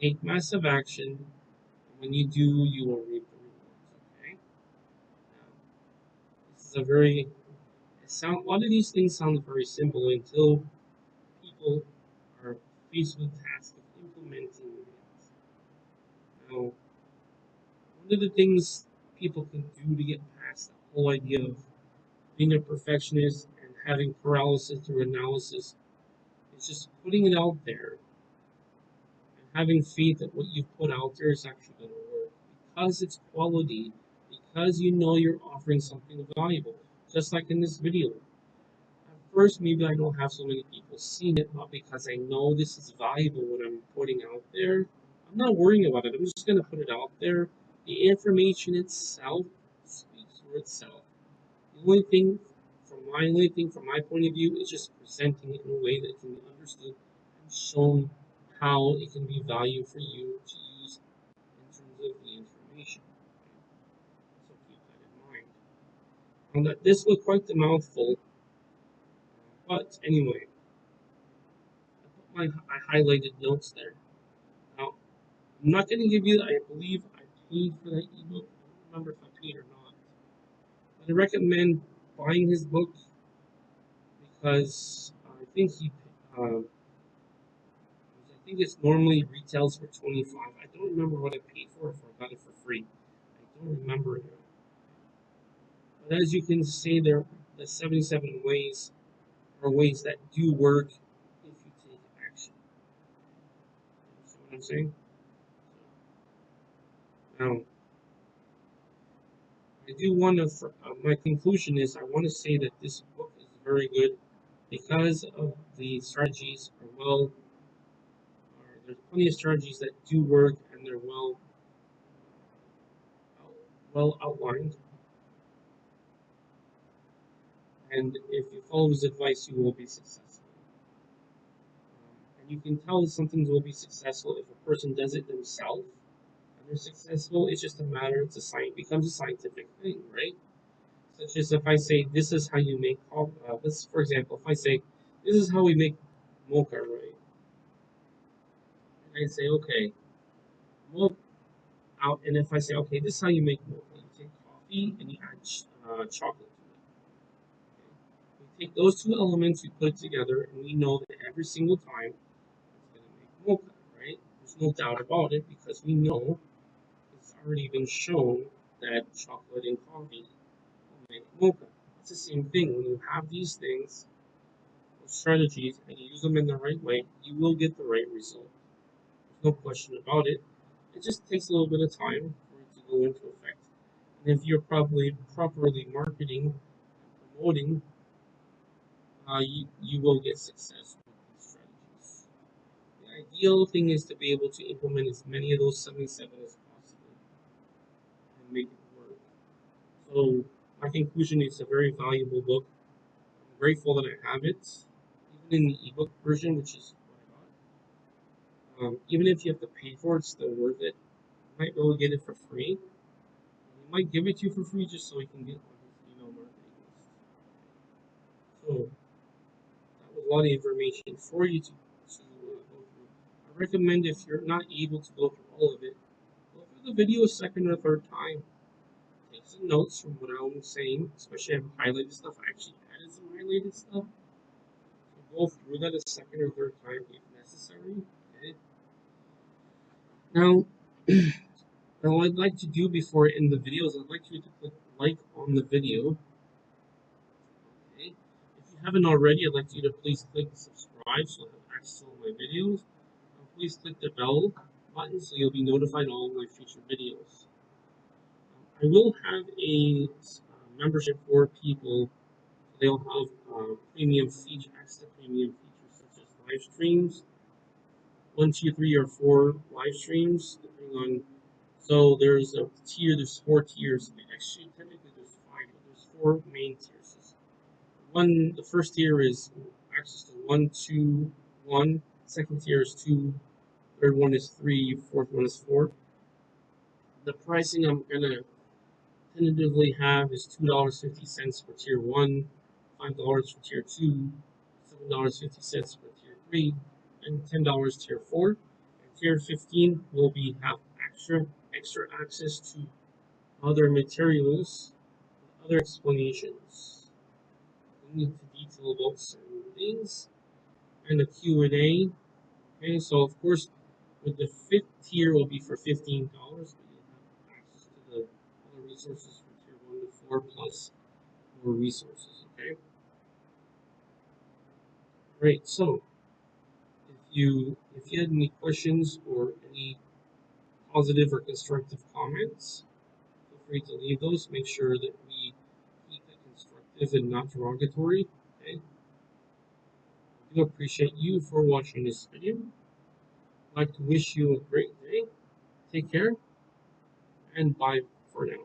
take massive action, and when you do, you will reap the rewards. Okay? Now, this is a lot of these things sound very simple until people are faced with the task of implementing it. Now, one of the things people can do to get past the whole idea of being a perfectionist and having paralysis through analysis is just putting it out there and having faith that what you've put out there is actually going to work because it's quality, because you know you're offering something valuable, just like in this video. At first, maybe I don't have so many people seeing it, but because I know this is valuable what I'm putting out there, I'm not worrying about it. I'm just going to put it out there. The information itself speaks for itself. The only thing from my point of view is just presenting it in a way that can be understood and shown how it can be value for you to use in terms of the information. So keep that in mind. And that this was quite the mouthful, but anyway, I highlighted notes there. Now, I'm not going to give you. I believe I paid for that ebook. I don't remember if I paid or not. But I recommend buying his book because I think it's normally retails for 25. I don't remember what I paid for if I got it for free. I don't remember it. But as you can see, there the 77 ways are ways that do work if you take action. You see what I'm saying? Now, I do want to. My conclusion is I want to say that this book is very good because of the strategies are well. There's plenty of strategies that do work and they're well outlined. And if you follow his advice, you will be successful. And you can tell something will be successful if a person does it themselves and they're successful. It's just a matter. Becomes a scientific thing, right? Such as if I say this is how you make coffee. This, for example, if I say this is how we make mocha, right? And I say okay, mocha out. And if I say okay, this is how you make mocha. You take coffee and you add chocolate to it. We take those two elements, we put it together, and we know that every single time it's going to make mocha, right? There's no doubt about it because we know it's already been shown that chocolate and coffee will make mocha. It's the same thing. When you have these things, strategies, and you use them in the right way, you will get the right result. There's no question about it. It just takes a little bit of time for it to go into effect. And if you're probably properly marketing and promoting, you will get success with these strategies. The ideal thing is to be able to implement as many of those 77 as possible and make it work. So my conclusion is a very valuable book. I'm grateful that I have it, even in the ebook version, which is what I got. Even if you have to pay for it, it's still worth it. You might be able to get it for free. He might give it to you for free just so he can get on his email marketing list. So that was a lot of information for you to go through. I recommend if you're not able to go through all of it, go through the video a second or third time. Take some notes from what I'm saying, especially I've highlighted stuff. I actually added some highlighted stuff. So go through that a second or third time if necessary. Okay. Now, what I'd like to do before I end the video is I'd like you to click like on the video. Okay. If you haven't already, I'd like you to please click subscribe so you'll have access to all my videos. Please click the bell button so you'll be notified of all my future videos. I will have a membership for people. They'll have premium feature, access to premium features such as live streams, 1, 2, 3, or 4 live streams, depending on. So there's a tier. There's 4 tiers. Actually, technically there's 5, but there's 4 main tiers. The first tier is access to 1, 2, 1. Second tier is 2. Third one is 3. Fourth one is 4. The pricing I'm gonna tentatively have is $2.50 for tier 1, $5 for tier 2, $7.50 for tier 3, and $10 tier 4. And tier 15 will be have extra access to other materials, other explanations. We need to detail about certain things and a Q&A. Okay, so of course, with the 5th tier will be for $15, but you'll have access to the other resources from tier 1 to 4 plus more resources. Okay, great. So if you had any questions or any positive or constructive comments, feel free to leave those. Make sure that we keep it constructive and not derogatory. Okay. I do appreciate you for watching this video. I'd like to wish you a great day. Take care and bye for now.